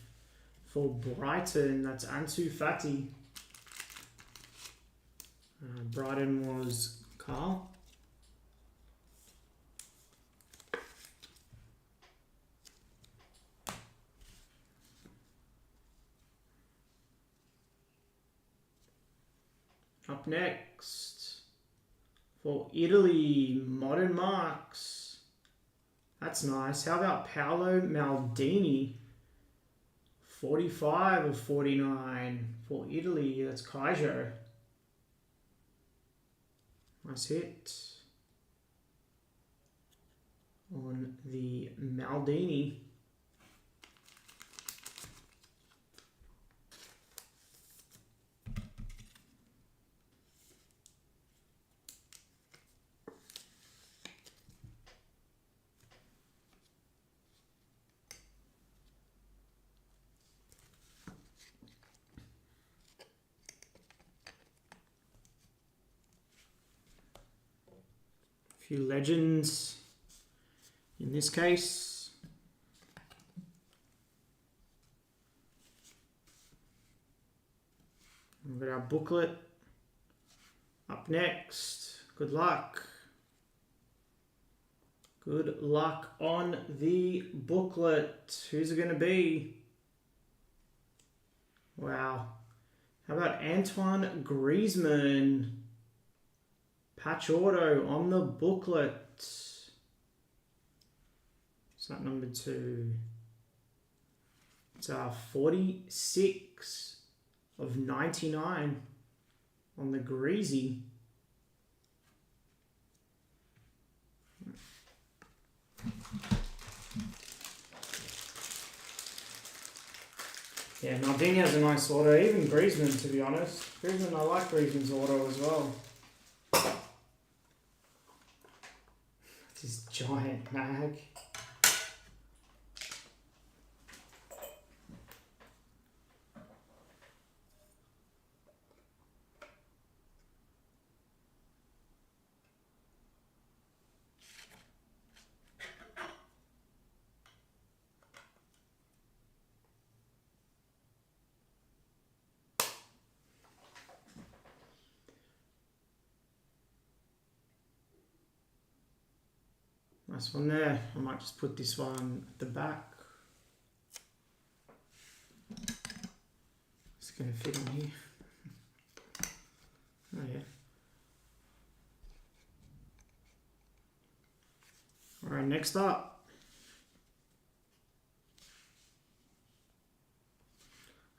S1: for Brighton. That's Ansu Fati. Brighton was Carl. Up next, for Italy, Modern Marks. That's nice. How about Paolo Maldini? 45 of 49 for Italy. That's Kaijo. Nice hit on the Maldini. Few legends in this case. We've got our booklet up next. Good luck. Good luck on the booklet. Who's it going to be? Wow. How about Antoine Griezmann? Patch auto on the booklet. It's not number 2. It's 46 of 99 on the Greasy. Yeah, Maldini has a nice auto. Even Griezmann, to be honest. Griezmann, I like Griezmann's auto as well. This giant mag. Nice one there. I might just put this one at the back. It's going to fit in here. Oh yeah. Alright, next up.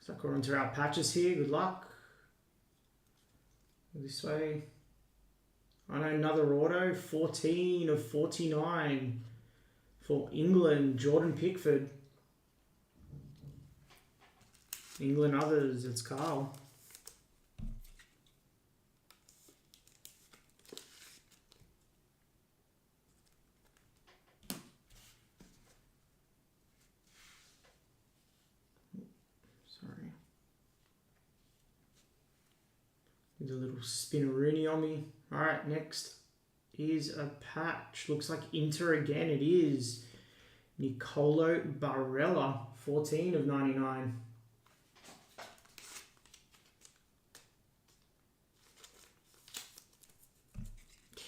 S1: So according to our patches here, good luck. This way. I know another auto, 14 of 49 for England, Jordan Pickford. England others, it's Carl. Sorry. Did a little spinneroonie on me. Alright, next is a patch. Looks like Inter again. It is Nicolo Barella, 14 of 99.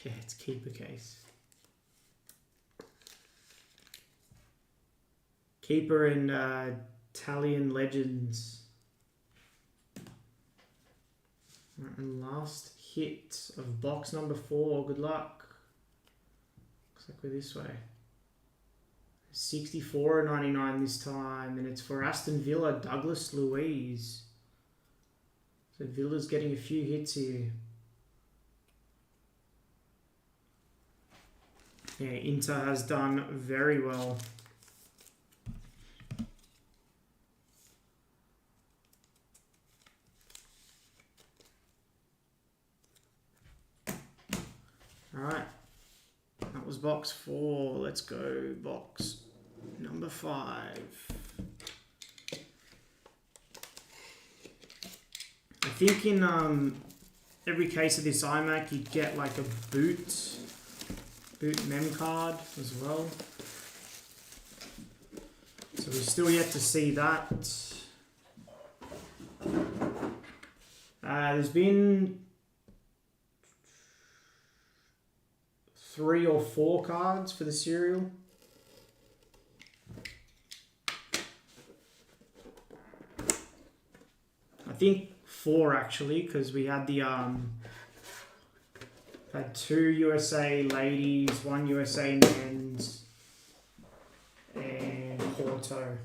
S1: Yeah, it's keeper case. Keeper and Italian legends. And last hit of box number 4. Good luck. Looks like we're this way. 64.99 this time, and it's for Aston Villa, Douglas Luiz. So Villa's getting a few hits here. Yeah, Inter has done very well. box 4. Let's go box number 5. I think in every case of this iMac, you get like a boot mem card as well. So we're still yet to see that. There's been 3 or 4 cards for the serial. I think 4 actually, because we had the had 2 USA ladies, 1 USA men's, and Porto.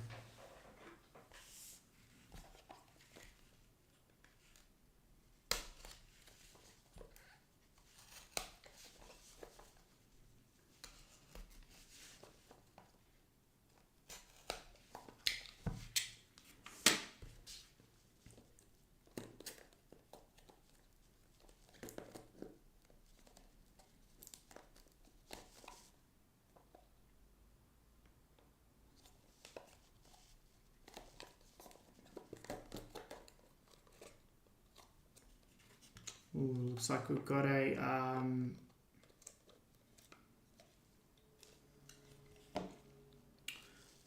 S1: Ooh, looks like we've got a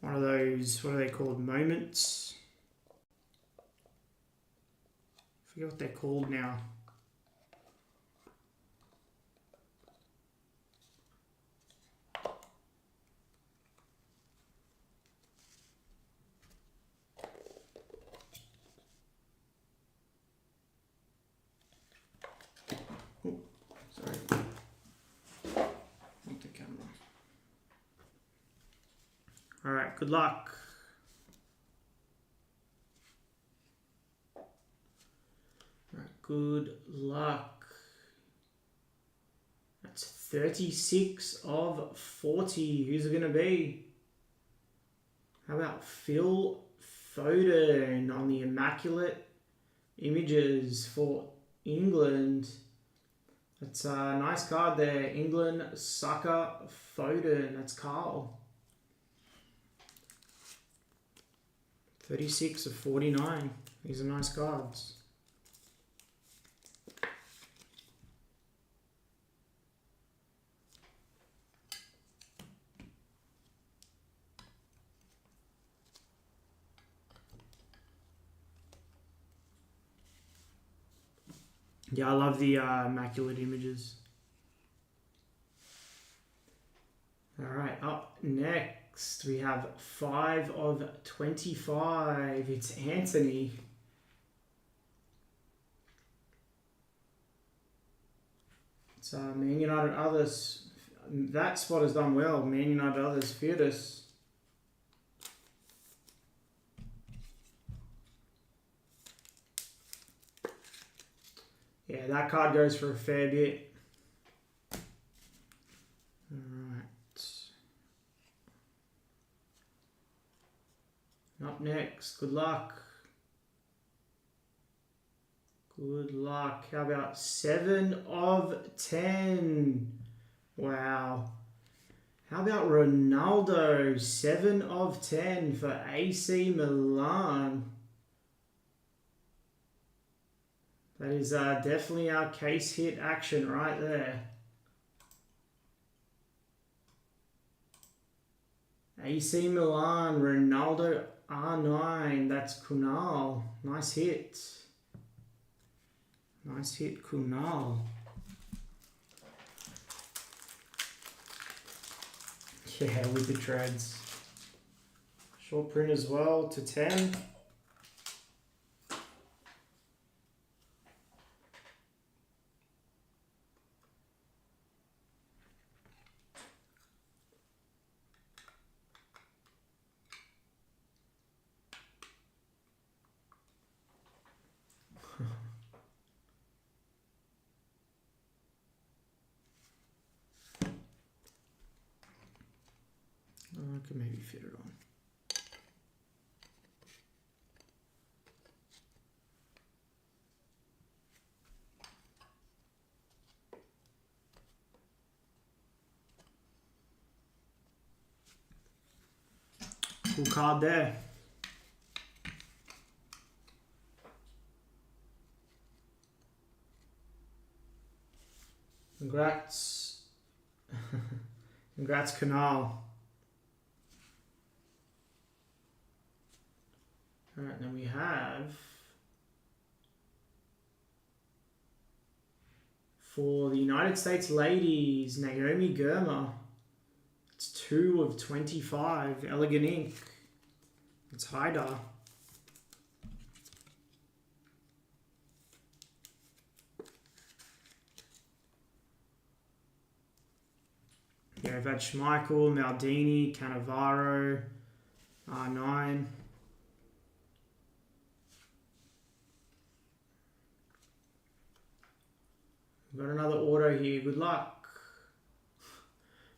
S1: one of those, what are they called, moments? I forget what they're called now. All right, good luck. All right, good luck. That's 36 of 40. Who's it going to be? How about Phil Foden on the Immaculate Images for England? That's a nice card there. England sucker Foden. That's Carl. 36 of 49. These are nice cards. Yeah, I love the Immaculate Images. All right, up next we have 5 of 25. It's Anthony. It's Man United others. That spot has done well. Man United others. Futera. Yeah, that card goes for a fair bit. Up next, good luck. Good luck. How about 7 of 10? Wow. How about Ronaldo? 7 of 10 for AC Milan. That is definitely our case hit action right there. AC Milan, Ronaldo R9. That's Kunal. Nice hit. Nice hit, Kunal. Yeah, with the treads. Short print as well to 10. I could maybe fit it on. Cool card there. Congrats. Congrats, Canal. Alright, then we have for the United States ladies, Naomi Germer. It's 2 of 25. Elegant ink. It's Haida. Yeah, we've had Schmeichel, Maldini, Cannavaro, R9. We've got another auto here. Good luck.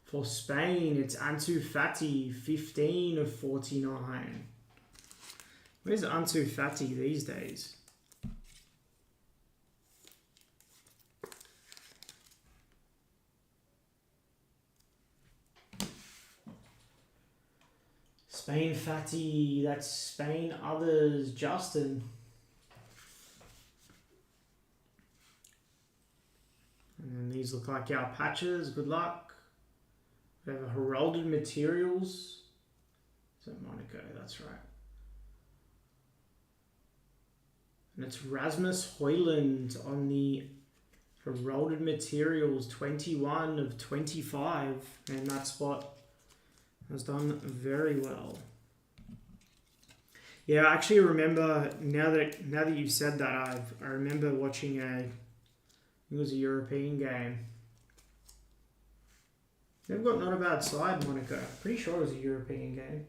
S1: For Spain, it's Ansu Fati, 15 of 49. Where's Ansu Fati these days? Spain Fati, that's Spain others, Justin. And then these look like our patches. Good luck. We have a heralded materials. Is that Monaco? That's right. And it's Rasmus Højlund on the heralded materials, 21 of 25. And that spot has done very well. Yeah, I actually remember, now that you've said that, I remember watching it was a European game. They've got not a bad side, Monaco. Pretty sure it was a European game.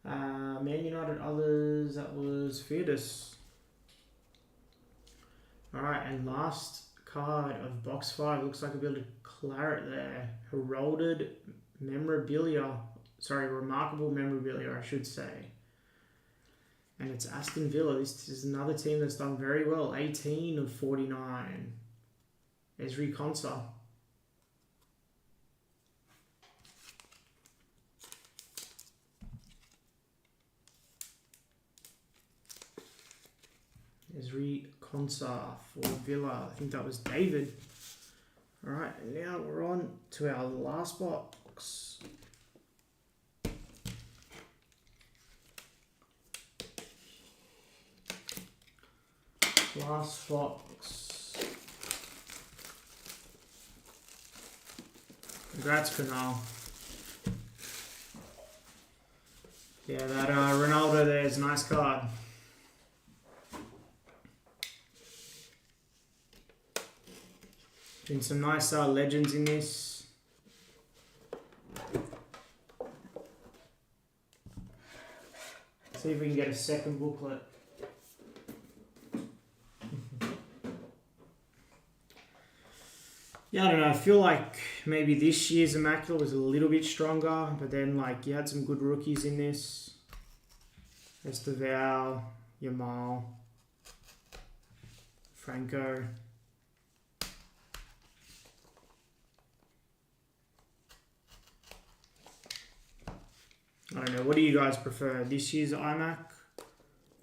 S1: Man United others, that was Fearless. Alright, and last card of box 5. Looks like a bit of claret there. Heralded memorabilia. Sorry, remarkable memorabilia, I should say. And it's Aston Villa. This is another team that's done very well. 18 of 49. Ezri Konsa. Ezri Konsa for Villa. I think that was David. Alright, and now we're on to our last box. Last box. Congrats, Canal. Yeah, that Ronaldo there is a nice card. Been some nice legends in this. See if we can get a second booklet. Yeah, I don't know. I feel like maybe this year's Immaculate was a little bit stronger, but then like you had some good rookies in this. Esteval, Yamal, Franco. I don't know. What do you guys prefer? This year's iMac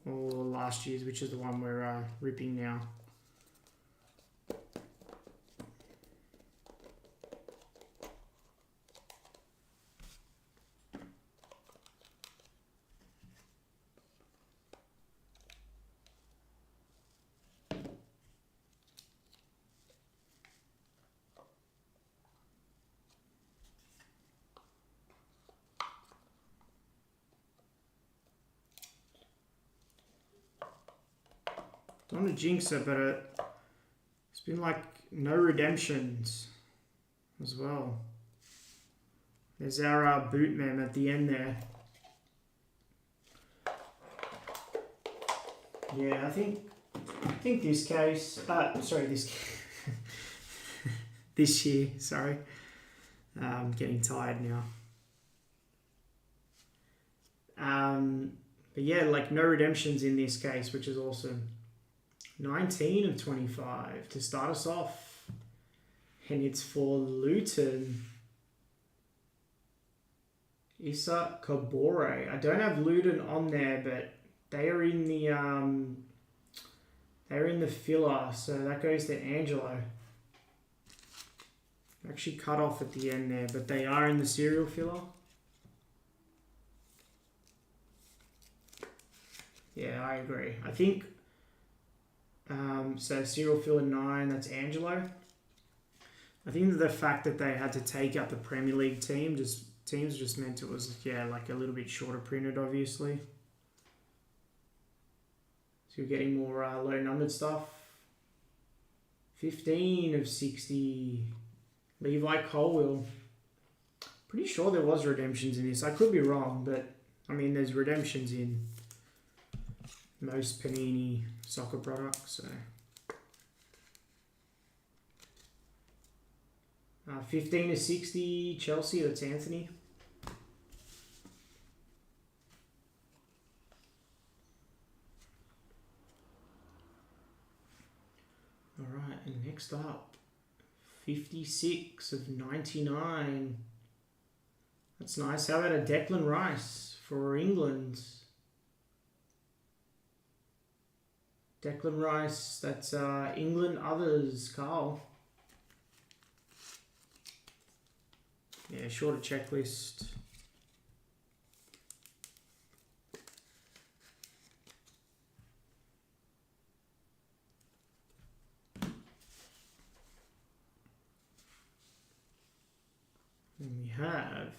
S1: or last year's, which is the one we're ripping now? Don't want to jinx it, but it's been like no redemptions as well. There's our boot mem at the end there. Yeah, I think this case, this year, sorry. I'm getting tired now. But yeah, like no redemptions in this case, which is awesome. 19 of 25 to start us off. And it's for Luton. Issa Kabore. I don't have Luton on there, but they are in the filler, so that goes to Angelo. Actually cut off at the end there, but they are in the serial filler. Yeah, I agree. I think so. Serial filler 9. That's Angelo. I think the fact that they had to take out the Premier League teams just meant it was like a little bit shorter printed, obviously. So you're getting more low numbered stuff. 15 of 60. Levi Colwill. Pretty sure there was redemptions in this. I could be wrong, but I mean there's redemptions in most Panini soccer products. So 15 of 60 Chelsea. That's Anthony. All right, and next up, 56 of 99. That's nice. How about a Declan Rice for England? Declan Rice, that's England others, Carl. Yeah, shorter checklist. And we have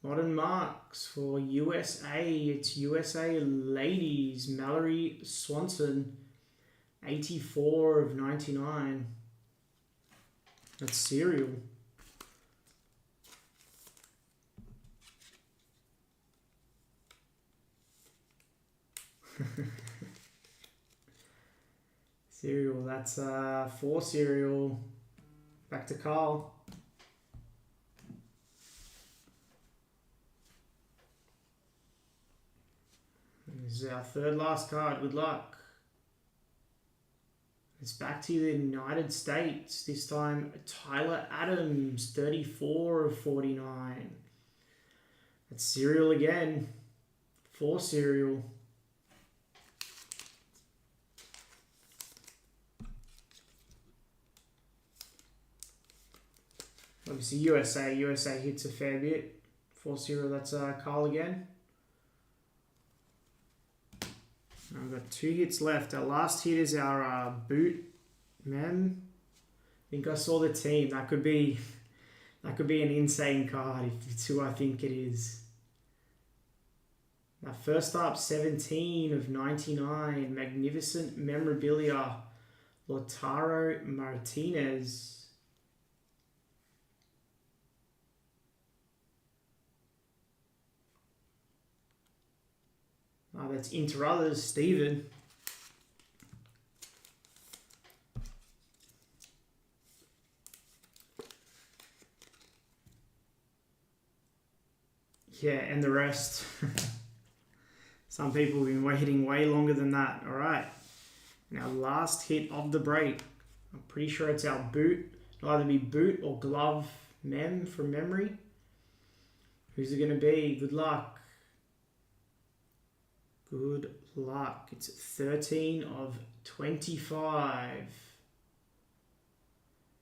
S1: Modern Marks for USA. It's USA Ladies. Mallory Swanson. 84 of 99. That's serial. Serial. That's 4 serial. Back to Carl. This is our third last card. Good luck. It's back to the United States. This time, Tyler Adams, 34 of 49. That's serial again. 4 serial. Obviously, USA hits a fair bit. 4 serial, that's Carl again. I've got 2 hits left. Our last hit is our boot mem. I think I saw the team. That could be an insane card if it's who I think it is. Now first up, 17 of 99. Magnificent memorabilia. Lautaro Martinez. That's Inter Others, Steven. Yeah, and the rest. Some people have been waiting way longer than that. All right. Now, last hit of the break. I'm pretty sure it's our boot. It'll either be boot or glove mem from memory. Who's it going to be? Good luck. Good luck. It's 13 of 25.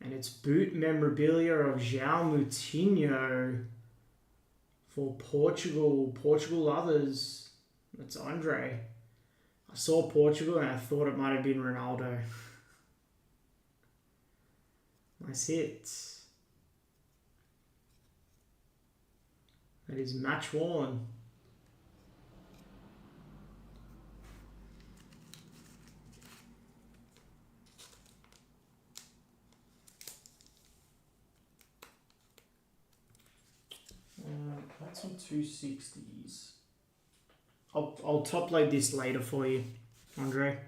S1: And it's boot memorabilia of João Moutinho for Portugal. Portugal others. That's Andre. I saw Portugal and I thought it might have been Ronaldo. Nice hit. That is match worn. That's on 260s. I'll top load this later for you, Andre.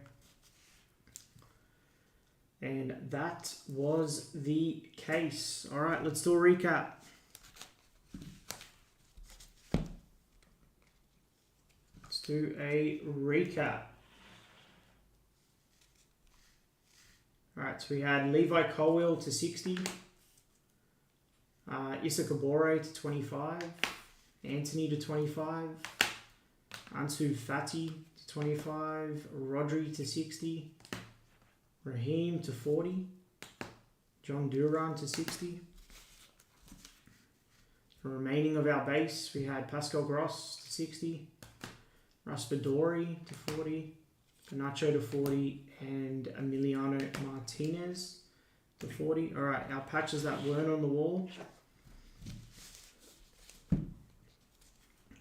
S1: And that was the case. All right, let's do a recap. Let's do a recap. All right, so we had Levi Colwill to 60. Issa Kabore to 25. Anthony to 25. Ansu Fati to 25. Rodri to 60. Raheem to 40. John Duran to 60. The remaining of our base, we had Pascal Gross to 60. Raspadori to 40. Ganacho to 40. And Emiliano Martinez to 40. Alright, our patches that weren't on the wall.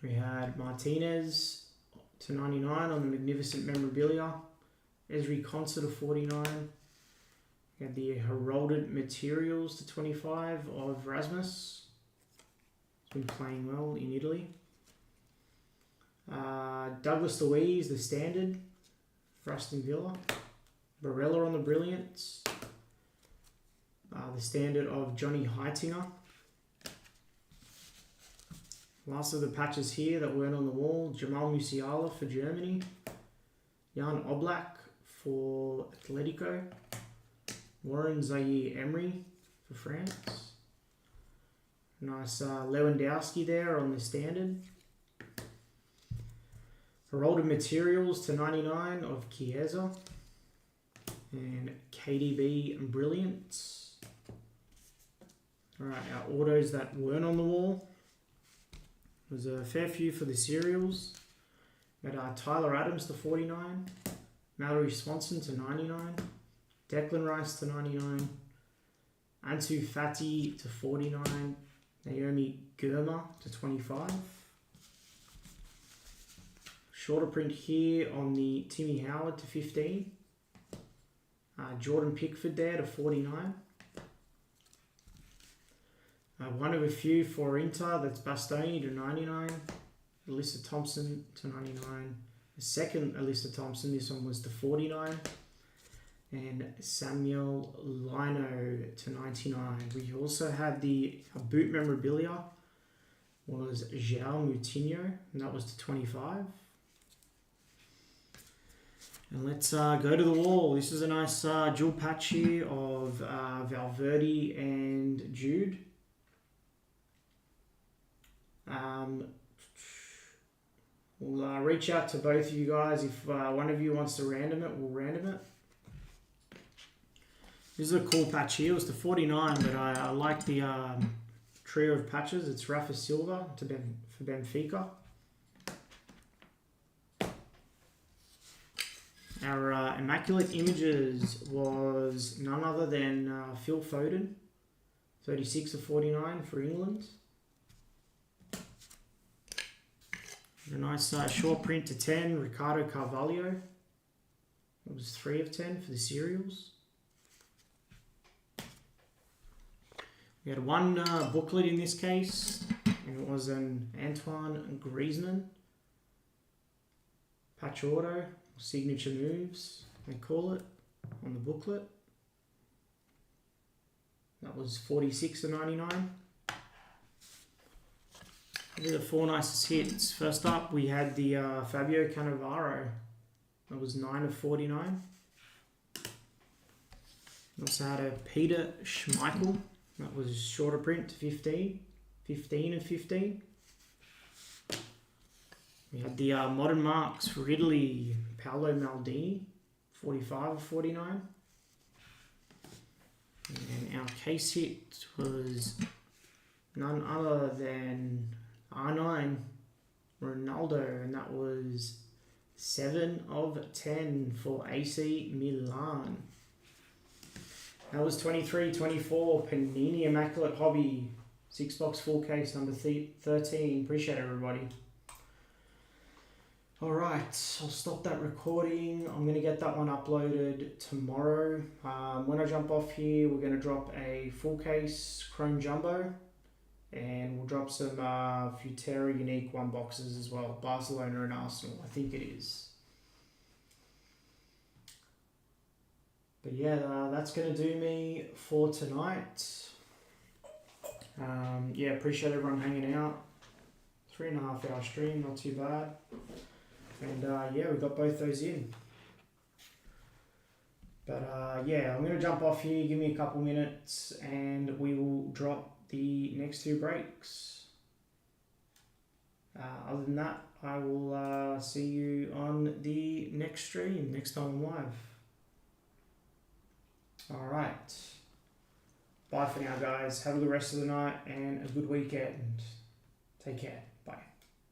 S1: We had Martinez to 99 on the Magnificent Memorabilia. Esri Concert to 49. We had the Heralded Materials to 25 of Rasmus. He's been playing well in Italy. Douglas Luiz, the Standard for Aston Villa. Barella on the Brilliance. The Standard of Johnny Heitinger. Last of the patches here that weren't on the wall. Jamal Musiala for Germany. Jan Oblak for Atletico. Warren Zaire Emery for France. Nice Lewandowski there on the Standard. Heralded Materials to 99 of Chiesa. And KDB Brilliance. Alright, our autos that weren't on the wall. There's a fair few for the serials. We had Tyler Adams to 49. Mallory Swanson to 99. Declan Rice to 99. Ansu Fati to 49. Naomi Girma to 25. Shorter print here on the Timmy Howard to 15. Jordan Pickford there to 49. One of a few for Inter, that's Bastoni to 99. Alyssa Thompson to 99. The second Alyssa Thompson, this one was to 49. And Samuel Lino to 99. We also had the boot memorabilia, was João Moutinho, and that was to 25. And let's go to the wall. This is a nice dual patch here of Valverde and Jude. We'll reach out to both of you guys. If one of you wants to random it, we'll random it. This is a cool patch here. It was to 49, but I like the trio of patches. It's Rafa Silva for Benfica. Our Immaculate Images was none other than Phil Foden, 36 of 49 for England. A nice short print to 10, Ricardo Carvalho. That was 3 of 10 for the serials. We had one booklet in this case, and it was an Antoine Griezmann patch auto, signature moves, they call it, on the booklet. That was 46 of 99. The 4 nicest hits. First up, we had the Fabio Cannavaro. That was 9 of 49. We also had a Peter Schmeichel. That was shorter print to 15. 15 of 15. We had the Modern Marks for Italy. Paolo Maldini. 45 of 49. And our case hit was none other than R9 Ronaldo, and that was 7 of 10 for AC Milan. That was 23-24 Panini Immaculate Hobby 6-box full case number 13. Appreciate it, everybody. Alright, I'll stop that recording. I'm going to get that one uploaded tomorrow. When I jump off here, we're going to drop a full case Chrome Jumbo. And we'll drop some Futera Unique 1 boxes as well. Barcelona and Arsenal, I think it is. But yeah, that's going to do me for tonight. Yeah, appreciate everyone hanging out. 3.5 hour stream, not too bad. And yeah, we got both those in. But yeah, I'm going to jump off here. Give me a couple minutes and we will drop the next 2 breaks. Other than that, I will see you on the next stream, next time I'm live. Alright. Bye for now, guys. Have a good rest of the night and a good weekend. Take care. Bye.